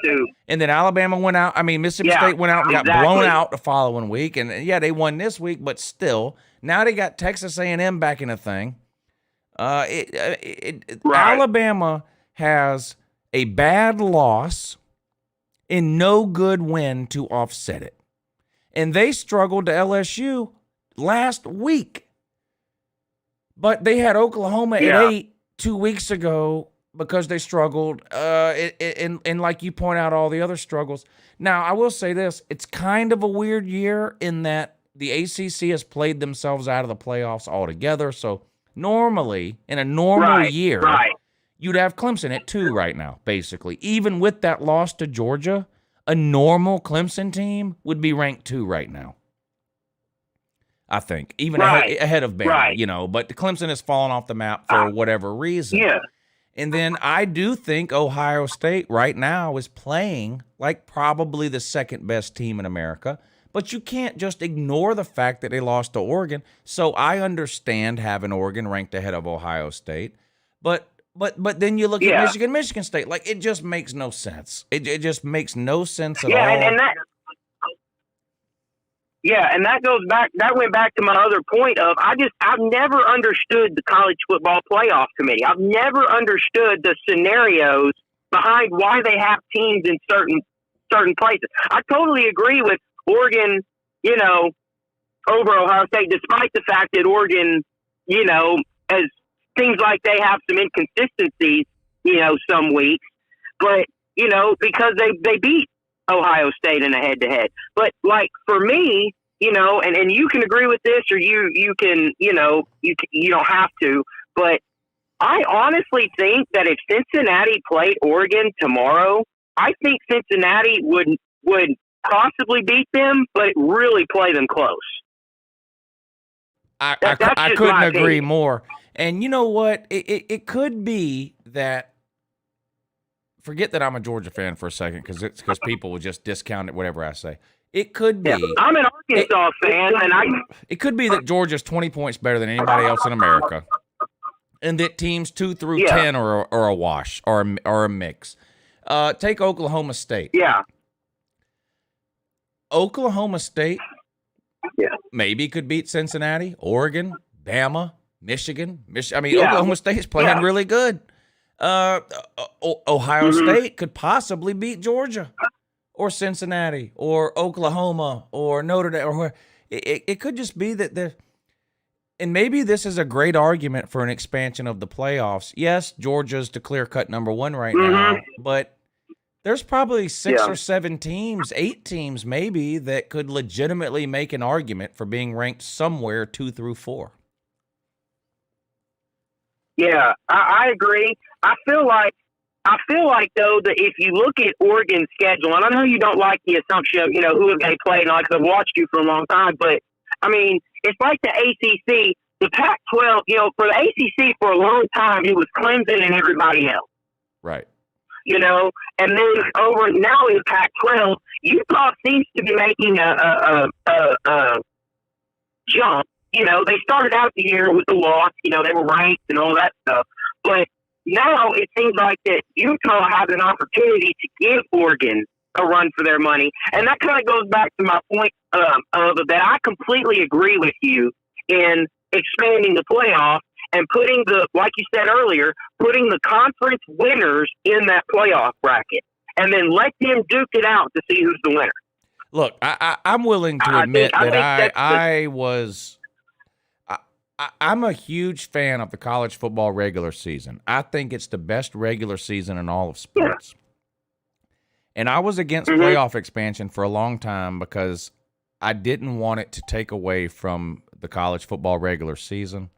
And then Alabama went out. I mean, Mississippi State went out and got blown out the following week. And yeah, they won this week, but still, now they got Texas A&M back in a thing. Alabama has a bad loss and no good win to offset it. And they struggled to LSU last week. But they had Oklahoma at 8 2 weeks ago because they struggled. And like you point out, all the other struggles. Now, I will say this. It's kind of a weird year in that the ACC has played themselves out of the playoffs altogether. So normally, in a normal year, you'd have Clemson at 2 right now, basically. Even with that loss to Georgia, a normal Clemson team would be ranked 2 right now. I think, even ahead of Bama, you know. But Clemson has fallen off the map for whatever reason. Yeah. And then I do think Ohio State right now is playing like probably the second best team in America. But you can't just ignore the fact that they lost to Oregon. So I understand having Oregon ranked ahead of Ohio State. But then you look at Michigan State. Like, it just makes no sense. It just makes no sense at all. And that goes back. That went back to my other point of I've never understood the college football playoff committee. I've never understood the scenarios behind why they have teams in certain places. I totally agree with Oregon, you know, over Ohio State, despite the fact that Oregon, you know, as seems like they have some inconsistencies, you know, some weeks, but you know, because they beat Ohio State in a head-to-head. But like for me, you know, and you can agree with this, or you can, you know, you don't have to. But I honestly think that if Cincinnati played Oregon tomorrow, I think Cincinnati would possibly beat them, but really play them close. I couldn't agree more. And you know what? It could be that. Forget that I'm a Georgia fan for a second, because people will just discount it, whatever I say. It could be. I'm an Arkansas fan, and it could be that Georgia's 20 points better than anybody else in America, and that teams 2 through 10 are a wash or a mix. Take Oklahoma State. Yeah. Oklahoma State maybe could beat Cincinnati, Oregon, Bama, Michigan. I mean, Oklahoma State's playing really good. Ohio State could possibly beat Georgia or Cincinnati or Oklahoma or Notre Dame. Or it could just be that and maybe this is a great argument for an expansion of the playoffs. Yes, Georgia's the clear-cut number 1 right now, but there's probably 6 or 7 teams, 8 teams maybe, that could legitimately make an argument for being ranked somewhere 2 through 4. Yeah, I agree. I feel like though that if you look at Oregon's schedule, and I know you don't like the assumption of, you know, who have they played, and because I've watched you for a long time, but I mean, it's like the ACC, the Pac-12. You know, for the ACC for a long time, it was Clemson and everybody else. Right. You know, and then over now in Pac-12, Utah seems to be making a jump. they started out the year with the loss. They were ranked and all that stuff. But now it seems like that Utah has an opportunity to give Oregon a run for their money. And that kind of goes back to my point of that I completely agree with you in expanding the playoff and putting like you said earlier, putting the conference winners in that playoff bracket. And then let them duke it out to see who's the winner. Look, I'm willing to admit I'm a huge fan of the college football regular season. I think it's the best regular season in all of sports. And I was against playoff expansion for a long time because I didn't want it to take away from the college football regular season.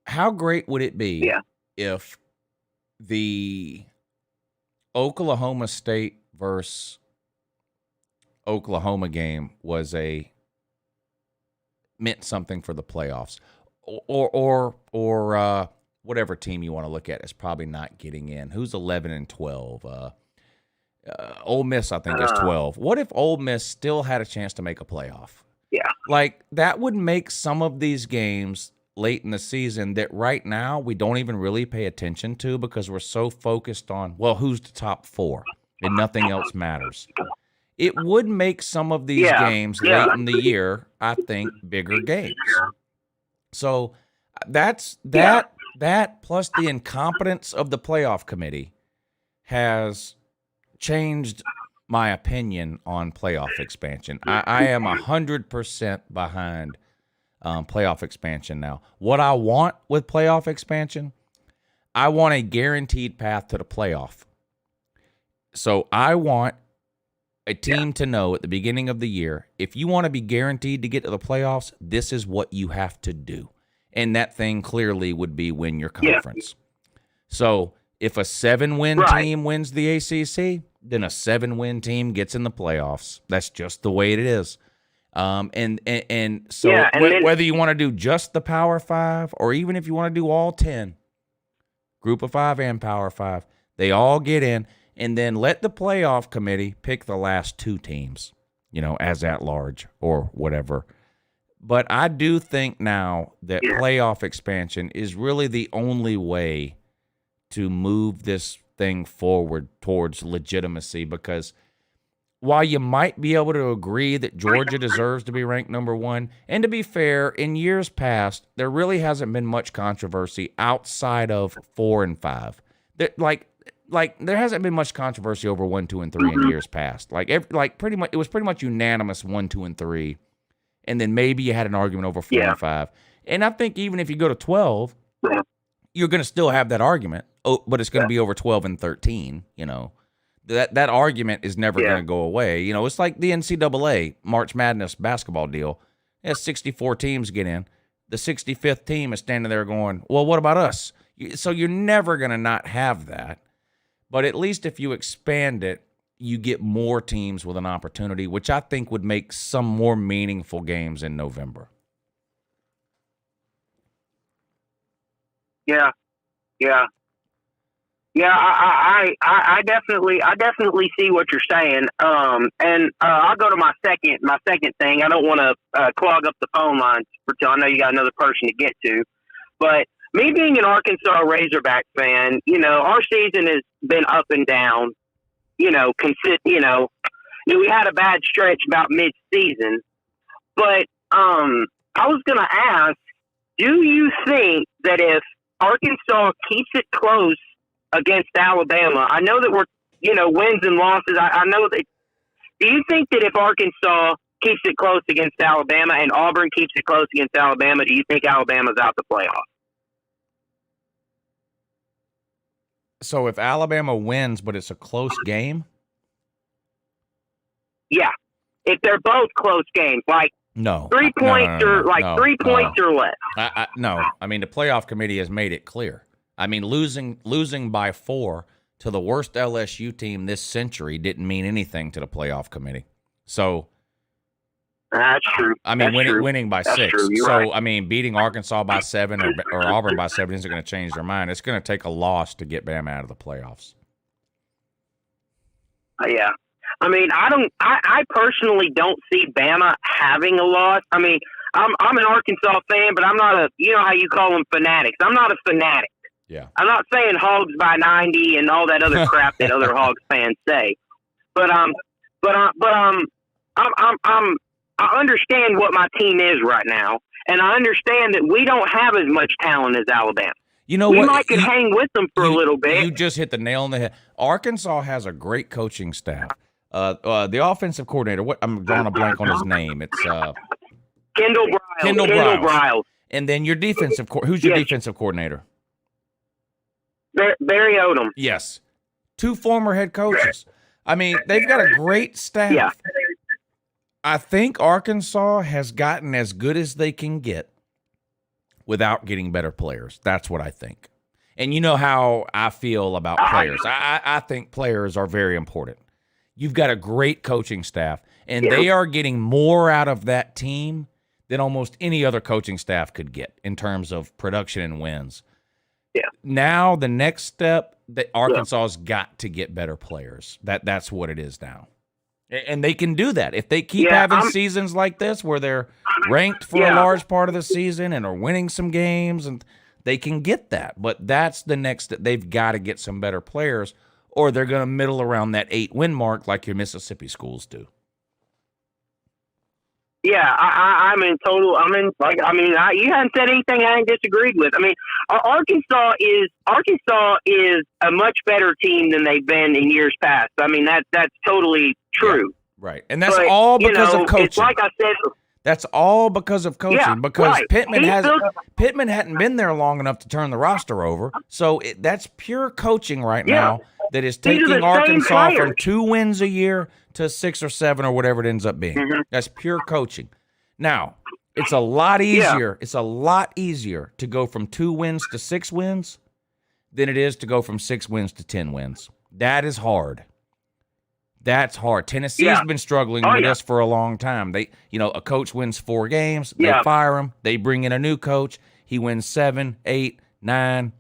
How great would it be if the Oklahoma State versus Oklahoma game meant something for the playoffs, or whatever team you want to look at is probably not getting in. Who's 11-12? Ole Miss, I think, is 12. What if Ole Miss still had a chance to make a playoff? Yeah, like that would make some of these games late in the season that right now we don't even really pay attention to because we're so focused on who's the top 4 and nothing else matters. It would make some of these games late in the year, I think, bigger games. So that plus the incompetence of the playoff committee has changed my opinion on playoff expansion. I am 100% behind playoff expansion now. What I want with playoff expansion, I want a guaranteed path to the playoff. So I want a team to know at the beginning of the year, if you want to be guaranteed to get to the playoffs, this is what you have to do. And that thing clearly would be win your conference. So if a 7-win team wins the ACC, then a 7-win team gets in the playoffs. That's just the way it is. And so whether you want to do just the Power 5 or even if you want to do all 10, Group of 5 and Power 5, they all get in. And then let the playoff committee pick the last 2 teams, as at large or whatever. But I do think now that playoff expansion is really the only way to move this thing forward towards legitimacy, because while you might be able to agree that Georgia deserves to be ranked number 1, and to be fair, in years past, there really hasn't been much controversy outside of 4 and 5. Like there hasn't been much controversy over 1, 2, and 3 in years past. Pretty much it was pretty much unanimous 1, 2, and 3, and then maybe you had an argument over 4 and 5. And I think even if you go to 12, you're going to still have that argument. But it's going to be over 12 and 13. That argument is never going to go away. It's like the NCAA March Madness basketball deal. 64 teams get in. The 65th team is standing there going, "Well, what about us?" So you're never going to not have that. But at least if you expand it, you get more teams with an opportunity, which I think would make some more meaningful games in November. Yeah. I definitely see what you're saying. And I'll go to my second thing. I don't want to clog up the phone lines till I know you got another person to get to, but me being an Arkansas Razorback fan, our season has been up and down. We had a bad stretch about mid-season, but I was going to ask, do you think that if Arkansas keeps it close against Alabama, I know that we're, wins and losses. I know that. Do you think that if Arkansas keeps it close against Alabama and Auburn keeps it close against Alabama, do you think Alabama's out the playoffs? So if Alabama wins, but it's a close game? Yeah. If they're both close games, like no, 3 points or 3 points or less. No. I mean, the playoff committee has made it clear. I mean, losing by 4 to the worst LSU team this century didn't mean anything to the playoff committee. So that's true. I mean, That's winning by That's 6. True. You're So right. I mean, beating Arkansas by 7 or Auburn by 7 isn't going to change their mind. It's going to take a loss to get Bama out of the playoffs. Yeah. I mean, I personally don't see Bama having a loss. I mean, I'm an Arkansas fan, but I'm not you know how you call them fanatics. I'm not a fanatic. Yeah. I'm not saying Hogs by 90 and all that other crap that other Hogs fans say. But I understand what my team is right now, and I understand that we don't have as much talent as Alabama. You know we what? might could hang with them for a little bit. You just hit the nail on the head. Arkansas has a great coaching staff. The offensive coordinator, I'm drawing a blank on his name. It's Kendall Briles. And then your defensive who's your defensive coordinator? Barry Odom. Yes. 2 former head coaches. I mean, they've got a great staff. Yeah. I think Arkansas has gotten as good as they can get without getting better players. That's what I think. And you know how I feel about players. I think players are very important. You've got a great coaching staff, and they are getting more out of that team than almost any other coaching staff could get in terms of production and wins. Yeah. Now the next step, that Arkansas's got to get better players. That's what it is now. And they can do that. If they keep having seasons like this where they're ranked for a large part of the season and are winning some games, and they can get that. But that's the next – they've got to get some better players, or they're going to middle around that 8-win mark like your Mississippi schools do. Yeah, I'm in total. You haven't said anything I ain't disagreed with. I mean, Arkansas is a much better team than they've been in years past. I mean, that's totally true. Yeah, right, and that's all because of coaching. It's like I said. That's all because of coaching. Because right. Pittman hadn't been there long enough to turn the roster over. So that's pure coaching right now. That is taking Arkansas from 2 wins a year to 6 or 7 or whatever it ends up being. Mm-hmm. That's pure coaching. Now, it's a lot easier. Yeah. It's a lot easier to go from 2 wins to 6 wins than it is to go from 6 wins to 10 wins. That is hard. That's hard. Tennessee's been struggling with this for a long time. A coach wins 4 games, they fire him, they bring in a new coach, he wins 7, 8, 9.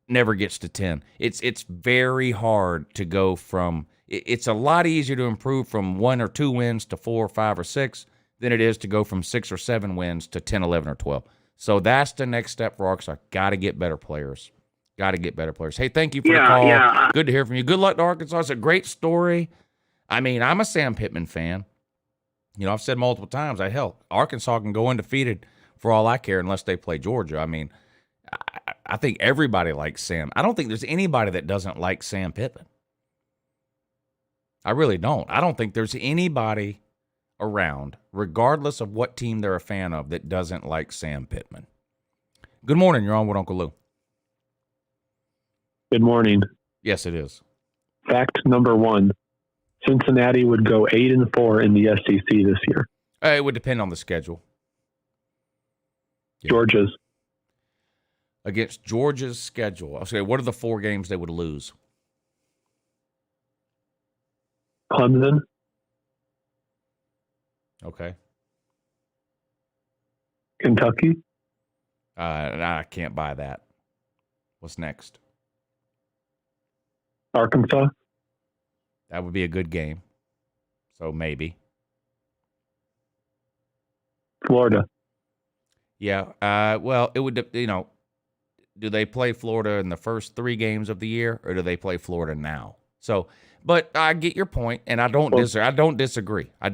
Never gets to 10. It's very hard to go from – it's a lot easier to improve from 1 or 2 wins to 4 or 5 or 6 than it is to go from 6 or 7 wins to 10, 11, or 12. So that's the next step for Arkansas. Got to get better players. Hey, thank you for the call. Yeah. Good to hear from you. Good luck to Arkansas. It's a great story. I mean, I'm a Sam Pittman fan. I've said multiple times, Arkansas can go undefeated for all I care unless they play Georgia. I mean – I think everybody likes Sam. I don't think there's anybody that doesn't like Sam Pittman. I really don't. I don't think there's anybody around, regardless of what team they're a fan of, that doesn't like Sam Pittman. Good morning. You're on with Uncle Lou. Good morning. Yes, it is. Fact number 1, Cincinnati would go 8-4 in the SEC this year. It would depend on the schedule. Yeah. Georgia's. Against Georgia's schedule. Okay, what are the 4 games they would lose? Clemson. Okay. Kentucky. I can't buy that. What's next? Arkansas. That would be a good game. So maybe. Florida. Yeah. Well, it would, do they play Florida in the first 3 games of the year, or do they play Florida now? So, but I get your point, and I don't disagree. I'm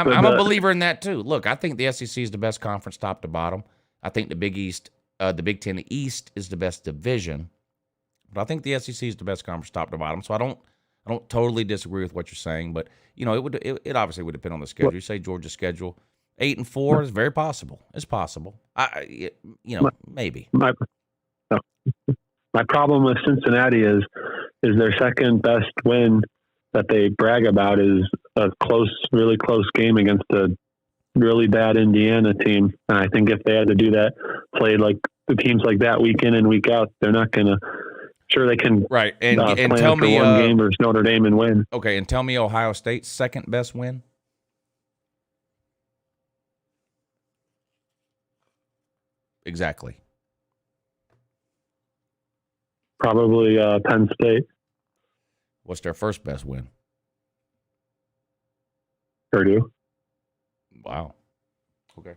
a believer in that too. Look, I think the SEC is the best conference top to bottom. I think the Big East, the Big Ten East is the best division, but I think the SEC is the best conference top to bottom. So I don't totally disagree with what you're saying, but it obviously would depend on the schedule. You say Georgia's schedule. 8-4 is very possible. It's possible. Maybe. My problem with Cincinnati is their second best win that they brag about is a really close game against a really bad Indiana team. And I think if they had to do that, play like the teams like that week in and week out, they're not going to. Sure, they can. Right, and plan tell for me one game versus Notre Dame and win. Okay, and tell me Ohio State's second best win. Exactly. Probably Penn State. What's their first best win? Purdue. Wow. Okay.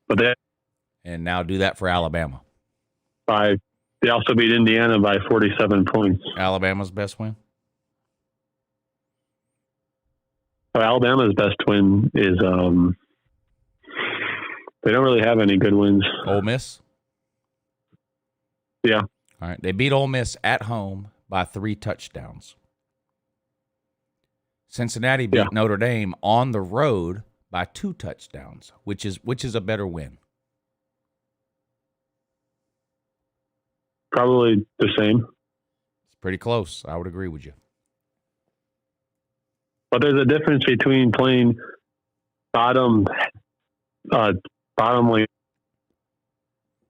But and now do that for Alabama. They also beat Indiana by 47 points. Alabama's best win? So Alabama's best win is they don't really have any good wins. Ole Miss? Yeah. All right. They beat Ole Miss at home by 3 touchdowns. Cincinnati beat Notre Dame on the road by 2 touchdowns, which is a better win. Probably the same. It's pretty close. I would agree with you. But there's a difference between playing bottom league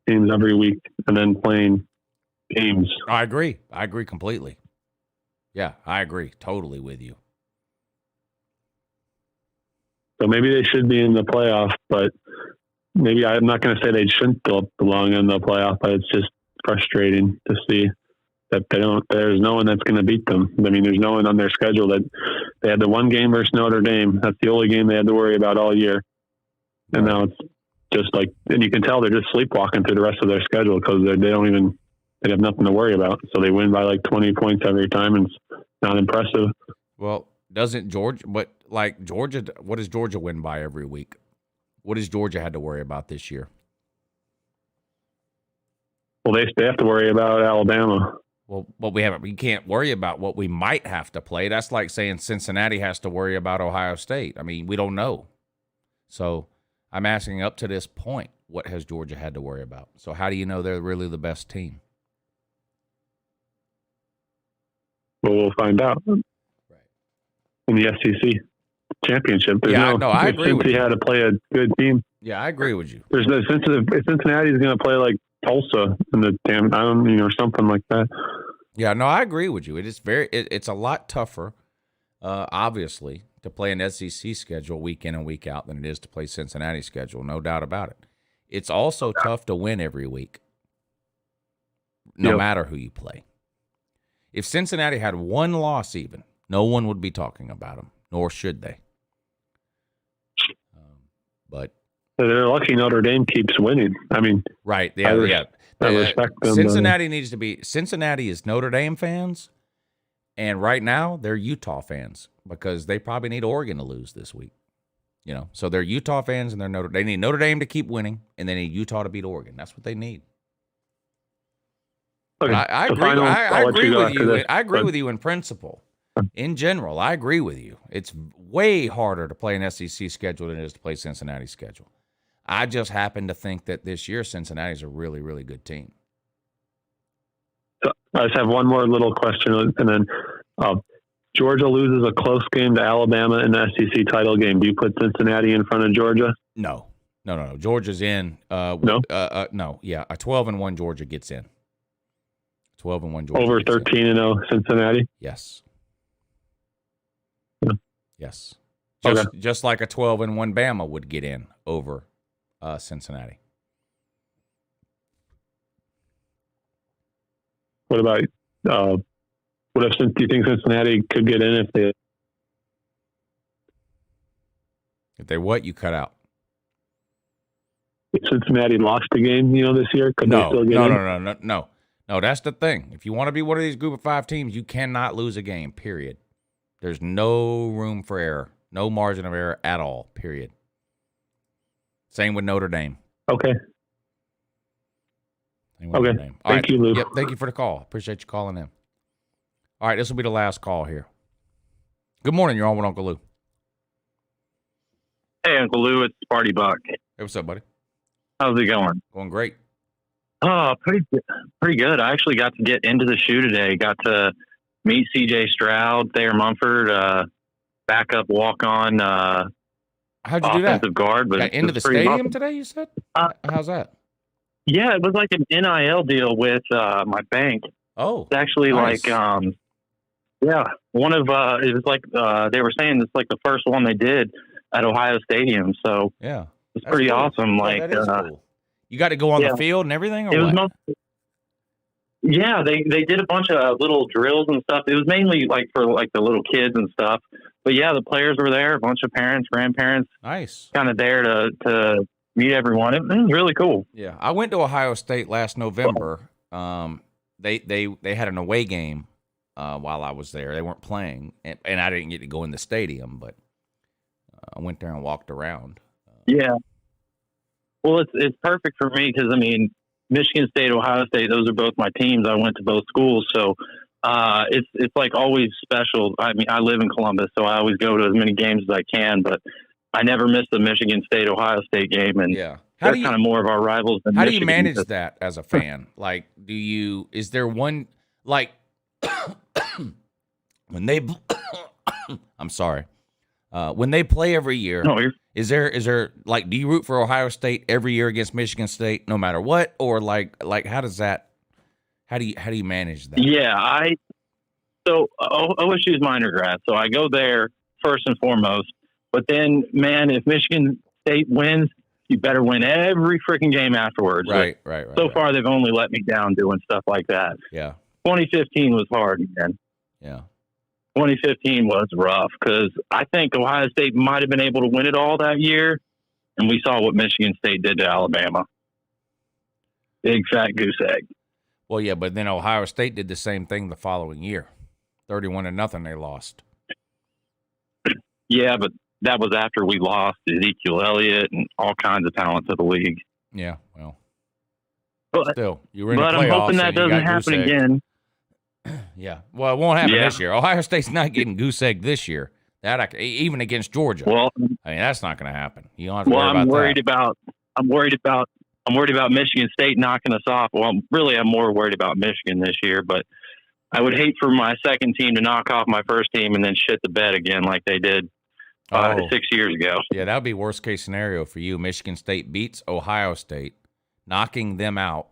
teams every week and then playing games. I agree. I agree completely. Yeah, I agree totally with you. So maybe they should be in the playoff, but maybe I'm not going to say they shouldn't belong in the playoff, but it's just frustrating to see that there's no one that's going to beat them. I mean, there's no one on their schedule that they had the one game versus Notre Dame. That's the only game they had to worry about all year. And now it's just like, and you can tell they're just sleepwalking through the rest of their schedule because they have nothing to worry about. So they win by like 20 points every time, and it's not impressive. Well, doesn't Georgia, but like Georgia, what does Georgia win by every week? What has Georgia had to worry about this year? Well, they have to worry about Alabama. Well, we can't worry about what we might have to play. That's like saying Cincinnati has to worry about Ohio State. I mean, we don't know. So I'm asking up to this point, what has Georgia had to worry about? So how do you know they're really the best team? Well, we'll find out. Right. In the SEC championship. I agree with you. Cincy had to play a good team. Yeah, I agree with you. There's no Cincinnati's going to play like Tulsa in the or something like that. Yeah, no, I agree with you. It is it's a lot tougher, obviously, to play an SEC schedule week in and week out than it is to play Cincinnati's schedule. No doubt about it. It's also tough to win every week, no matter who you play. If Cincinnati had one loss even, no one would be talking about them, nor should they. But they're lucky Notre Dame keeps winning. I mean, right? I respect them. Cincinnati is Notre Dame fans, and right now they're Utah fans because they probably need Oregon to lose this week. So they're Utah fans and they need Notre Dame to keep winning, and they need Utah to beat Oregon. That's what they need. Okay, I agree with you. I agree with you in principle. In general, I agree with you. It's way harder to play an SEC schedule than it is to play Cincinnati's schedule. I just happen to think that this year Cincinnati's a really, really good team. So I just have one more little question, and then Georgia loses a close game to Alabama in the SEC title game. Do you put Cincinnati in front of Georgia? No. Georgia's in. No. Yeah, a 12-1 Georgia gets in. 12-1 Georgia over 13-0 Cincinnati. Yes. Yes. Okay. Just like a 12-1 Bama would get in over Cincinnati. What about do you think Cincinnati could get in if they what? You cut out. If Cincinnati lost the game, this year, could they still get in? No, that's the thing. If you want to be one of these group of 5 teams, you cannot lose a game, period. There's no room for error, no margin of error at all, period. Same with Notre Dame. Okay. Thank you, Lou. Yep, thank you for the call. Appreciate you calling in. All right, this will be the last call here. Good morning. You're on with Uncle Lou. Hey, Uncle Lou. It's Sparty Buck. Hey, what's up, buddy? How's it going? Going great. Oh, pretty good. I actually got to get into the shoe today. Got to meet C.J. Stroud, Thayer Mumford, backup walk-on How'd you do that? offensive guard. But got into the stadium today, you said? How's that? Yeah, it was like an NIL deal with my bank. Oh, it's actually nice. one of it was like they were saying it's like the first one they did at Ohio Stadium. So yeah, it's pretty cool. awesome. Yeah, that is cool. You got to go on the field and everything, or it was what? Yeah, they did a bunch of little drills and stuff. It was mainly like for like the little kids and stuff. But yeah, the players were there, a bunch of parents, grandparents. Nice. Kind of there to meet everyone. It was really cool. Yeah, I went to Ohio State last November. They had an away game while I was there. They weren't playing, and I didn't get to go in the stadium, but I went there and walked around. Yeah. Well, it's perfect for me because, I mean, Michigan State, Ohio State, those are both my teams. I went to both schools, so it's like always special. I mean, I live in Columbus, so I always go to as many games as I can, but I never miss the Michigan State, Ohio State game, and they're kind of more of our rivals than How Michigan. do you manage that as a fan? Like, is there one, like, when they, I'm sorry, when they play every year, is there like, do you root for Ohio State every year against Michigan State, no matter what, or like how do you manage that? Yeah, so OSU is my undergrad, so I go there first and foremost. But then, man, if Michigan State wins, you better win every freaking game afterwards. Right. So far, they've only let me down doing stuff like that. Yeah. 2015 was hard, man. Yeah. 2015 was rough because I think Ohio State might have been able to win it all that year, and we saw what Michigan State did to Alabama. Big fat goose egg. Well, yeah, but then Ohio State did the same thing the following year. 31-0 they lost. Yeah, but that was after we lost Ezekiel Elliott and all kinds of talent to the league. Yeah, well. But still, you were in the playoffs. I'm hoping that doesn't happen again. Yeah. Well, it won't happen this year. Ohio State's not getting goose egg this year. Even against Georgia. Well, I mean, that's not going to happen. You don't have to worry about that. I'm worried about Michigan State knocking us off. Well, I'm more worried about Michigan this year, but I would hate for my second team to knock off my first team and then shit the bed again like they did 5 to 6 years ago. Yeah, that would be worst case scenario for you. Michigan State beats Ohio State, knocking them out,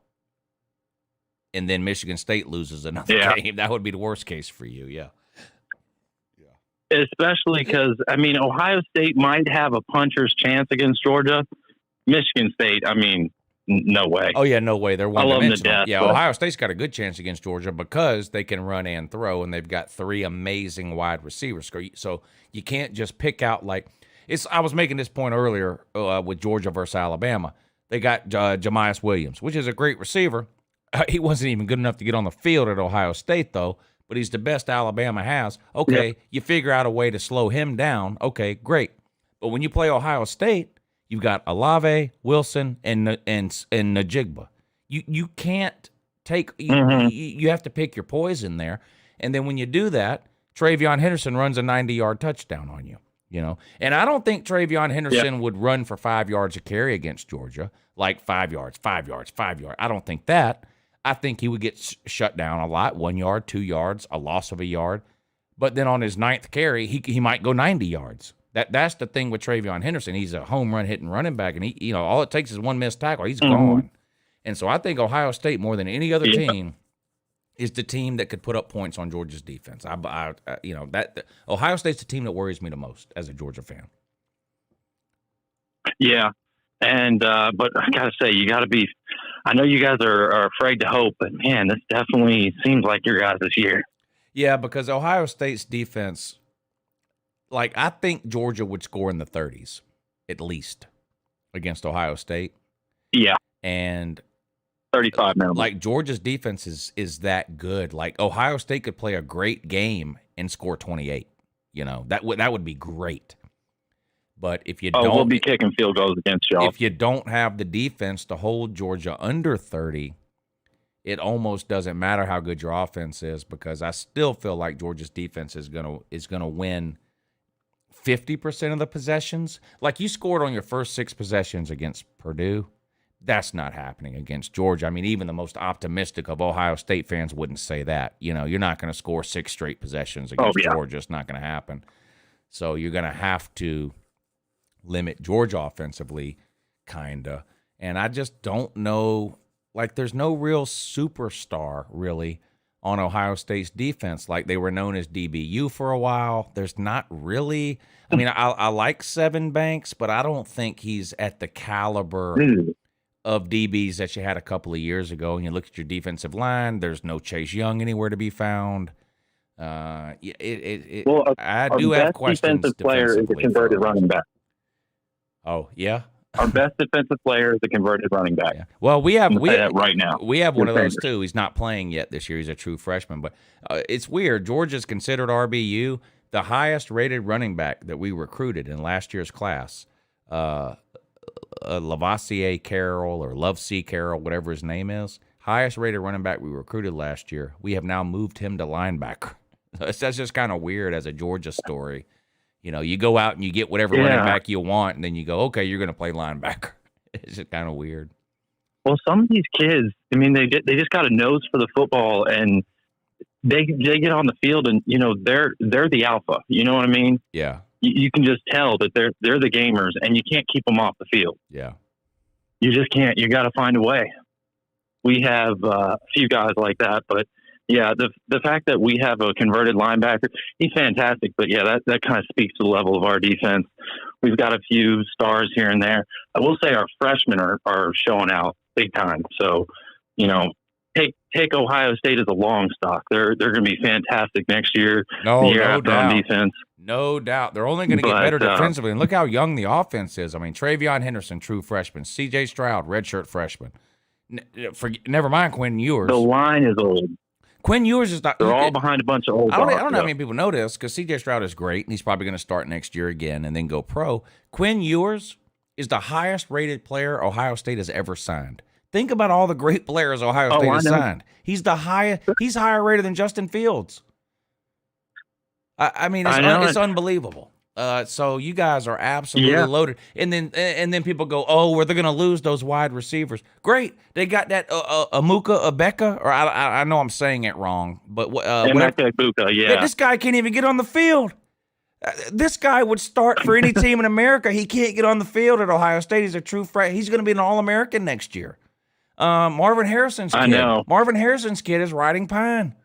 and then Michigan State loses another game. That would be the worst case for you, yeah. Especially because, I mean, Ohio State might have a puncher's chance against Georgia. Michigan State, I mean, no way. Oh, yeah, no way. They're I love them to death. Yeah, Ohio State's got a good chance against Georgia because they can run and throw, and they've got 3 amazing wide receivers. So you can't just pick out like – I was making this point earlier with Georgia versus Alabama. They got Jamias Williams, which is a great receiver. He wasn't even good enough to get on the field at Ohio State, though, but he's the best Alabama has. Okay, you figure out a way to slow him down. Okay, great. But when you play Ohio State, you've got Olave, Wilson, and Najigba. You can't take you have to pick your poison there. And then when you do that, Travion Henderson runs a 90-yard touchdown on you. You know, and I don't think Travion Henderson would run for 5 yards a carry against Georgia, like 5 yards, 5 yards, 5 yards. I don't think that. I think he would get shut down a lot, 1 yard, 2 yards, a loss of a yard. But then on his 9th carry, he might go 90 yards. That's the thing with Travion Henderson. He's a home run hitting running back, and he all it takes is one missed tackle. He's gone. And so I think Ohio State, more than any other team, is the team that could put up points on Georgia's defense. Ohio State's the team that worries me the most as a Georgia fan. Yeah. And, but I got to say, you got to be, I know you guys are afraid to hope, but man, this definitely seems like your guys this year. Yeah, because Ohio State's defense, like, I think Georgia would score in the 30s, at least, against Ohio State. Yeah. And 35 minimum. Like, Georgia's defense is that good. Like, Ohio State could play a great game and score 28. You know, that would be great. But if you don't, we'll be kicking field goals against y'all. If you don't have the defense to hold Georgia under 30, it almost doesn't matter how good your offense is, because I still feel like Georgia's defense is gonna win 50% of the possessions. Like, you scored on your first 6 possessions against Purdue. That's not happening against Georgia. I mean, even the most optimistic of Ohio State fans wouldn't say that. You know, you're not going to score 6 straight possessions against Georgia. It's not going to happen. So you're going to have to limit Georgia offensively, kind of. And I just don't know. Like, there's no real superstar, really, on Ohio State's defense. Like, they were known as DBU for a while. There's not really. I mean, I like Seven Banks, but I don't think he's at the caliber of DBs that you had a couple of years ago, and you look at your defensive line, there's no Chase Young anywhere to be found. I do have questions. Defensive player is a converted running back. Oh, yeah? Our best defensive player is a converted running back. Yeah. Well, we have right now. We have one of those too. He's not playing yet this year. He's a true freshman, but it's weird. Georgia's considered RBU the highest rated running back that we recruited in last year's class. Lavassier Carroll or Love C. Carroll, whatever his name is, highest rated running back we recruited last year. We have now moved him to linebacker. That's just kind of weird as a Georgia story. You know, you go out and you get whatever running back you want, and then you go, okay, you're going to play linebacker. It's just kind of weird. Well, some of these kids, I mean, they just got a nose for the football, and they get on the field, and you know they're the alpha. You know what I mean? Yeah. You can just tell that they're the gamers, and you can't keep them off the field. Yeah. You just can't. You got to find a way. We have a few guys like that, but. Yeah, the fact that we have a converted linebacker, he's fantastic. But, yeah, that kind of speaks to the level of our defense. We've got a few stars here and there. I will say our freshmen are showing out big time. So, you know, take Ohio State as a long stock. They're going to be fantastic next year. No doubt. On defense. No doubt. They're only going to get better defensively. And look how young the offense is. I mean, Travion Henderson, true freshman. C.J. Stroud, redshirt freshman. Never mind Quinn Ewers. The line is old. Quinn Ewers is not. They're all behind a bunch of old. I don't know how many people know this because C.J. Stroud is great and he's probably going to start next year again and then go pro. Quinn Ewers is the highest rated player Ohio State has ever signed. Think about all the great players Ohio State has signed. He's the highest. He's higher rated than Justin Fields. I mean, it's unbelievable. So you guys are absolutely loaded, and then people go, oh, well, they're going to lose those wide receivers. Great, they got that Amuka Abeka, or I know I'm saying it wrong, but Abuka, yeah. This guy can't even get on the field. This guy would start for any team in America. He can't get on the field at Ohio State. He's a true He's going to be an All-American next year. Marvin Harrison's kid. I know. Marvin Harrison's kid is riding pine.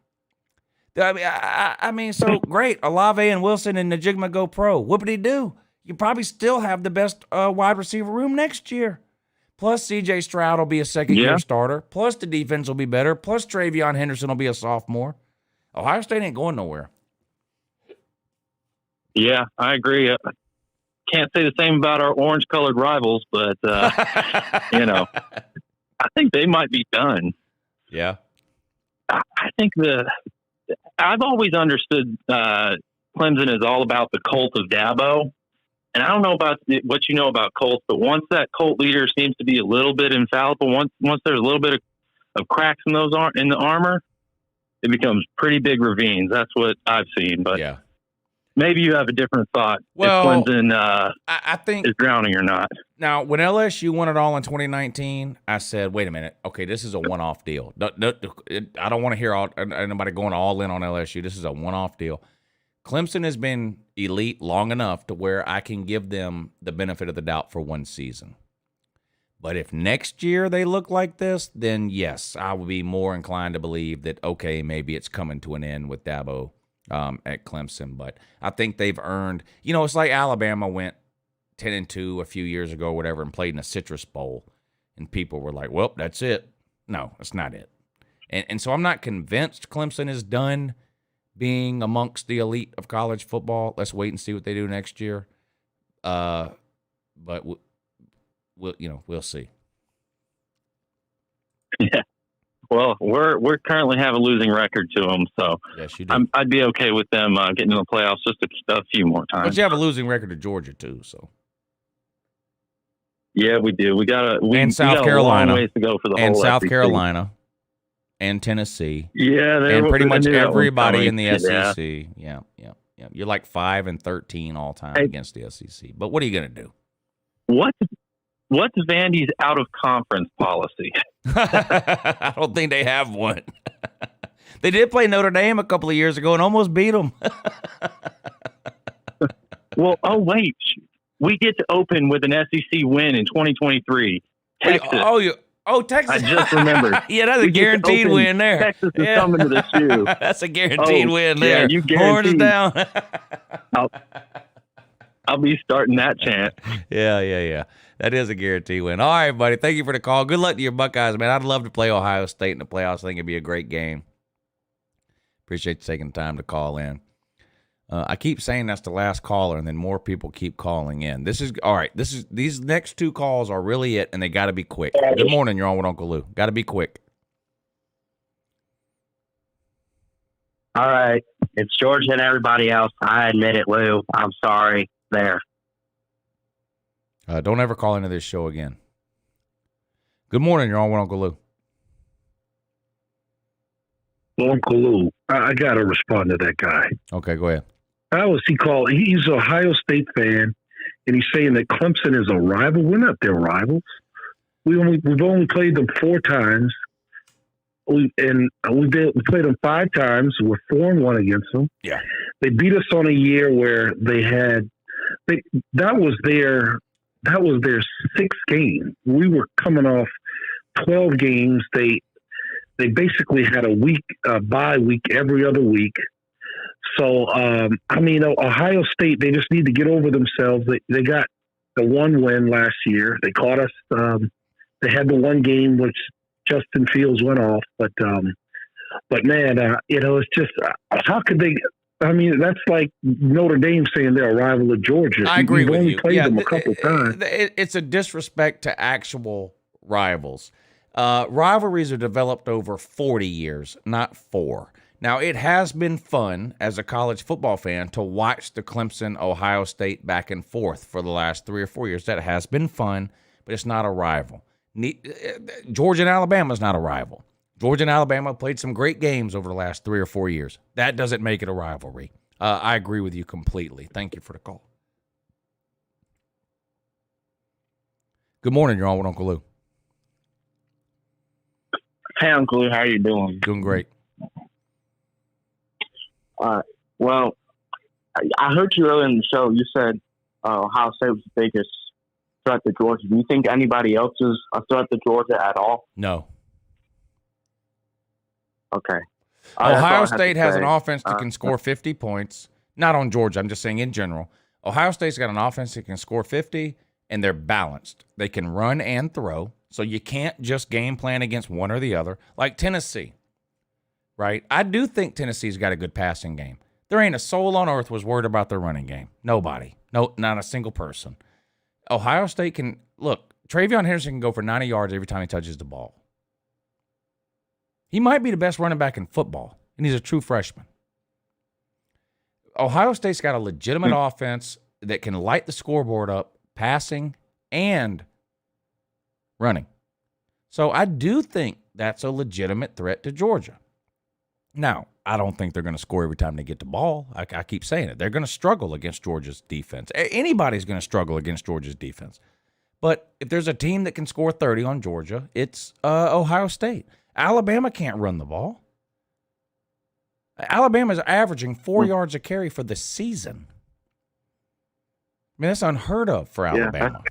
I mean, so great. Olave and Wilson and Najigma go pro. What would he do? You probably still have the best wide receiver room next year. Plus, C.J. Stroud will be a second-year starter. Plus, the defense will be better. Plus, Travion Henderson will be a sophomore. Ohio State ain't going nowhere. Yeah, I agree. Can't say the same about our orange-colored rivals, but, you know, I think they might be done. Yeah. I think I've always understood Clemson is all about the cult of Dabo. And I don't know about what you know about cults, but once that cult leader seems to be a little bit infallible, once there's a little bit of cracks in the armor, it becomes pretty big ravines. That's what I've seen. But maybe you have a different thought if Clemson I think is drowning or not. Now, when LSU won it all in 2019, I said, wait a minute. Okay, this is a one-off deal. I don't want to hear anybody going all in on LSU. This is a one-off deal. Clemson has been elite long enough to where I can give them the benefit of the doubt for one season. But if next year they look like this, then yes, I would be more inclined to believe that, okay, maybe it's coming to an end with Dabo at Clemson. But I think they've earned, it's like Alabama went 10-2 a few years ago or whatever and played in a Citrus Bowl. And people were like, well, that's it. No, that's not it. And so I'm not convinced Clemson is done being amongst the elite of college football. Let's wait and see what they do next year. But we'll see. Yeah. Well, we're currently have a losing record to them, so yes, you do. I'd be okay with them getting in the playoffs just a few more times. But you have a losing record to Georgia too, so. Yeah, we do. We got South Carolina, a long ways to go for the and whole South SEC. Carolina, and Tennessee. Yeah, and pretty much everybody in the Yeah. SEC. Yeah. You're like 5-13 all time against the SEC. But what are you going to do? What's Vandy's out of conference policy? I don't think they have one. They did play Notre Dame a couple of years ago and almost beat them. Well, wait. We get to open with an SEC win in 2023. Texas. Texas. I just remembered. Yeah, that's a guaranteed win there. Texas is coming to the shoe. That's a guaranteed win there. Yeah, you Horns guaranteed. down. I'll be starting that chant. Yeah. That is a guarantee win. All right, buddy. Thank you for the call. Good luck to your Buckeyes, man. I'd love to play Ohio State in the playoffs. I think it'd be a great game. Appreciate you taking the time to call in. I keep saying that's the last caller, and then more people keep calling in. This is all right. These next two calls are really it, and they got to be quick. Good morning. You're on with Uncle Lou. Got to be quick. All right. It's George and everybody else. I admit it, Lou. I'm sorry. There. Don't ever call into this show again. Good morning. You're on with Uncle Lou. Uncle Lou, I got to respond to that guy. Okay, go ahead. How is he called? He's an Ohio State fan, and he's saying that Clemson is a rival. We're not their rivals. We've only played them 4 times. We played them 5 times. We're 4-1 against them. Yeah, they beat us on a year where that was their 6th game. We were coming off 12 games. They basically had a week bye week every other week. So Ohio State, they just need to get over themselves. They got the 1 win last year. They caught us. They had the 1 game which Justin Fields went off, but man, it's just how could they? I mean, that's like Notre Dame saying they're a rival of Georgia. I agree with you. We've only played them a couple times. It's a disrespect to actual rivals. Rivalries are developed over 40 years, not 4. Now, it has been fun as a college football fan to watch the Clemson-Ohio State back and forth for the last 3 or 4 years. That has been fun, but it's not a rival. Georgia and Alabama is not a rival. Georgia and Alabama played some great games over the last 3 or 4 years. That doesn't make it a rivalry. I agree with you completely. Thank you for the call. Good morning. You're on with Uncle Lou. Hey, Uncle Lou. How are you doing? Doing great. Well, I heard you earlier in the show. You said Ohio State was the biggest threat to Georgia. Do you think anybody else is a threat to Georgia at all? No. Okay. Ohio State has an offense that can score 50 points. Not on Georgia. I'm just saying in general. Ohio State's got an offense that can score 50, and they're balanced. They can run and throw, so you can't just game plan against one or the other. Like Tennessee, right? I do think Tennessee's got a good passing game. There ain't a soul on earth was worried about their running game. Nobody. No, not a single person. Ohio State can – look, Travion Henderson can go for 90 yards every time he touches the ball. He might be the best running back in football, and he's a true freshman. Ohio State's got a legitimate offense that can light the scoreboard up, passing and running. So I do think that's a legitimate threat to Georgia. Now, I don't think they're going to score every time they get the ball. I keep saying it. They're going to struggle against Georgia's defense. Anybody's going to struggle against Georgia's defense. But if there's a team that can score 30 on Georgia, it's Ohio State. Alabama can't run the ball. Alabama's averaging 4 yards a carry for the season. I mean, that's unheard of for Alabama.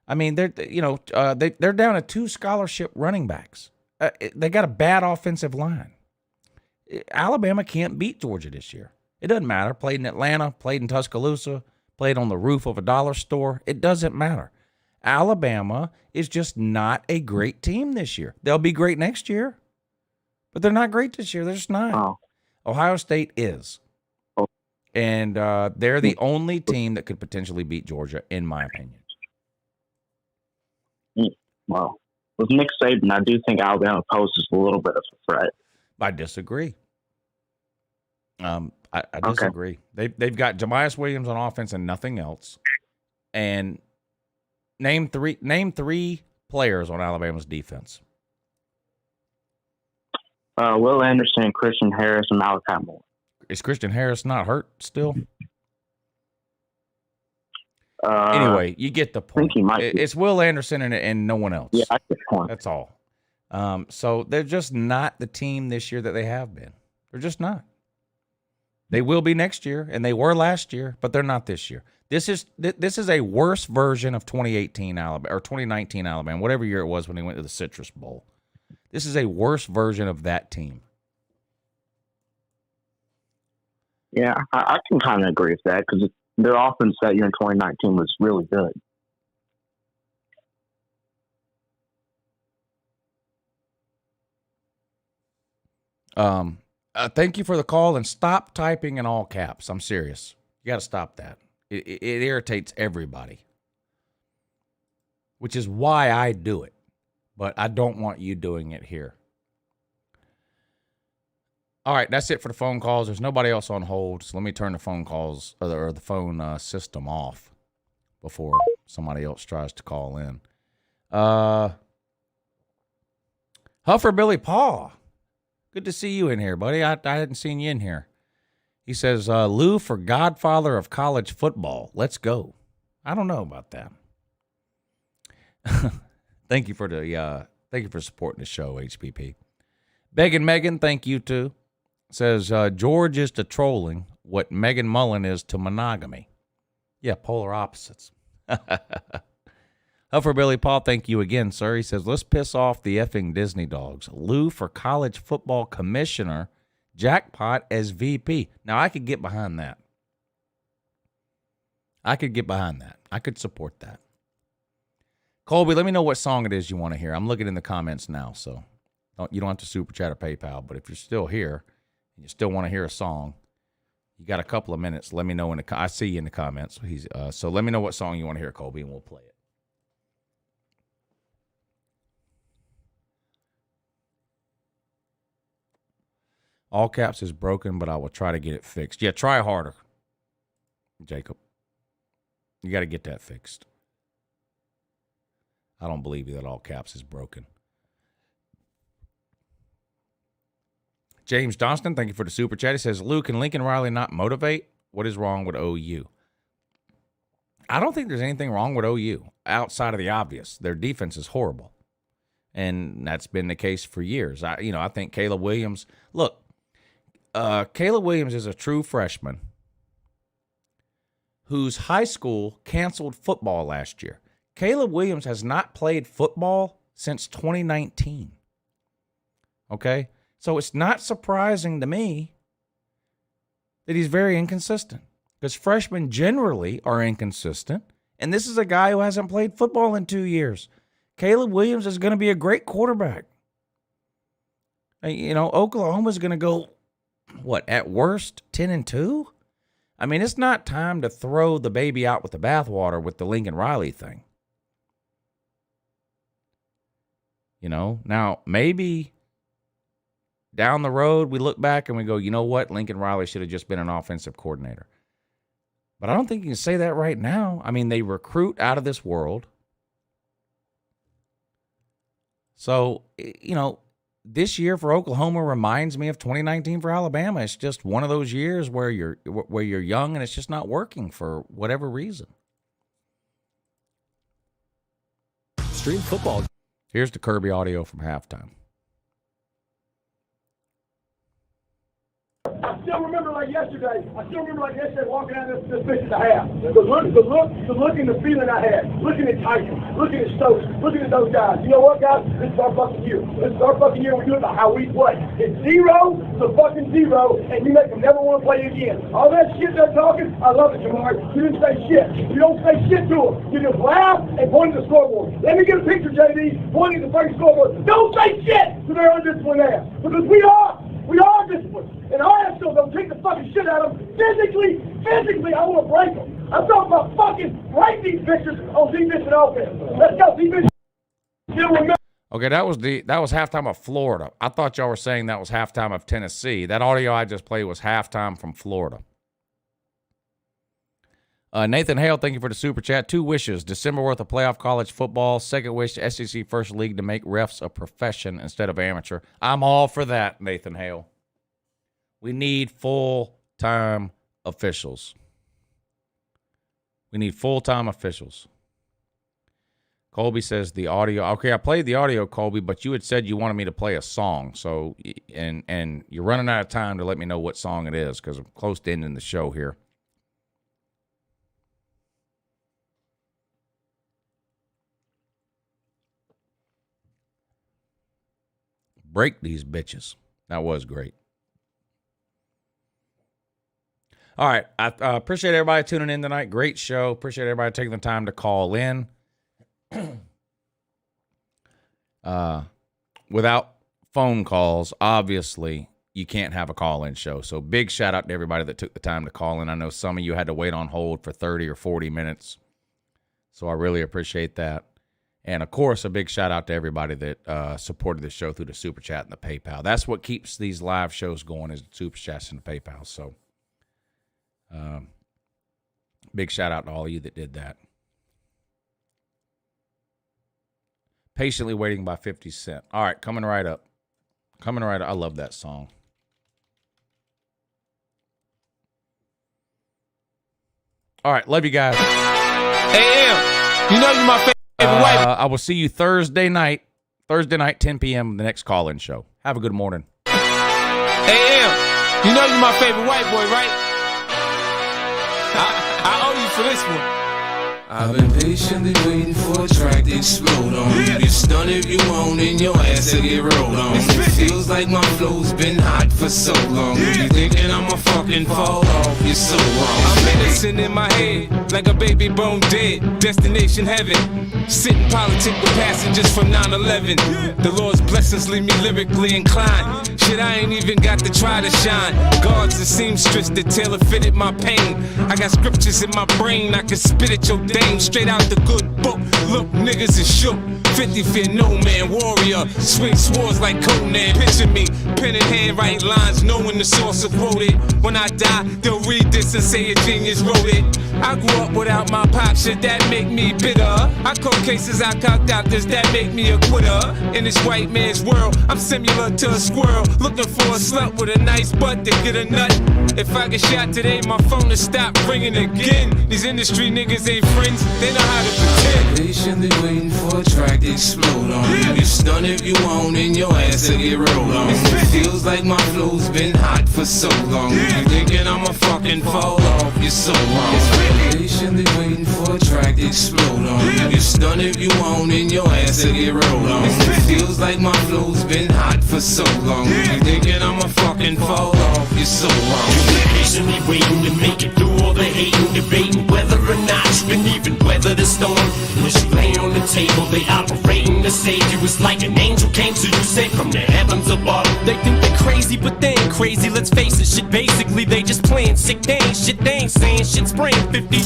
I mean, they're down to 2 scholarship running backs. They got a bad offensive line. Alabama can't beat Georgia this year. It doesn't matter. Played in Atlanta, played in Tuscaloosa, played on the roof of a dollar store. It doesn't matter. Alabama is just not a great team this year. They'll be great next year, but they're not great this year. They're just not. Oh. Ohio State is. And they're the only team that could potentially beat Georgia, in my opinion. Well, with Nick Saban, I do think Alabama poses a little bit of a threat. I disagree. I disagree. Okay. They've got Jamias Williams on offense and nothing else. And name three players on Alabama's defense. Will Anderson, Christian Harris, and Malachi Moore. Is Christian Harris not hurt still? Anyway, you get the point. I think he might be. It's Will Anderson and no one else. Yeah, that's the point. That's all. So they're just not the team this year that they have been. They're just not. They will be next year, and they were last year, but they're not this year. This is a worse version of 2018 Alabama or 2019 Alabama, whatever year it was when they went to the Citrus Bowl. This is a worse version of that team. Yeah, I can kind of agree with that because their offense that year in 2019 was really good. Thank you for the call, and stop typing in all caps. I'm serious. You got to stop that. It irritates everybody, which is why I do it, but I don't want you doing it here. All right, that's it for the phone calls. There's nobody else on hold, so let me turn the phone calls or the phone system off before somebody else tries to call in. Huffer Billy Paw, good to see you in here, buddy. I hadn't seen you in here. He says, Lou for Godfather of college football. Let's go. I don't know about that. Thank you for supporting the show, HPP. Beggin' Megan, thank you too. Says, George is to trolling what Megan Mullen is to monogamy. Yeah, polar opposites. Huffer Billy Paul, thank you again, sir. He says, let's piss off the effing Disney dogs. Lou for college football commissioner, jackpot as VP. Now, I could get behind that. I could support that. Colby, let me know what song it is you want to hear. I'm looking in the comments now, so you don't have to super chat or PayPal, but if you're still here and you still want to hear a song, you got a couple of minutes. Let me know I see you in the comments. So let me know what song you want to hear, Colby, and we'll play it. All caps is broken, but I will try to get it fixed. Yeah, try harder, Jacob. You got to get that fixed. I don't believe you that all caps is broken. James Johnston, thank you for the super chat. He says, Lou, can Lincoln Riley not motivate? What is wrong with OU? I don't think there's anything wrong with OU outside of the obvious. Their defense is horrible, and that's been the case for years. I think Caleb Williams. Look, Caleb Williams is a true freshman whose high school canceled football last year. Caleb Williams has not played football since 2019. Okay? So it's not surprising to me that he's very inconsistent, because freshmen generally are inconsistent, and this is a guy who hasn't played football in 2 years. Caleb Williams is going to be a great quarterback. Oklahoma's going to go, at worst, 10-2? I mean, it's not time to throw the baby out with the bathwater with the Lincoln Riley thing. Now maybe down the road we look back and we go, you know what? Lincoln Riley should have just been an offensive coordinator. But I don't think you can say that right now. I mean, they recruit out of this world. So, this year for Oklahoma reminds me of 2019 for Alabama. It's just one of those years where you're young and it's just not working for whatever reason. Stream football. Here's the Kirby audio from halftime. I still remember like yesterday walking out of this bitch at the half. The look and the feeling I had. Looking at Tyson, looking at Stokes, looking at those guys. You know what, guys? This is our fucking year. We do it how we play. It's 0 to fucking 0, and you make them never want to play again. All that shit they're talking, I love it, Jamar. You didn't say shit. You don't say shit to them. You just laugh and point at the scoreboard. Let me get a picture, JD, pointing at the first scoreboard. Don't say shit to their undisciplined ass, because we are disciplined. And our ass still don't take the fucking shit out of them. Physically, I want to break them. I'm talking about fucking break these bitches on defense and offense. Let's go, defense. Okay, that was halftime of Florida. I thought y'all were saying that was halftime of Tennessee. That audio I just played was halftime from Florida. Nathan Hale, thank you for the super chat. 2 wishes: December worth of playoff college football. Second wish: SEC First League to make refs a profession instead of amateur. I'm all for that, Nathan Hale. We need full-time officials. Colby says the audio. Okay, I played the audio, Colby, but you had said you wanted me to play a song. So, and you're running out of time to let me know what song it is, because I'm close to ending the show here. Break these bitches. That was great. All right. I appreciate everybody tuning in tonight. Great show. Appreciate everybody taking the time to call in. Without phone calls, obviously, you can't have a call-in show. So big shout-out to everybody that took the time to call in. I know some of you had to wait on hold for 30 or 40 minutes. So I really appreciate that. And, of course, a big shout-out to everybody that supported the show through the Super Chat and the PayPal. That's what keeps these live shows going is the Super Chats and the PayPal. So big shout-out to all of you that did that. Patiently Waiting by 50 Cent. All right, coming right up. Coming right up. I love that song. All right, love you guys. AM, you know you're my favorite white. I will see you Thursday night, 10 p.m., the next call-in show. Have a good morning. AM, you know you're my favorite white boy, right? I owe you for this one. I've been patiently waiting for a track to explode on. You get stunned if you want and your ass will get rolled on. It feels like my flow's been hot for so long. You thinking I'ma fucking fall off, you're so wrong. I'm medicine in my head, like a baby bone dead. Destination heaven, sitting politic with passengers from 9/11. The Lord's blessings leave me lyrically inclined. Shit, I ain't even got to try to shine. Guards and seamstress that tailor fitted my pain. I got scriptures in my brain, I can spit at your dame. Straight out the good book, look, niggas is shook. 50 fear no man, warrior, swing swords like Conan. Picture me, pen in hand, write lines, knowing the source of wrote it. When I die, they'll read this and say a genius wrote it. I grew up without my pop, shit that make me bitter. I call cases, I call doctors, that make me a quitter. In this white man's world, I'm similar to a squirrel, looking for a slut with a nice butt to get a nut. If I get shot today, my phone will stop ringing again. These industry niggas ain't friends, they know how to pretend. Patiently waiting for a track to explode on. You get stunned if you want and your ass will get rolled on. It feels like my flow's been hot for so long. You thinking I'ma fucking fall off, you're so wrong. Patiently waiting for a track to explode on. You get stunned if you want and your ass will get rolled on. It feels like my flow's been hot for so long. You thinking I'ma fucking fall off, you're so wrong. Patiently waiting to make it through all the hating, debating whether or not you can even weather the storm. When she lay on the table, they operating to save you. It's like an angel came to you, sent from the heavens above. They think they're crazy, but they ain't crazy. Let's face it, shit. Basically, they just playing sick. They ain't shit. They ain't saying shit. Spraying 50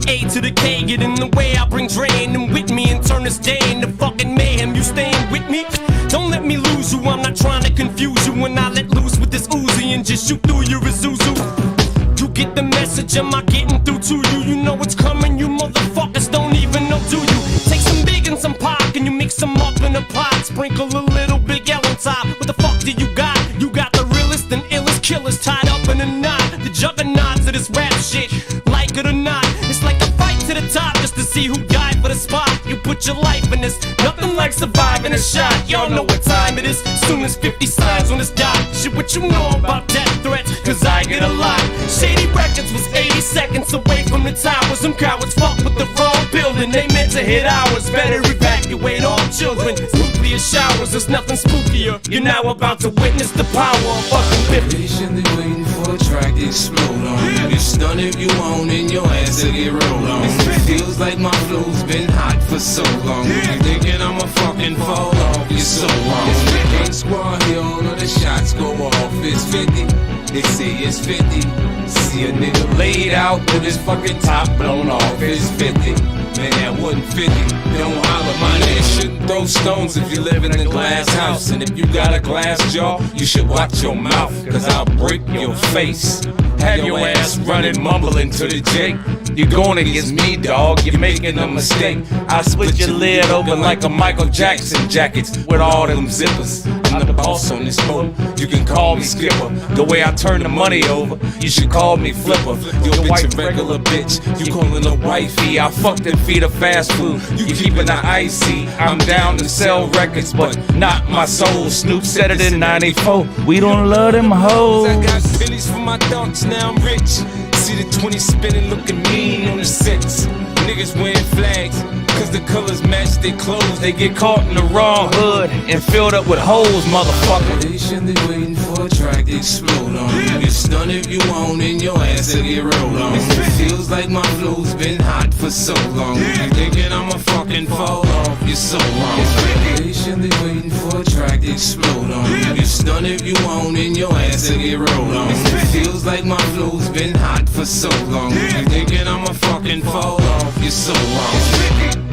A to the K, get in the way. I bring Dre and with me and turn this day into fucking mayhem. You staying with me? Don't let me lose you. I'm not trying to confuse you. When I let loose with this Uzi and just shoot through your Isuzu. You get the message, am I getting through to you? You know what's coming, you motherfuckers don't even know, do you? Take some big and some pop, and you mix them up in a pot. Sprinkle a little Big L on top. What the fuck do you got? You got the realest and illest killers tied up in a knot. The juggernauts of this rap shit, like it or not. It's like a fight to the top just to see who died for the spot. You put your life in this, nothing like surviving a shot. Y'all know what time it is, soon as 50 signs on this dot. Shit, what you know about death threats, cause I get a lot. Shady Records was 80 seconds away from the towers. Some cowards fuck with the wrong building, they meant to hit ours. Better evacuate all children, nuclear showers, there's nothing spookier. You're now about to witness the power of fucking 50. Patiently waiting for a track to explode on. You get stunned if you want and your ass will get rolled on. It feels like my flow's been hot for so long. You thinking I'ma fucking fall off, you're so wrong. Gang squad here, all of the shots go off. It's 50, they say it's 50. See a nigga laid out with his fucking top blown off. It's 50, man that wasn't 50. Don't holler, my nigga shouldn't throw stones if you live in a glass house. And if you got a glass jaw, you should watch your mouth, cause I'll break your face. Have your ass running, mumbling to the Jake. You're going against me, dog, you're making a mistake. I split your lid open like a Michael Jackson jackets with all them zippers. I'm the boss on this boat, you can call me skipper. The way I turn the money over, you should call me flipper. Your bitch a regular bitch, you calling her wifey. I fucked and feed her fast food, you keeping her icy. I'm down to sell records, but not my soul. Snoop said it in 94, we don't love them hoes. I got pennies for my thoughts, now I'm rich. See the 20 spinning, looking mean on the sets. Niggas wearing flags, cause the colors match their clothes. They get caught in the wrong hood and filled up with holes, motherfucker. Patiently waiting for a track to explode on. You get stunned if you want and your ass ass to get rolled on. It feels like my flow's been hot for so long. You thinking I'ma fucking fall off, you're so wrong. Patiently waiting for a track to explode on. You stun if you want and your ass to get rolled on. It feels like my flow's been hot for so long. You thinking I'ma fucking fall off, you're so wrong.